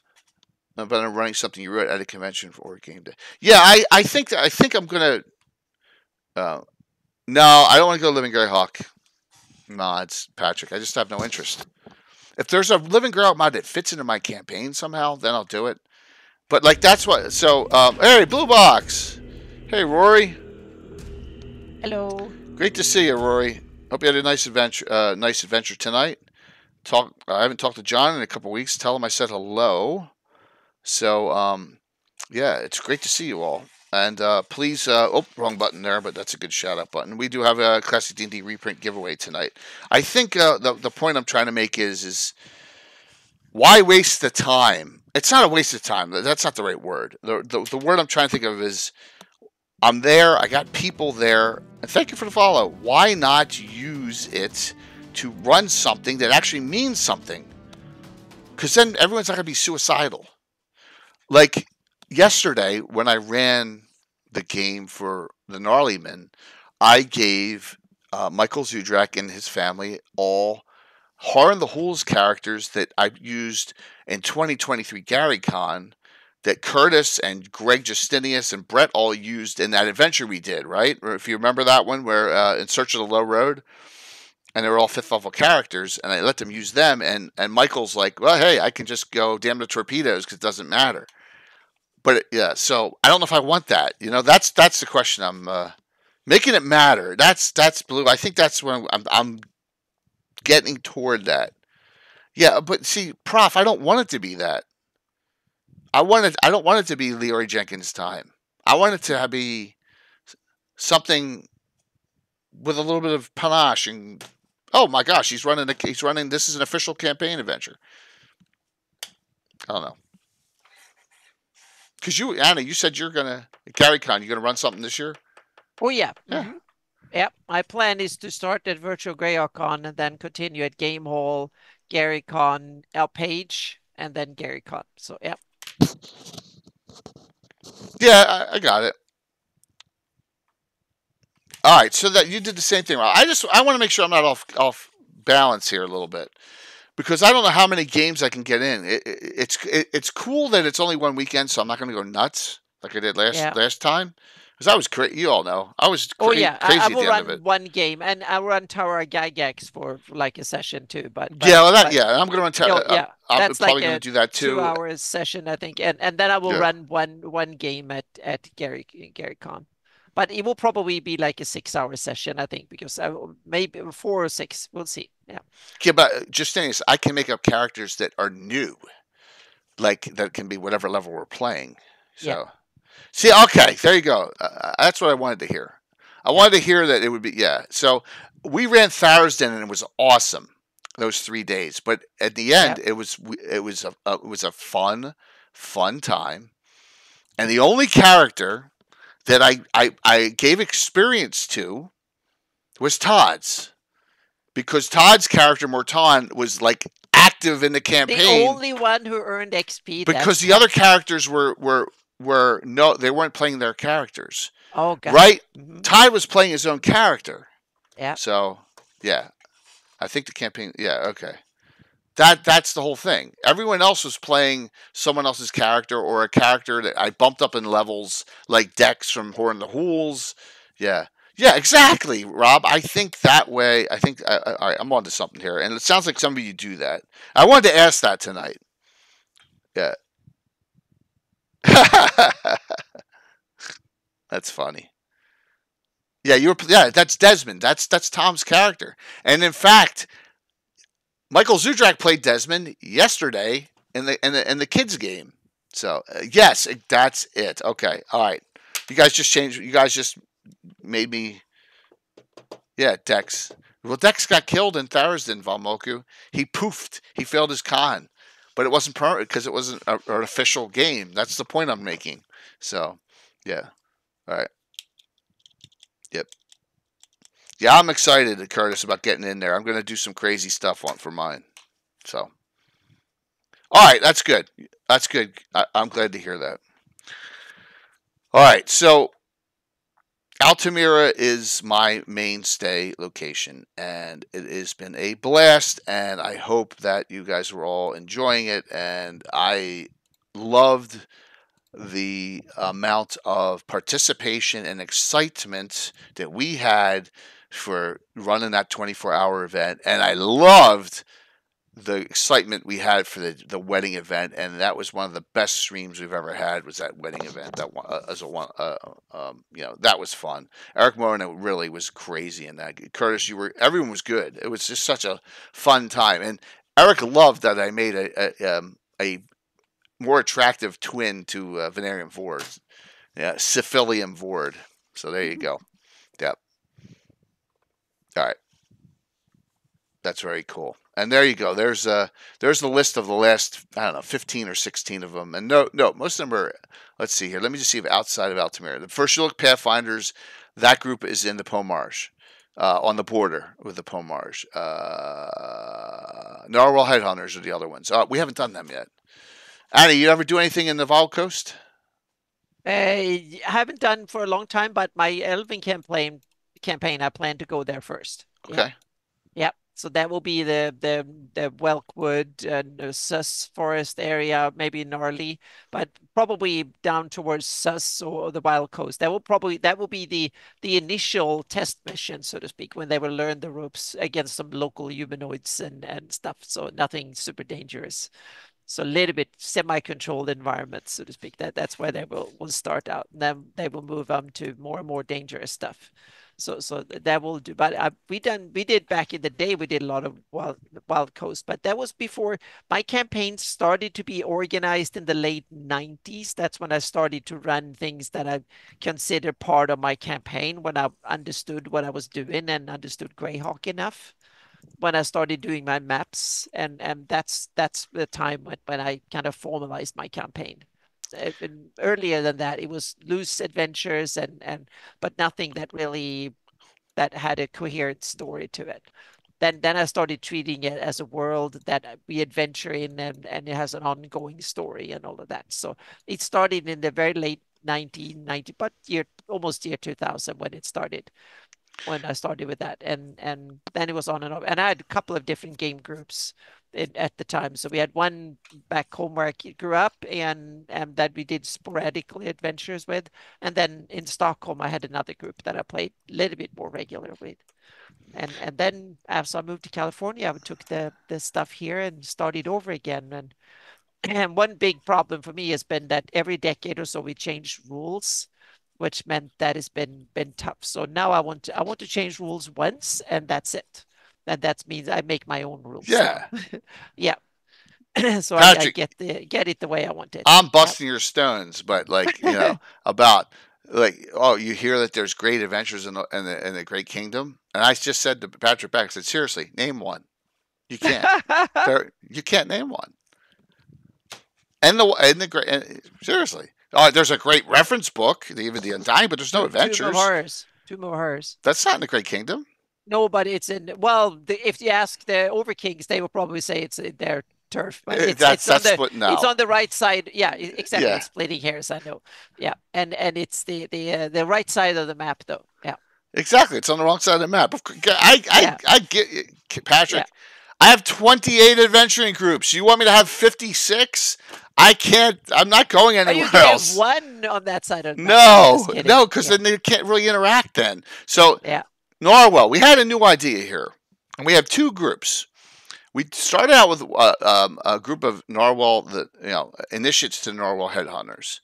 [SPEAKER 1] but I'm running something you wrote at a convention for game day. Yeah, I think I'm gonna. No, I don't want to go Living GREYHAWK mods, Patrick. I just have no interest. If there's a Living GREYHAWK mod that fits into my campaign somehow, then I'll do it. But that's what. So, hey, Blue Box. Hey, Rory.
[SPEAKER 2] Hello.
[SPEAKER 1] Great to see you, Rory. Hope you had a nice adventure tonight. haven't talked to John in a couple weeks. Tell him I said hello. So yeah, it's great to see you all. And please, wrong button there, but that's a good shout out button. We do have a Classic D&D reprint giveaway tonight. I think the point I'm trying to make is why waste the time? It's not a waste of time. That's not the right word. The word I'm trying to think of is I'm there. I got people there. And thank you for the follow. Why not use it to run something that actually means something? Because then everyone's not going to be suicidal. Like yesterday, when I ran the game for the Gnarlyman, I gave Michael Zudrak and his family all Horror in the Hools characters that I used in 2023 GaryCon that Curtis and Greg Justinius and Brett all used in that adventure we did, right? Or if you remember that one where In Search of the Low Road, and they were all 5th level characters, and I let them use them, and Michael's like, well, hey, I can just go damn the torpedoes because it doesn't matter. But yeah, so I don't know if I want that. That's the question. I'm making it matter. That's Blue. I think that's when I'm getting toward that. Yeah, but see, Prof, I don't want it to be that. I don't want it to be Leroy Jenkins' time. I want it to be something with a little bit of panache and oh my gosh, he's running. This is an official campaign adventure. I don't know. Because Anna, you said you're gonna GaryCon. You're gonna run something this year.
[SPEAKER 2] Oh yeah.
[SPEAKER 1] Yeah.
[SPEAKER 2] Mm-hmm. Yep. My plan is to start at Virtual GreyHawk and then continue at Game Hall, GaryCon, Page, and then GaryCon. So yep.
[SPEAKER 1] Yeah, I got it. All right, so that you did the same thing. I want to make sure I'm not off balance here a little bit. Because I don't know how many games I can get in. It's cool that it's only one weekend, so I'm not going to go nuts like I did last time. Because I was crazy. You all know I was crazy
[SPEAKER 2] I
[SPEAKER 1] at the end
[SPEAKER 2] will
[SPEAKER 1] of it.
[SPEAKER 2] run one game, and I'll run Tower of Gygax for like a session too. But
[SPEAKER 1] I'm going to run Tower. I'm
[SPEAKER 2] that's
[SPEAKER 1] probably
[SPEAKER 2] like
[SPEAKER 1] going to do that too.
[SPEAKER 2] 2 hours session, I think, and then I will run one game at GaryCon. But it will probably be like a 6-hour session, I think, because maybe 4 or 6. We'll see. Yeah.
[SPEAKER 1] Yeah, but just saying this, I can make up characters that are new, like that can be whatever level we're playing. So, see, okay, there you go. That's what I wanted to hear. I wanted to hear that it would be So we ran Thursden and it was awesome those 3 days. But at the end, it was a fun time, and the only character that I gave experience to was Todd's. Because Todd's character, Morton, was like active in the campaign.
[SPEAKER 2] The only one who earned XP.
[SPEAKER 1] Because the other characters were no, they weren't playing their characters.
[SPEAKER 2] Oh, God.
[SPEAKER 1] Right? Mm-hmm. Todd was playing his own character.
[SPEAKER 2] Yeah.
[SPEAKER 1] So, yeah. I think the campaign, okay. That's the whole thing. Everyone else was playing someone else's character or a character that I bumped up in levels, like Dex from Horror in the Hools. Yeah. Yeah, exactly, Rob. I think that way. I think I'm onto something here, and it sounds like some of you do that. I wanted to ask that tonight. Yeah, that's funny. Yeah, that's Desmond. That's Tom's character, and in fact, Michael Zudrak played Desmond yesterday in the kids game. So yes, that's it. Okay, all right. You guys just changed. You guys just made me. Yeah, Dex. Well, Dex got killed in Thursden, Valmoku. He poofed. He failed his con. But it wasn't permanent because it wasn't an official game. That's the point I'm making. So, yeah. All right. Yep. Yeah, I'm excited, Curtis, about getting in there. I'm going to do some crazy stuff for mine. So. All right, that's good. That's good. I'm glad to hear that. All right, so Altamira is my mainstay location, and it has been a blast, and I hope that you guys were all enjoying it, and I loved the amount of participation and excitement that we had for running that 24-hour event, and I loved the excitement we had for the wedding event, and that was one of the best streams we've ever had. Was that wedding event? That one that was fun. Eric Moreno really was crazy in that. Curtis, everyone was good. It was just such a fun time, and Eric loved that I made a more attractive twin to Venarium Vord. Yeah, Syphilium Vord. So there you go. Yep. All right. That's very cool. And there you go. There's the list of the last, I don't know, 15 or 16 of them. And no, most of them are, let's see here. Let me just see if outside of Altamira. The first you look Pathfinders, that group is in the Pomarge, on the border with the Pomarge. Narwhal Headhunters are the other ones. We haven't done them yet. Annie, you ever do anything in the Wild Coast?
[SPEAKER 2] I haven't done for a long time, but my Elven campaign, I plan to go there first.
[SPEAKER 1] Okay.
[SPEAKER 2] Yeah. So that will be the Welkwood and Sus Forest area, maybe Gnarly, but probably down towards Sus or the Wild Coast. That will be the initial test mission, so to speak, when they will learn the ropes against some local humanoids and stuff. So nothing super dangerous. So a little bit semi-controlled environment, so to speak. That's where they will start out. And then they will move on to more and more dangerous stuff. So that will do. But we did back in the day. We did a lot of Wild Coast, but that was before my campaign started to be organized in the late 90s. That's when I started to run things that I consider part of my campaign, when I understood what I was doing and understood GREYHAWK enough. When I started doing my maps, and that's the time when I kind of formalized my campaign. Earlier than that, it was loose adventures but nothing that really that had a coherent story to it. Then I started treating it as a world that we adventure in, and it has an ongoing story and all of that. So it started in the very late 1990, but almost year 2000 when it started. When I started with that, and then it was on and off. And I had a couple of different game groups at the time. So we had one back home where I grew up, and that we did sporadically adventures with. And then in Stockholm, I had another group that I played a little bit more regular with. And then as I moved to California, I took the stuff here and started over again. And one big problem for me has been that every decade or so we change rules, which meant that it's been tough. So now I want to change rules once, and that's it. And that means I make my own rules.
[SPEAKER 1] Yeah.
[SPEAKER 2] Yeah. So
[SPEAKER 1] Patrick,
[SPEAKER 2] I get it the way I want it.
[SPEAKER 1] I'm busting your stones, but like, about like, oh, you hear that there's great adventures in the Great Kingdom, and I just said to Patrick Beck, I said, seriously, name one. You can't. You can't name one. Seriously. There's a great reference book, even the Undying, but there's no adventures.
[SPEAKER 2] Tomb of Horrors.
[SPEAKER 1] That's not in the Great Kingdom.
[SPEAKER 2] No, but it's in. Well, if you ask the Overkings, they will probably say it's in their turf. But it's on the right side. Yeah, exactly. Yeah. It's splitting hairs. I know. Yeah, and it's the right side of the map, though. Yeah.
[SPEAKER 1] Exactly. It's on the wrong side of the map. I get Patrick. Yeah. I have 28 adventuring groups. You want me to have 56? I can't. I'm not going anywhere else.
[SPEAKER 2] You have one on that side of the
[SPEAKER 1] map. No, because then they can't really interact then. So, Narwhal, we had a new idea here. And we have two groups. We started out with a group of Narwhal, initiates to Narwhal Headhunters.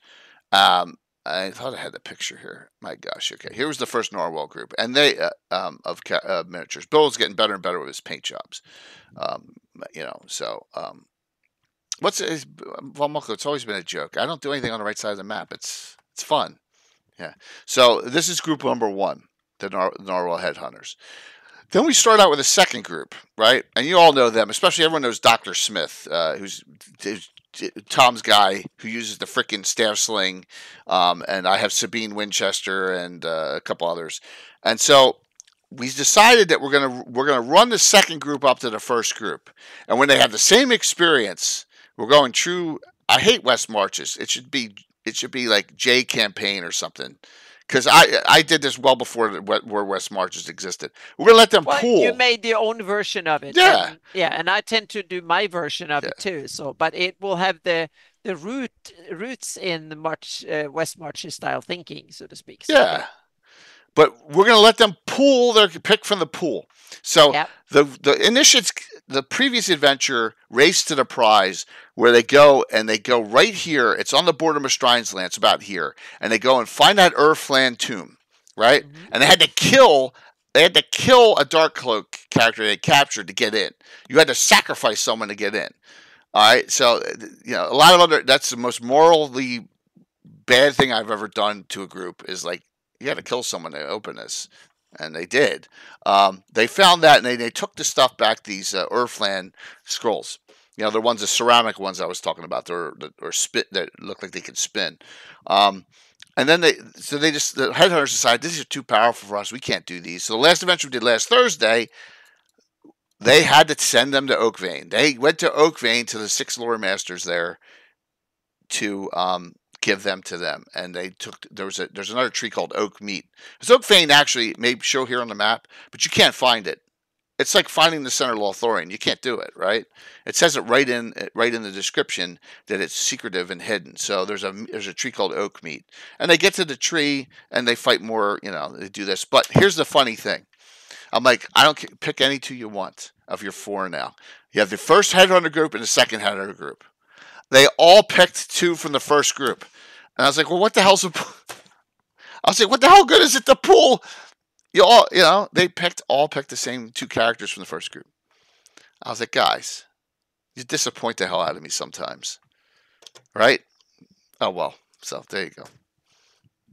[SPEAKER 1] I thought I had the picture here. My gosh. Okay. Here was the first Narwhal group. And they, of miniatures. Bill's getting better and better with his paint jobs. What's it's always been a joke. I don't do anything on the right side of the map. It's fun. Yeah. So this is group number one, the Narwhal Headhunters. Then we start out with a second group, right? And you all know them, especially everyone knows Dr. Smith, who's Tom's guy who uses the frickin' staff sling, and I have Sabine Winchester and a couple others. And so we decided that we're gonna run the second group up to the first group, and when they have the same experience, we're going true. I hate West Marches. It should be like J Campaign or something. Because I did this well before where West Marches existed. We're going to let them pool.
[SPEAKER 2] You made your own version of it.
[SPEAKER 1] Yeah.
[SPEAKER 2] And I tend to do my version of it too. So, but it will have the roots in the West Marches style thinking, so to speak. So,
[SPEAKER 1] yeah. But we're going to let them pool their pick from the pool. So the initiates, the previous adventure, Race to the Prize, where they go right here. It's on the border of Mastrine's land. It's about here. And they go and find that Urfland tomb, right? Mm-hmm. And they had to kill they had to kill a Dark Cloak character they captured to get in. You had to sacrifice someone to get in. All right, so a lot of that's the most morally bad thing I've ever done to a group is like you had to kill someone to open this, and they did. They found that, and they took the stuff back. These Earthland scrolls, the ones, the ceramic ones I was talking about, or spit that look like they could spin. And then the headhunters decided these are too powerful for us. We can't do these. So the last adventure we did last Thursday, they had to send them to Oakvein. They went to Oakvein to the 6 lore masters there to give them to them. And they took there's another tree called Oak Meat. Because Oakvein actually may show here on the map, but you can't find it. It's like finding the center Lothorian. You can't do it, right? It says it right in the description that it's secretive and hidden. So there's a tree called Oak Meat, and they get to the tree and they fight more. They do this. But here's the funny thing. I'm like, I don't pick any two you want of your 4 now. You have the first headhunter group and the second headhunter group. They all picked 2 from the first group, and I was like, well, what the hell's what the hell good is it to pull? They all picked the same 2 characters from the first group. I was like, guys, you disappoint the hell out of me sometimes, right? Oh well, so there you go.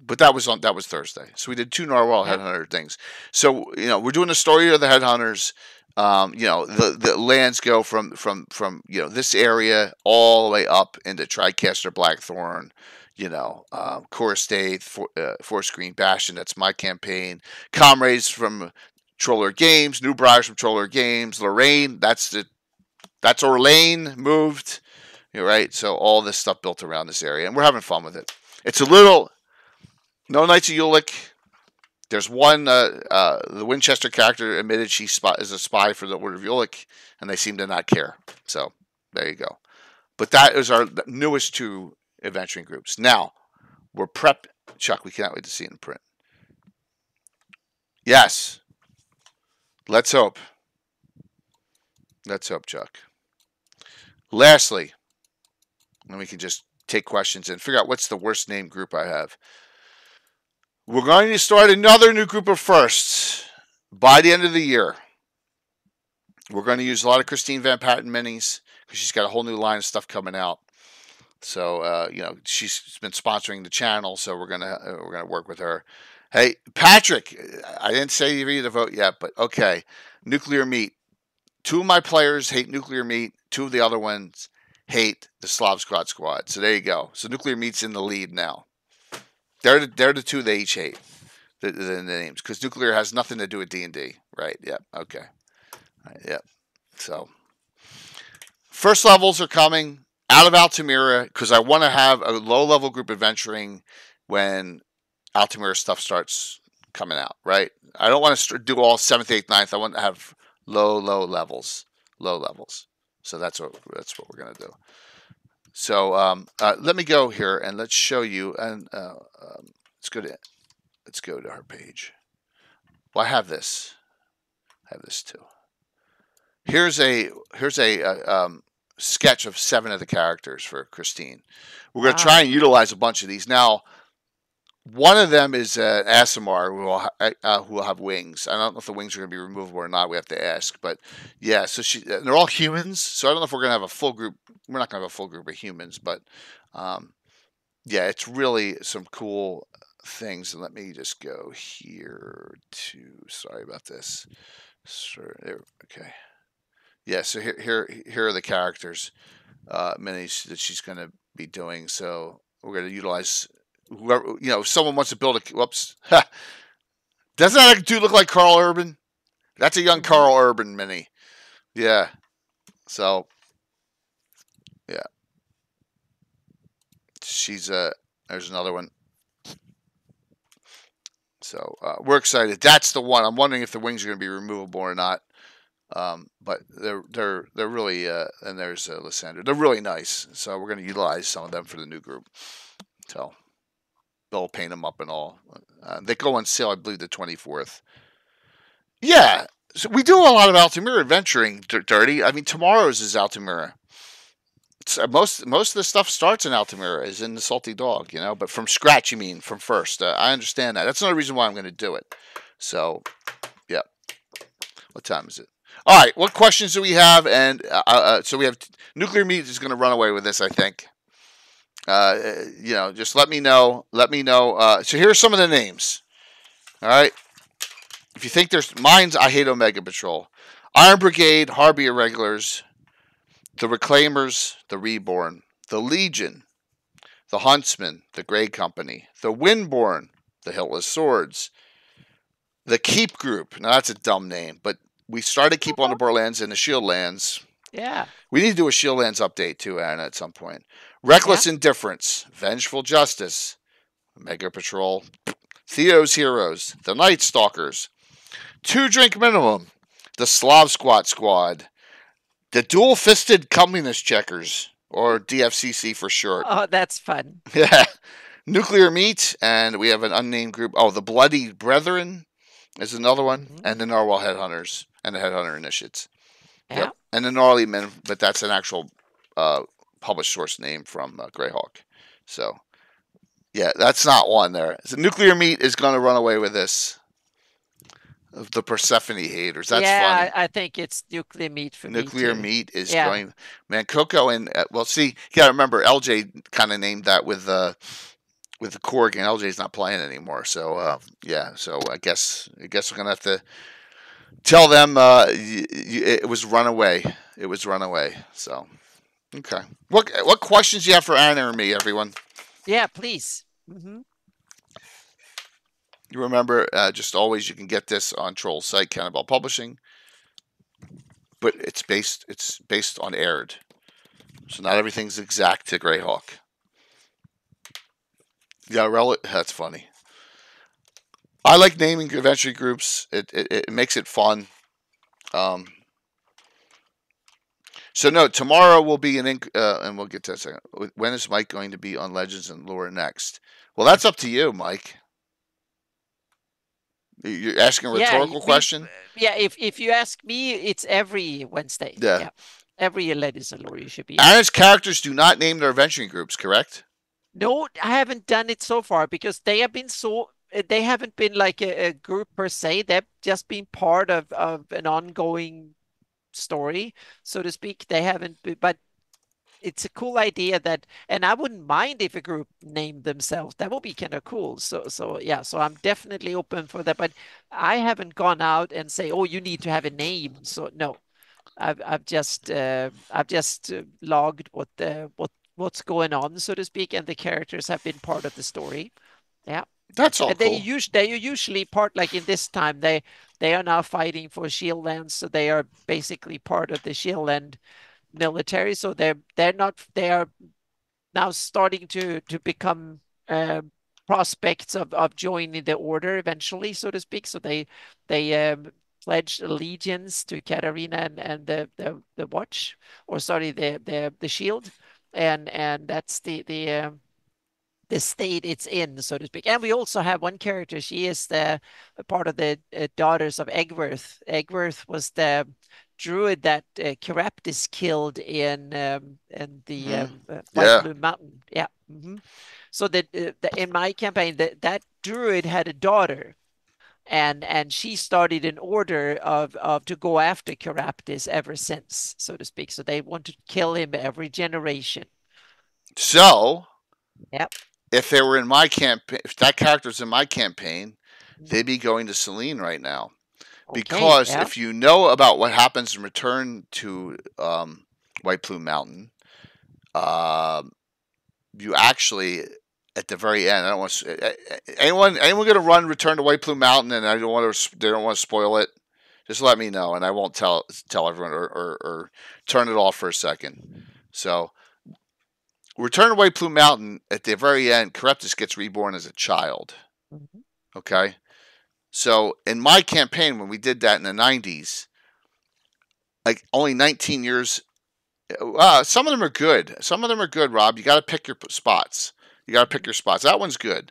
[SPEAKER 1] But that was Thursday, so we did 2 Narwhal headhunter things. So we're doing the story of the headhunters. The lands go from this area all the way up into Tricaster Blackthorn. Chorus State, Forest Green Bastion, that's my campaign. Comrades from Troller Games, New Briars from Troller Games, Lorraine, that's Orlane moved. Right? So all this stuff built around this area, and we're having fun with it. It's a little, no Knights of Ulick. There's one, the Winchester character admitted she is a spy for the Order of Ulick, and they seem to not care. So there you go. But that is our newest 2 adventuring groups. Now, we're prep. Chuck, we cannot wait to see it in print. Yes. Let's hope. Let's hope, Chuck. Lastly, and we can just take questions and figure out what's the worst named group I have. We're going to start another new group of firsts by the end of the year. We're going to use a lot of Christine Van Patten minis because she's got a whole new line of stuff coming out. So she's been sponsoring the channel, so we're gonna work with her. Hey, Patrick, I didn't say you need to vote yet, but okay. Nuclear Meat. 2 of my players hate Nuclear Meat. 2 of the other ones hate the Slav Squad. So there you go. So Nuclear Meat's in the lead now. They're the 2 they each hate. The names, because Nuclear has nothing to do with D&D, right? Yep. Okay. Right, yep. So first levels are coming out of Altamira, because I want to have a low-level group adventuring when Altamira stuff starts coming out, right? I don't want to do all 7th, 8th, 9th. I want to have low levels. So that's what we're going to do. So let me go here and let's show you. And let's go to her page. Well, I have this. Too. Here's a sketch of 7 of the characters for Christine. We're going to try and utilize a bunch of these. Now, one of them is Aasimar, who will have wings. I don't know if the wings are going to be removable or not. We have to ask. But yeah, so they're all humans. So I don't know if we're going to have a full group. We're not going to have a full group of humans. But yeah, it's really some cool things. And let me just go here to, sorry about this. Okay. Yeah, so here are the characters, minis that she's going to be doing. So we're going to utilize whoever, if someone wants to build a, whoops. Doesn't that dude look like Carl Urban? That's a young Carl Urban mini. Yeah. So, yeah. There's another one. So we're excited. That's the one. I'm wondering if the wings are going to be removable or not. But they're really and there's Lysandra. They're really nice. So we're going to utilize some of them for the new group. So they'll paint them up and all. They go on sale, I believe, the 24th. Yeah, so we do a lot of Altamira adventuring, Dirty. I mean, tomorrow's is Altamira. Most of the stuff starts in Altamira, is in the Salty Dog, but from scratch, you mean, from first. I understand that. That's another reason why I'm going to do it. So, yeah. What time is it? All right. What questions do we have? And so we have Nuclear Meat is going to run away with this, I think. Just let me know. Let me know. So here's some of the names. All right. If you think there's mine's, I hate Omega Patrol, Iron Brigade, Harby Irregulars, the Reclaimers, the Reborn, the Legion, the Huntsman, the Grey Company, the Windborn, the Hiltless Swords, the Keep Group. Now that's a dumb name, but we started Keep on the Borderlands and the Shieldlands.
[SPEAKER 2] Yeah.
[SPEAKER 1] We need to do a Shieldlands update too, Anna, at some point. Reckless Indifference, Vengeful Justice, Mega Patrol, Theo's Heroes, the Night Stalkers, 2 Drink Minimum, the Slav Squad, the Dual Fisted Communist Checkers, or DFCC for short.
[SPEAKER 2] Oh, that's fun.
[SPEAKER 1] Yeah. Nuclear Meat, and we have an unnamed group. Oh, the Bloody Brethren is another one, and the Narwhal Headhunters and the Headhunter Initiates.
[SPEAKER 2] Yeah.
[SPEAKER 1] Yep. And the Gnarly Men, but that's an actual published source name from GREYHAWK. So, yeah, that's not one there. So Nuclear Meat is going to run away with this. Of the Persephone haters. That's funny.
[SPEAKER 2] I think it's Nuclear Meat for
[SPEAKER 1] Nuclear
[SPEAKER 2] me.
[SPEAKER 1] Meat is going. Man, Coco and see, you got to remember LJ kind of named that with the Korg, and LJ's not playing anymore. So so I guess we're gonna have to tell them it was Runaway. It was Runaway. So okay, what questions do you have for Anna or me, everyone?
[SPEAKER 2] Yeah, please.
[SPEAKER 1] You remember, just always you can get this on Troll's site, Cannonball Publishing, but it's based on aired, so not everything's exact to GREYHAWK. Yeah, that's funny. I like naming adventure groups. It makes it fun. So no, tomorrow will be and we'll get to that in a second. When is Mike going to be on Legends and Lore next? Well, that's up to you, Mike. You're asking a rhetorical question?
[SPEAKER 2] Yeah, if you ask me, it's every Wednesday.
[SPEAKER 1] Yeah.
[SPEAKER 2] Every Legends and Lore you should be.
[SPEAKER 1] Anna's characters do not name their adventuring groups, correct?
[SPEAKER 2] No, I haven't done it so far because they haven't been like a group per se. They've just been part of an ongoing story, so to speak. They haven't, but it's a cool idea and I wouldn't mind if a group named themselves. That would be kind of cool. So I'm definitely open for that. But I haven't gone out and say, oh, you need to have a name. So no, I've just logged what's going on, so to speak, and the characters have been part of the story. Yeah,
[SPEAKER 1] that's all.
[SPEAKER 2] And
[SPEAKER 1] cool.
[SPEAKER 2] They are usually part, like in this time they are now fighting for Shieldlands, so they are basically part of the Shieldland military. So they are now starting to become prospects of joining the order eventually, so to speak. So they pledged allegiance to Katarina and the Watch, or sorry, the Shield, and that's the state it's in, so to speak. And we also have one character. She is the part of the daughters of Egworth. Egworth was the druid that Caraptis killed in the White Blue Mountain. Yeah. So that in my campaign, that druid had a daughter, and she started an order of to go after Caraptis ever since, so to speak. So they want to kill him every generation.
[SPEAKER 1] So,
[SPEAKER 2] yep.
[SPEAKER 1] If they were in my campaign, if that character's in my campaign, they'd be going to Selene right now. Because if you know about what happens in Return to White Plume Mountain, you actually, at the very end, I don't want to, anyone going to run Return to White Plume Mountain, and they don't want to spoil it. Just let me know, and I won't tell everyone or turn it off for a second. So, Return to White Plume Mountain, at the very end, Caraptis gets reborn as a child. Okay? So, in my campaign, when we did that in the 90s, like only 19 years, some of them are good. Some of them are good, Rob. You got to pick your spots. That one's good.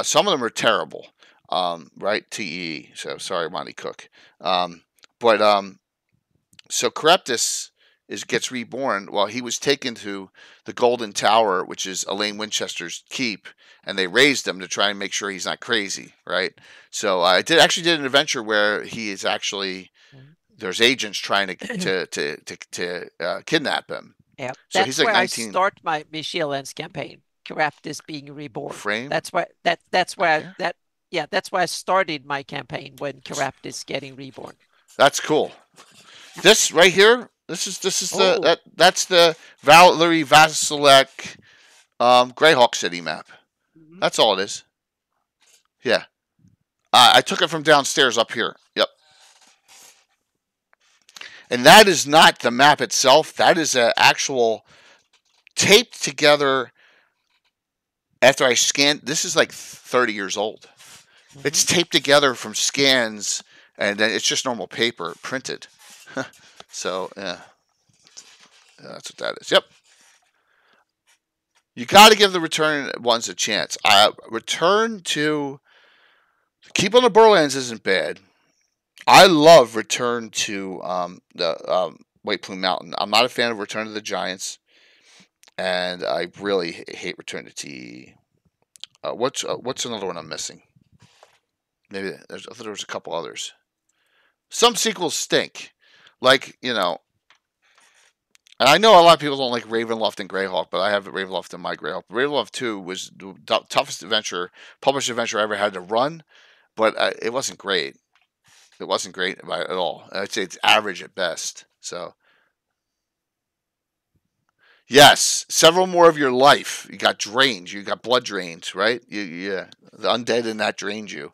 [SPEAKER 1] Some of them are terrible, right? TEE. So, sorry, Monty Cook. So Caraptis gets reborn. Well, he was taken to the Golden Tower, which is Elaine Winchester's keep, and they raised him to try and make sure he's not crazy, right? So I actually did an adventure where he is actually there's agents trying to kidnap him.
[SPEAKER 2] Yeah,
[SPEAKER 1] So he's
[SPEAKER 2] that's
[SPEAKER 1] like
[SPEAKER 2] where I
[SPEAKER 1] 19.
[SPEAKER 2] start my Michelle Lens campaign. Caraptus being reborn.
[SPEAKER 1] Frame.
[SPEAKER 2] That's why that's where
[SPEAKER 1] Okay.
[SPEAKER 2] that's why I started my campaign when Caraptus getting reborn.
[SPEAKER 1] That's cool. This right here. This is
[SPEAKER 2] Oh.
[SPEAKER 1] that's the Valery Vasilek Greyhawk City map.
[SPEAKER 2] Mhm.
[SPEAKER 1] That's all it is. Yeah. I took it from downstairs up here. Yep. And that is not the map itself. That is an actual taped together after I scanned. This is like 30 years old. It's taped together from scans, and then it's just normal paper printed. So, yeah. That's what that is. Yep. You got to give the return ones a chance. Return to Keep on the Borderlands isn't bad. I love Return to the White Plume Mountain. I'm not a fan of Return to the Giants, and I really hate Return to T. What's another one I'm missing? Maybe I thought there was a couple others. Some sequels stink, like and I know a lot of people don't like Ravenloft and Greyhawk, but I have Ravenloft in my Greyhawk. Ravenloft 2 was the toughest published adventure I ever had to run, but it wasn't great. It wasn't great at all. I'd say it's average at best. So, yes, several more of your life. You got drained. You got blood drained, right? Yeah, the undead in that drained you.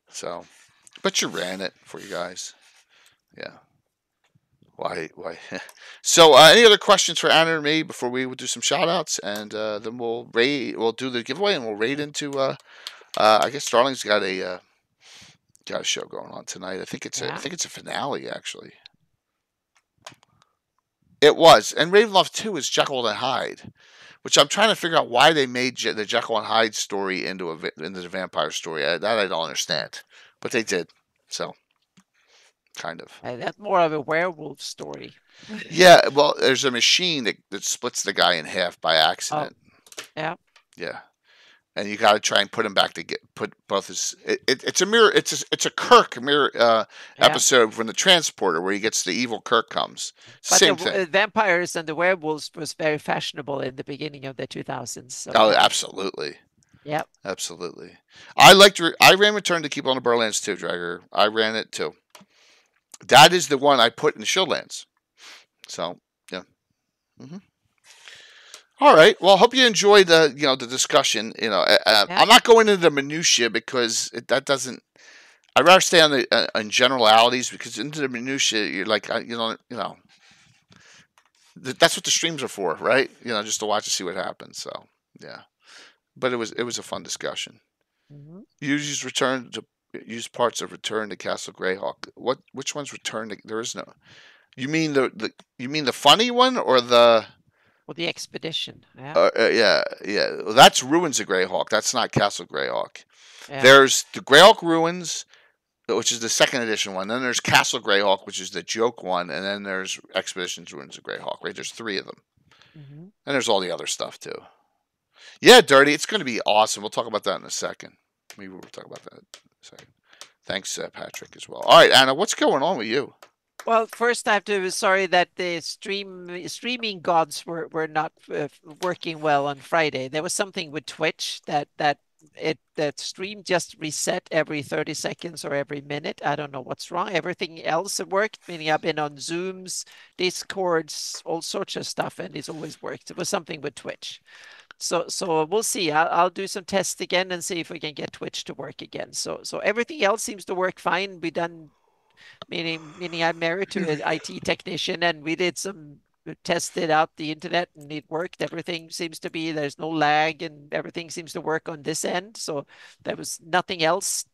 [SPEAKER 1] So, but you ran it for you guys. Yeah. Why? So, any other questions for Anna or me before we will do some shout outs, and then we'll do the giveaway, and we'll raid into I guess Starling's got a show going on tonight. I think it's a finale actually. It was, and Ravenloft 2 is Jekyll and Hyde, which I'm trying to figure out why they made the Jekyll and Hyde story into the vampire story. That I don't understand, but they did. So, kind of.
[SPEAKER 2] That's more of a werewolf story.
[SPEAKER 1] Yeah, well, there's a machine that splits the guy in half by accident.
[SPEAKER 2] Oh, yeah.
[SPEAKER 1] Yeah, and you got to try and put him back to put both his. It's a mirror. It's a Kirk mirror episode from the Transporter where he gets the evil Kirk comes.
[SPEAKER 2] But
[SPEAKER 1] Same
[SPEAKER 2] the
[SPEAKER 1] thing.
[SPEAKER 2] vampires and the werewolves was very fashionable in the beginning of the 2000s. So,
[SPEAKER 1] Oh, absolutely.
[SPEAKER 2] Yep.
[SPEAKER 1] Absolutely. I ran Return to Keep on the Borderlands too, Dragger. I ran it too. That is the one I put in the Shieldlands. So, yeah. Mm-hmm. All right. Well, I hope you enjoyed the discussion. I'm not going into the minutia because that doesn't. I'd rather stay on generalities because into the minutia, you're like that's what the streams are for, right? Just to watch and see what happens. So, yeah. But it was a fun discussion.
[SPEAKER 2] Mm-hmm.
[SPEAKER 1] Use parts of Return to Castle Greyhawk. Which one's Return to? There is no. You mean the funny one or the?
[SPEAKER 2] Well, the expedition. Yeah.
[SPEAKER 1] Yeah. Well, that's Ruins of Greyhawk. That's not Castle Greyhawk.
[SPEAKER 2] Yeah.
[SPEAKER 1] There's the Greyhawk Ruins, which is the second edition one. Then there's Castle Greyhawk, which is the joke one, and then there's Expeditions Ruins of Greyhawk. Right? There's 3 of them, and there's all the other stuff too. Yeah, Dirty. It's going to be awesome. We'll talk about that in a second. Maybe we'll talk about that in a second. Thanks, Patrick, as well. All right, Anna, what's going on with you?
[SPEAKER 2] Well, first I have to be sorry that the streaming gods were not working well on Friday. There was something with Twitch that stream just reset every 30 seconds or every minute. I don't know what's wrong. Everything else worked, meaning I've been on Zooms, Discords, all sorts of stuff, and it's always worked. It was something with Twitch. So we'll see. I'll do some tests again and see if we can get Twitch to work again. So everything else seems to work fine. We done, meaning I'm married to an IT technician, and we did some tested out the internet and it worked. Everything seems to be, there's no lag and everything seems to work on this end. So there was nothing else.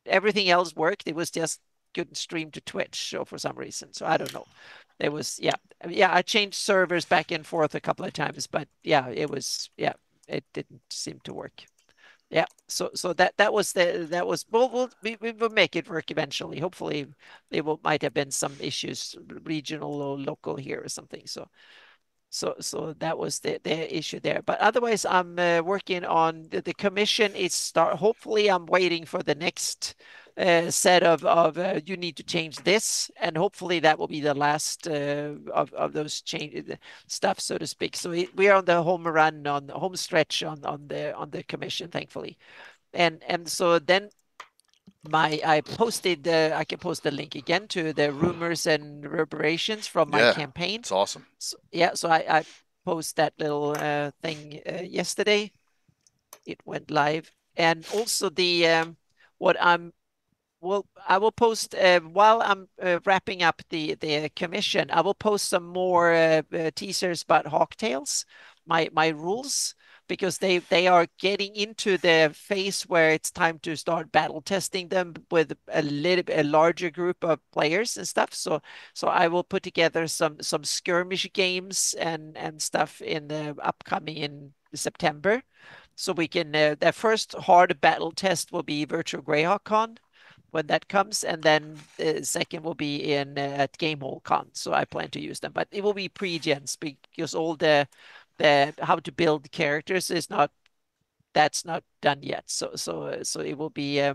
[SPEAKER 2] Everything else worked. It was just couldn't stream to Twitch. So for some reason, so I don't know. It was, yeah. I changed servers back and forth a couple of times, but yeah, it didn't seem to work. Yeah, so that was we will make it work eventually. Hopefully, might have been some issues, regional or local here or something. So that was the issue there. But otherwise, I'm working on the commission is start. Hopefully, I'm waiting for the next set of you need to change this, and hopefully that will be the last of those change stuff, so to speak. So we are on the home run, on the home stretch on the commission, thankfully. And so then I posted I can post the link again to the rumors and reverberations from my
[SPEAKER 1] Yeah,
[SPEAKER 2] campaign.
[SPEAKER 1] it's awesome.
[SPEAKER 2] So, yeah, so I post that little thing yesterday. It went live, and also the what I'm well, I will post while I'm wrapping up the commission. I will post some more teasers about Hawktails, my rules, because they are getting into the phase where it's time to start battle testing them with a larger group of players and stuff. So I will put together some skirmish games and stuff in the upcoming in September. So we can the first hard battle test will be Virtual GREYHAWK Con when that comes, and then the second will be in at GameHole Con. So I plan to use them, but it will be pre-gens because all the how to build characters is not that's not done yet. So it will be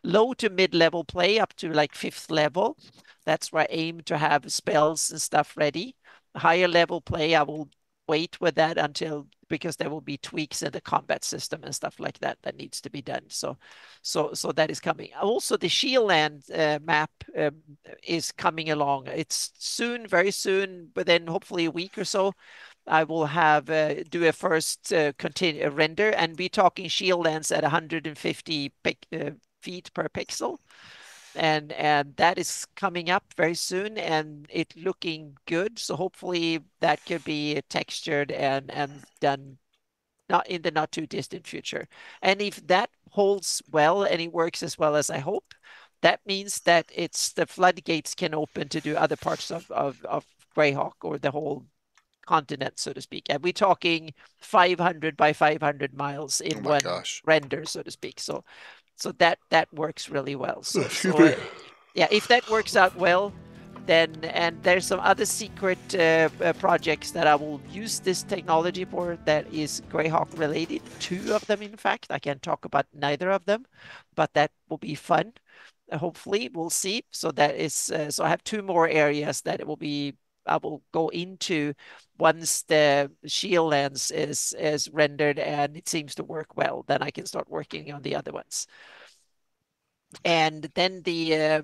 [SPEAKER 2] low to mid-level play up to like fifth level. That's where I aim to have spells and stuff ready. Higher level play, I will wait with that until because there will be tweaks in the combat system and stuff like that that needs to be done. So that is coming. Also, the Shieldland map is coming along. It's soon, very soon, within hopefully a week or so. I will have do a first continue render, and be talking Shieldlands at 150 feet per pixel, and that is coming up very soon, and it looking good. So hopefully that could be textured and done not in the not too distant future. And if that holds well and it works as well as I hope, that means that it's the floodgates can open to do other parts of GREYHAWK or the whole continent, so to speak. And we're talking 500 by 500 miles
[SPEAKER 1] Oh
[SPEAKER 2] in
[SPEAKER 1] my
[SPEAKER 2] one
[SPEAKER 1] gosh.
[SPEAKER 2] render, so to speak. So that works really well. So
[SPEAKER 1] Excuse me.
[SPEAKER 2] yeah, if that works out well, then and there's some other secret projects that I will use this technology for that is GREYHAWK related. Two of them, in fact. I can't talk about neither of them, but that will be fun. Hopefully, we'll see. So that is so I have two more areas that it will be I will go into once the Shieldlands is rendered and it seems to work well. Then I can start working on the other ones. And then the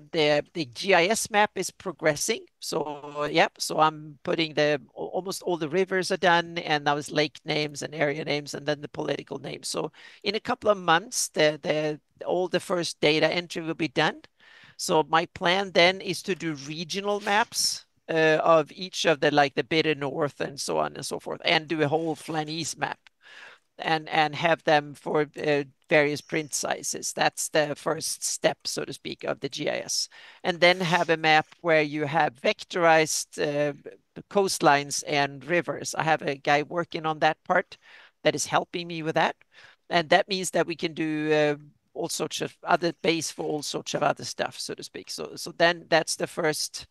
[SPEAKER 2] GIS map is progressing. So yep, so I'm putting almost all the rivers are done, and now it's lake names and area names, and then the political names. So in a couple of months, the all the first data entry will be done. So my plan then is to do regional maps of each of the like the Bitter North and so on and so forth, and do a whole Flanese map and have them for various print sizes. That's the first step, so to speak, of the GIS. And then have a map where you have vectorized coastlines and rivers. I have a guy working on that part that is helping me with that. And that means that we can do all sorts of other base for all sorts of other stuff, so to speak. So then that's the first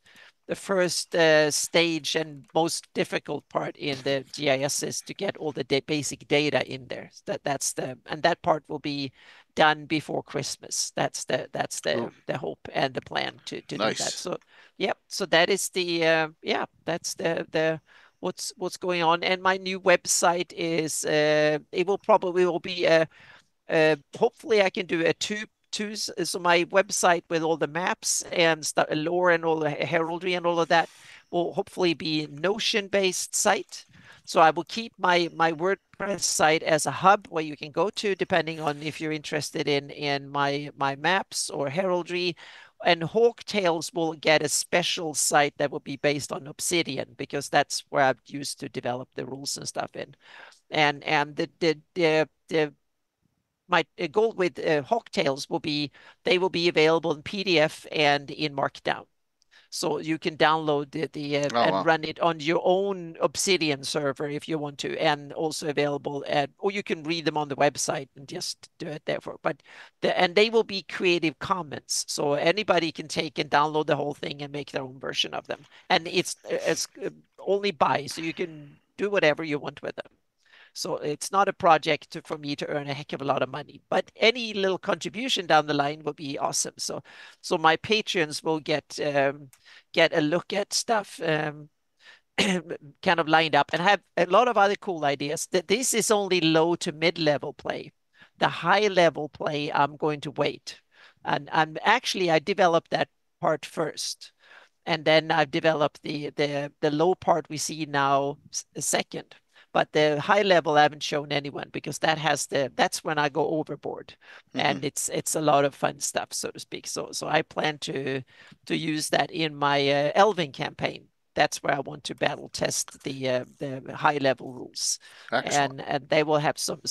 [SPEAKER 2] stage and most difficult part in the GIS is to get all the basic data in there. And that part will be done before Christmas. That's the hope and the plan to do that.
[SPEAKER 1] Nice.
[SPEAKER 2] So yep. So that is the that's the what's going on. And my new website is it will probably will be hopefully I can do a two so my website with all the maps and stuff, lore and all the heraldry and all of that will hopefully be Notion based site. So I will keep my WordPress site as a hub where you can go to depending on if you're interested in my maps or heraldry. And Hawktails will get a special site that will be based on Obsidian because that's where I've used to develop the rules and stuff in. And the my goal with Hawktails will be they will be available in PDF and in Markdown. So you can download
[SPEAKER 1] Oh
[SPEAKER 2] and
[SPEAKER 1] wow.
[SPEAKER 2] run it on your own Obsidian server if you want to, and also available or you can read them on the website and just do it there for. But and they will be Creative Commons, so anybody can take and download the whole thing and make their own version of them. And it's only buy, so you can do whatever you want with them. So it's not a project for me to earn a heck of a lot of money, but any little contribution down the line will be awesome. So my patrons will get a look at stuff kind of lined up and have a lot of other cool ideas. That this is only low to mid-level play. The high-level play, I'm going to wait. And actually, I developed that part first. And then I've developed the low part we see now second. But the high level I haven't shown anyone because that's when I go overboard, and it's a lot of fun stuff, so to speak. So I plan to use that in my Elven campaign. That's where I want to battle test the high level rules.
[SPEAKER 1] Excellent.
[SPEAKER 2] And they will have some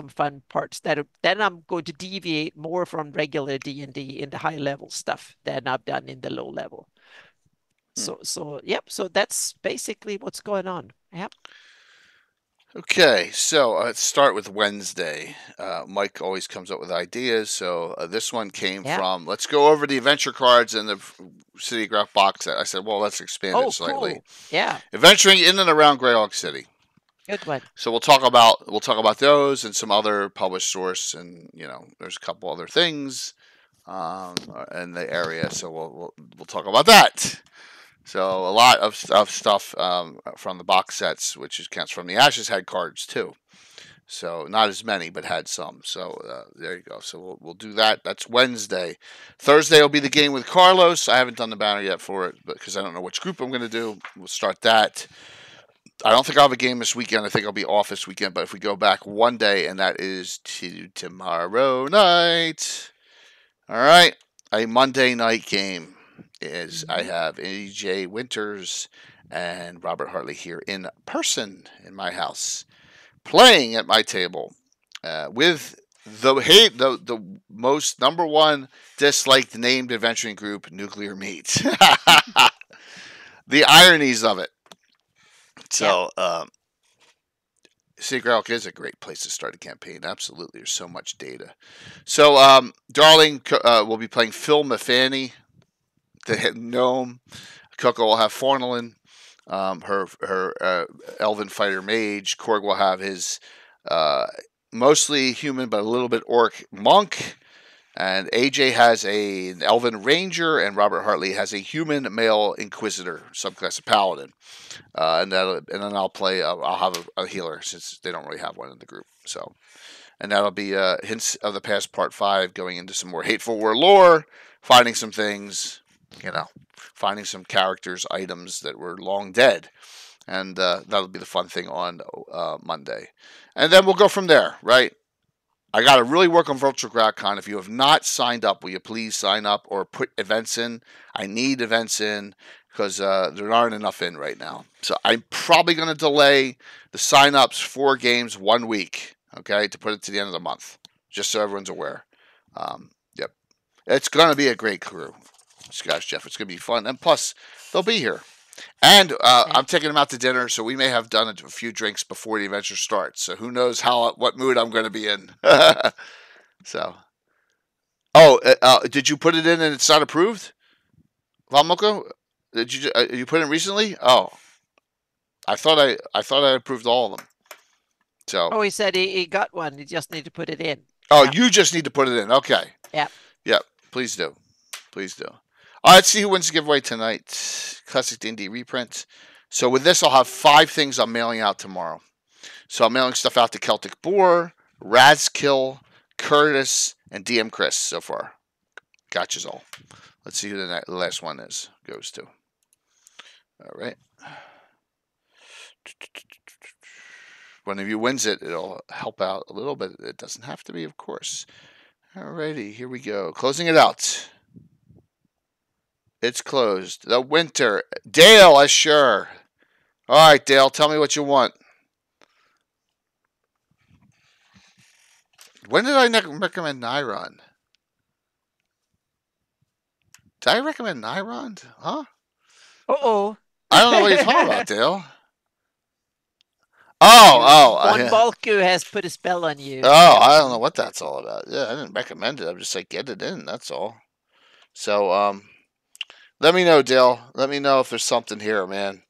[SPEAKER 2] fun parts that then I'm going to deviate more from regular D&D in the high level stuff than I've done in the low level. Yep. So that's basically what's going on. Yep.
[SPEAKER 1] Okay, so let's start with Wednesday. Mike always comes up with ideas, so this one came from, let's go over the adventure cards in the City of Greyhawk box set. I said, well, let's expand it slightly.
[SPEAKER 2] Cool. Yeah.
[SPEAKER 1] Adventuring in and around Greyhawk City.
[SPEAKER 2] Good one.
[SPEAKER 1] So we'll talk about those and some other published source, and there's a couple other things in the area, so we'll talk about that. So a lot of stuff from the box sets, which counts from the Ashes, had cards too. So not as many, but had some. So there you go. So we'll do that. That's Wednesday. Thursday will be the game with Carlos. I haven't done the banner yet for it, because I don't know which group I'm going to do. We'll start that. I don't think I'll have a game this weekend. I think I'll be off this weekend. But if we go back one day, and that is to tomorrow night. All right, a Monday night game. I have AJ Winters and Robert Hartley here in person in my house, playing at my table with the most number one disliked named adventuring group, Nuclear Meat. The ironies of it. So, City of Greyhawk is a great place to start a campaign. Absolutely, there's so much data. So, Darling will be playing Phil Mafani, the gnome. Coco will have Fornalin, her elven fighter mage. Korg will have his mostly human but a little bit orc monk. And AJ has an elven ranger, and Robert Hartley has a human male inquisitor, subclass of paladin. And then I'll play. I'll have a healer, since they don't really have one in the group. So, and that'll be hints of the past part 5, going into some more Hateful War lore, finding some things. Finding some characters, items that were long dead. And that'll be the fun thing on Monday. And then we'll go from there, right? I got to really work on Virtual GrowdCon. If you have not signed up, will you please sign up or put events in? I need events in, because there aren't enough in right now. So I'm probably going to delay the sign-ups for games 1 week, okay, to put it to the end of the month, just so everyone's aware. Yep. It's going to be a great crew. Scotch Jeff, it's going to be fun, and plus they'll be here, and I'm taking them out to dinner, so we may have done a few drinks before the adventure starts, so who knows what mood I'm going to be in. So did you put it in and it's not approved, Valmoko? Did you put it in recently? I thought I approved all of them. So
[SPEAKER 2] he said he got one, he just need to put it in.
[SPEAKER 1] You just need to put it in. Okay. Yep, please do. All right, let's see who wins the giveaway tonight. Classic D&D reprint. So with this, I'll have 5 things I'm mailing out tomorrow. So I'm mailing stuff out to Celtic Boar, Razkill, Curtis, and DM Chris so far. Gotchas all. Let's see who the last one goes to. All right. One of you wins it, it'll help out a little bit. It doesn't have to be, of course. All righty, here we go. Closing it out. It's closed. The winter. Dale, sure. All right, Dale, tell me what you want. When did I recommend Nyron? Did I recommend Nyron? Huh?
[SPEAKER 2] Uh-oh.
[SPEAKER 1] I don't know what you're talking about, Dale.
[SPEAKER 2] One Balku has put a spell on you.
[SPEAKER 1] I don't know what that's all about. Yeah, I didn't recommend it. I'm just like, get it in. That's all. So, let me know, Dale. Let me know if there's something here, man.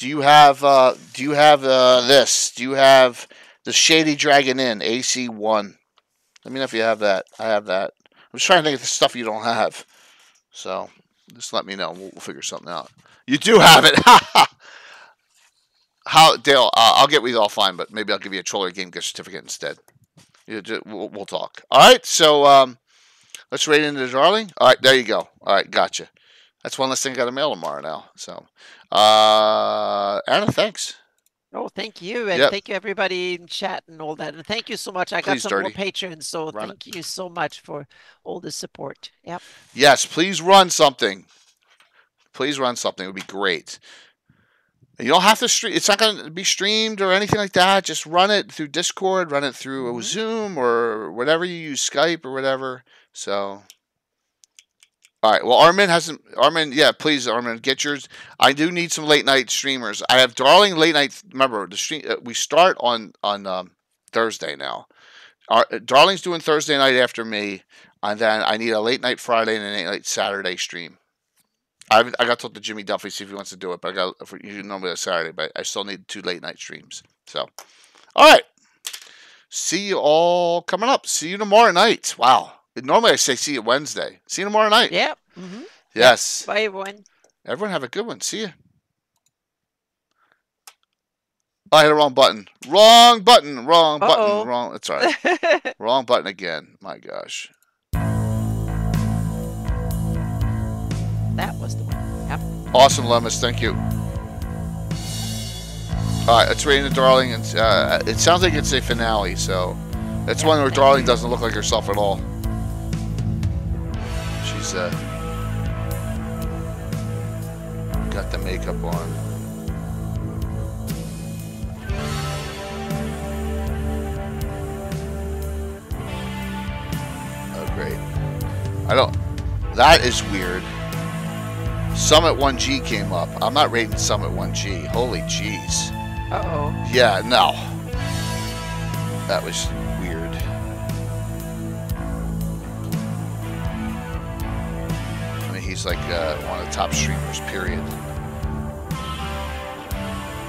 [SPEAKER 1] Do you have this? Do you have the Shady Dragon Inn AC1? Let me know if you have that. I have that. I'm just trying to think of the stuff you don't have. So just let me know. We'll figure something out. You do have it. How, Dale? I'll get with you offline, but maybe I'll give you a Troller Game gift certificate instead. We'll talk. All right. So let's rate into the Darling. All right. There you go. All right. Gotcha. That's one less thing I got to mail tomorrow now. So, Anna, thanks.
[SPEAKER 2] Oh, thank you. And thank you, everybody in chat and all that. And thank you so much. I got some more patrons. So thank you so much for all the support. Yep.
[SPEAKER 1] Yes. Please run something. Please run something. It would be great. You don't have to stream. It's not going to be streamed or anything like that. Just run it through Discord, run it through Zoom or whatever you use, Skype or whatever. So, all right. Well, Armin, yeah, please, Armin, get yours. I do need some late night streamers. I have Darling late night. Remember, the stream we start on Thursday now. Darling's doing Thursday night after me, and then I need a late night Friday and a late night Saturday stream. I got to talk to Jimmy Duffy, see if he wants to do it, but I got normally a Saturday, but I still need 2 late night streams. So, all right. See you all coming up. See you tomorrow night. Wow. Normally I say see you Wednesday. See you tomorrow night.
[SPEAKER 2] Yep.
[SPEAKER 1] Yes.
[SPEAKER 2] Bye, everyone.
[SPEAKER 1] Everyone have a good one. See you. Oh, I hit the wrong button. Wrong button. Wrong button. Wrong. That's all right. Wrong button again. My gosh.
[SPEAKER 2] That was the one. Yep.
[SPEAKER 1] Awesome, Lemus. Thank you. All right, let's rate the Darling. And it sounds like it's a finale, so that's one where Darling doesn't look like herself at all. She's got the makeup on. Oh, great. That is weird. Summit 1G came up. I'm not rating Summit 1G. Holy jeez.
[SPEAKER 2] Uh-oh.
[SPEAKER 1] Yeah, no. That was weird. I mean, he's like one of the top streamers, period.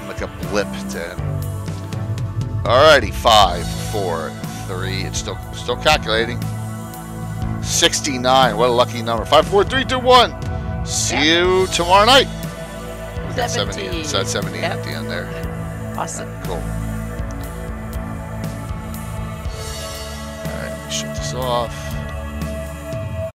[SPEAKER 1] Like a blip to him. Alrighty, 5, 4, 3. It's still calculating. 69. What a lucky number. 5, 4, 3, 2, 1. See you tomorrow night. We got 70. So that's 70 at the end there.
[SPEAKER 2] Awesome.
[SPEAKER 1] Cool. All right, shut this off.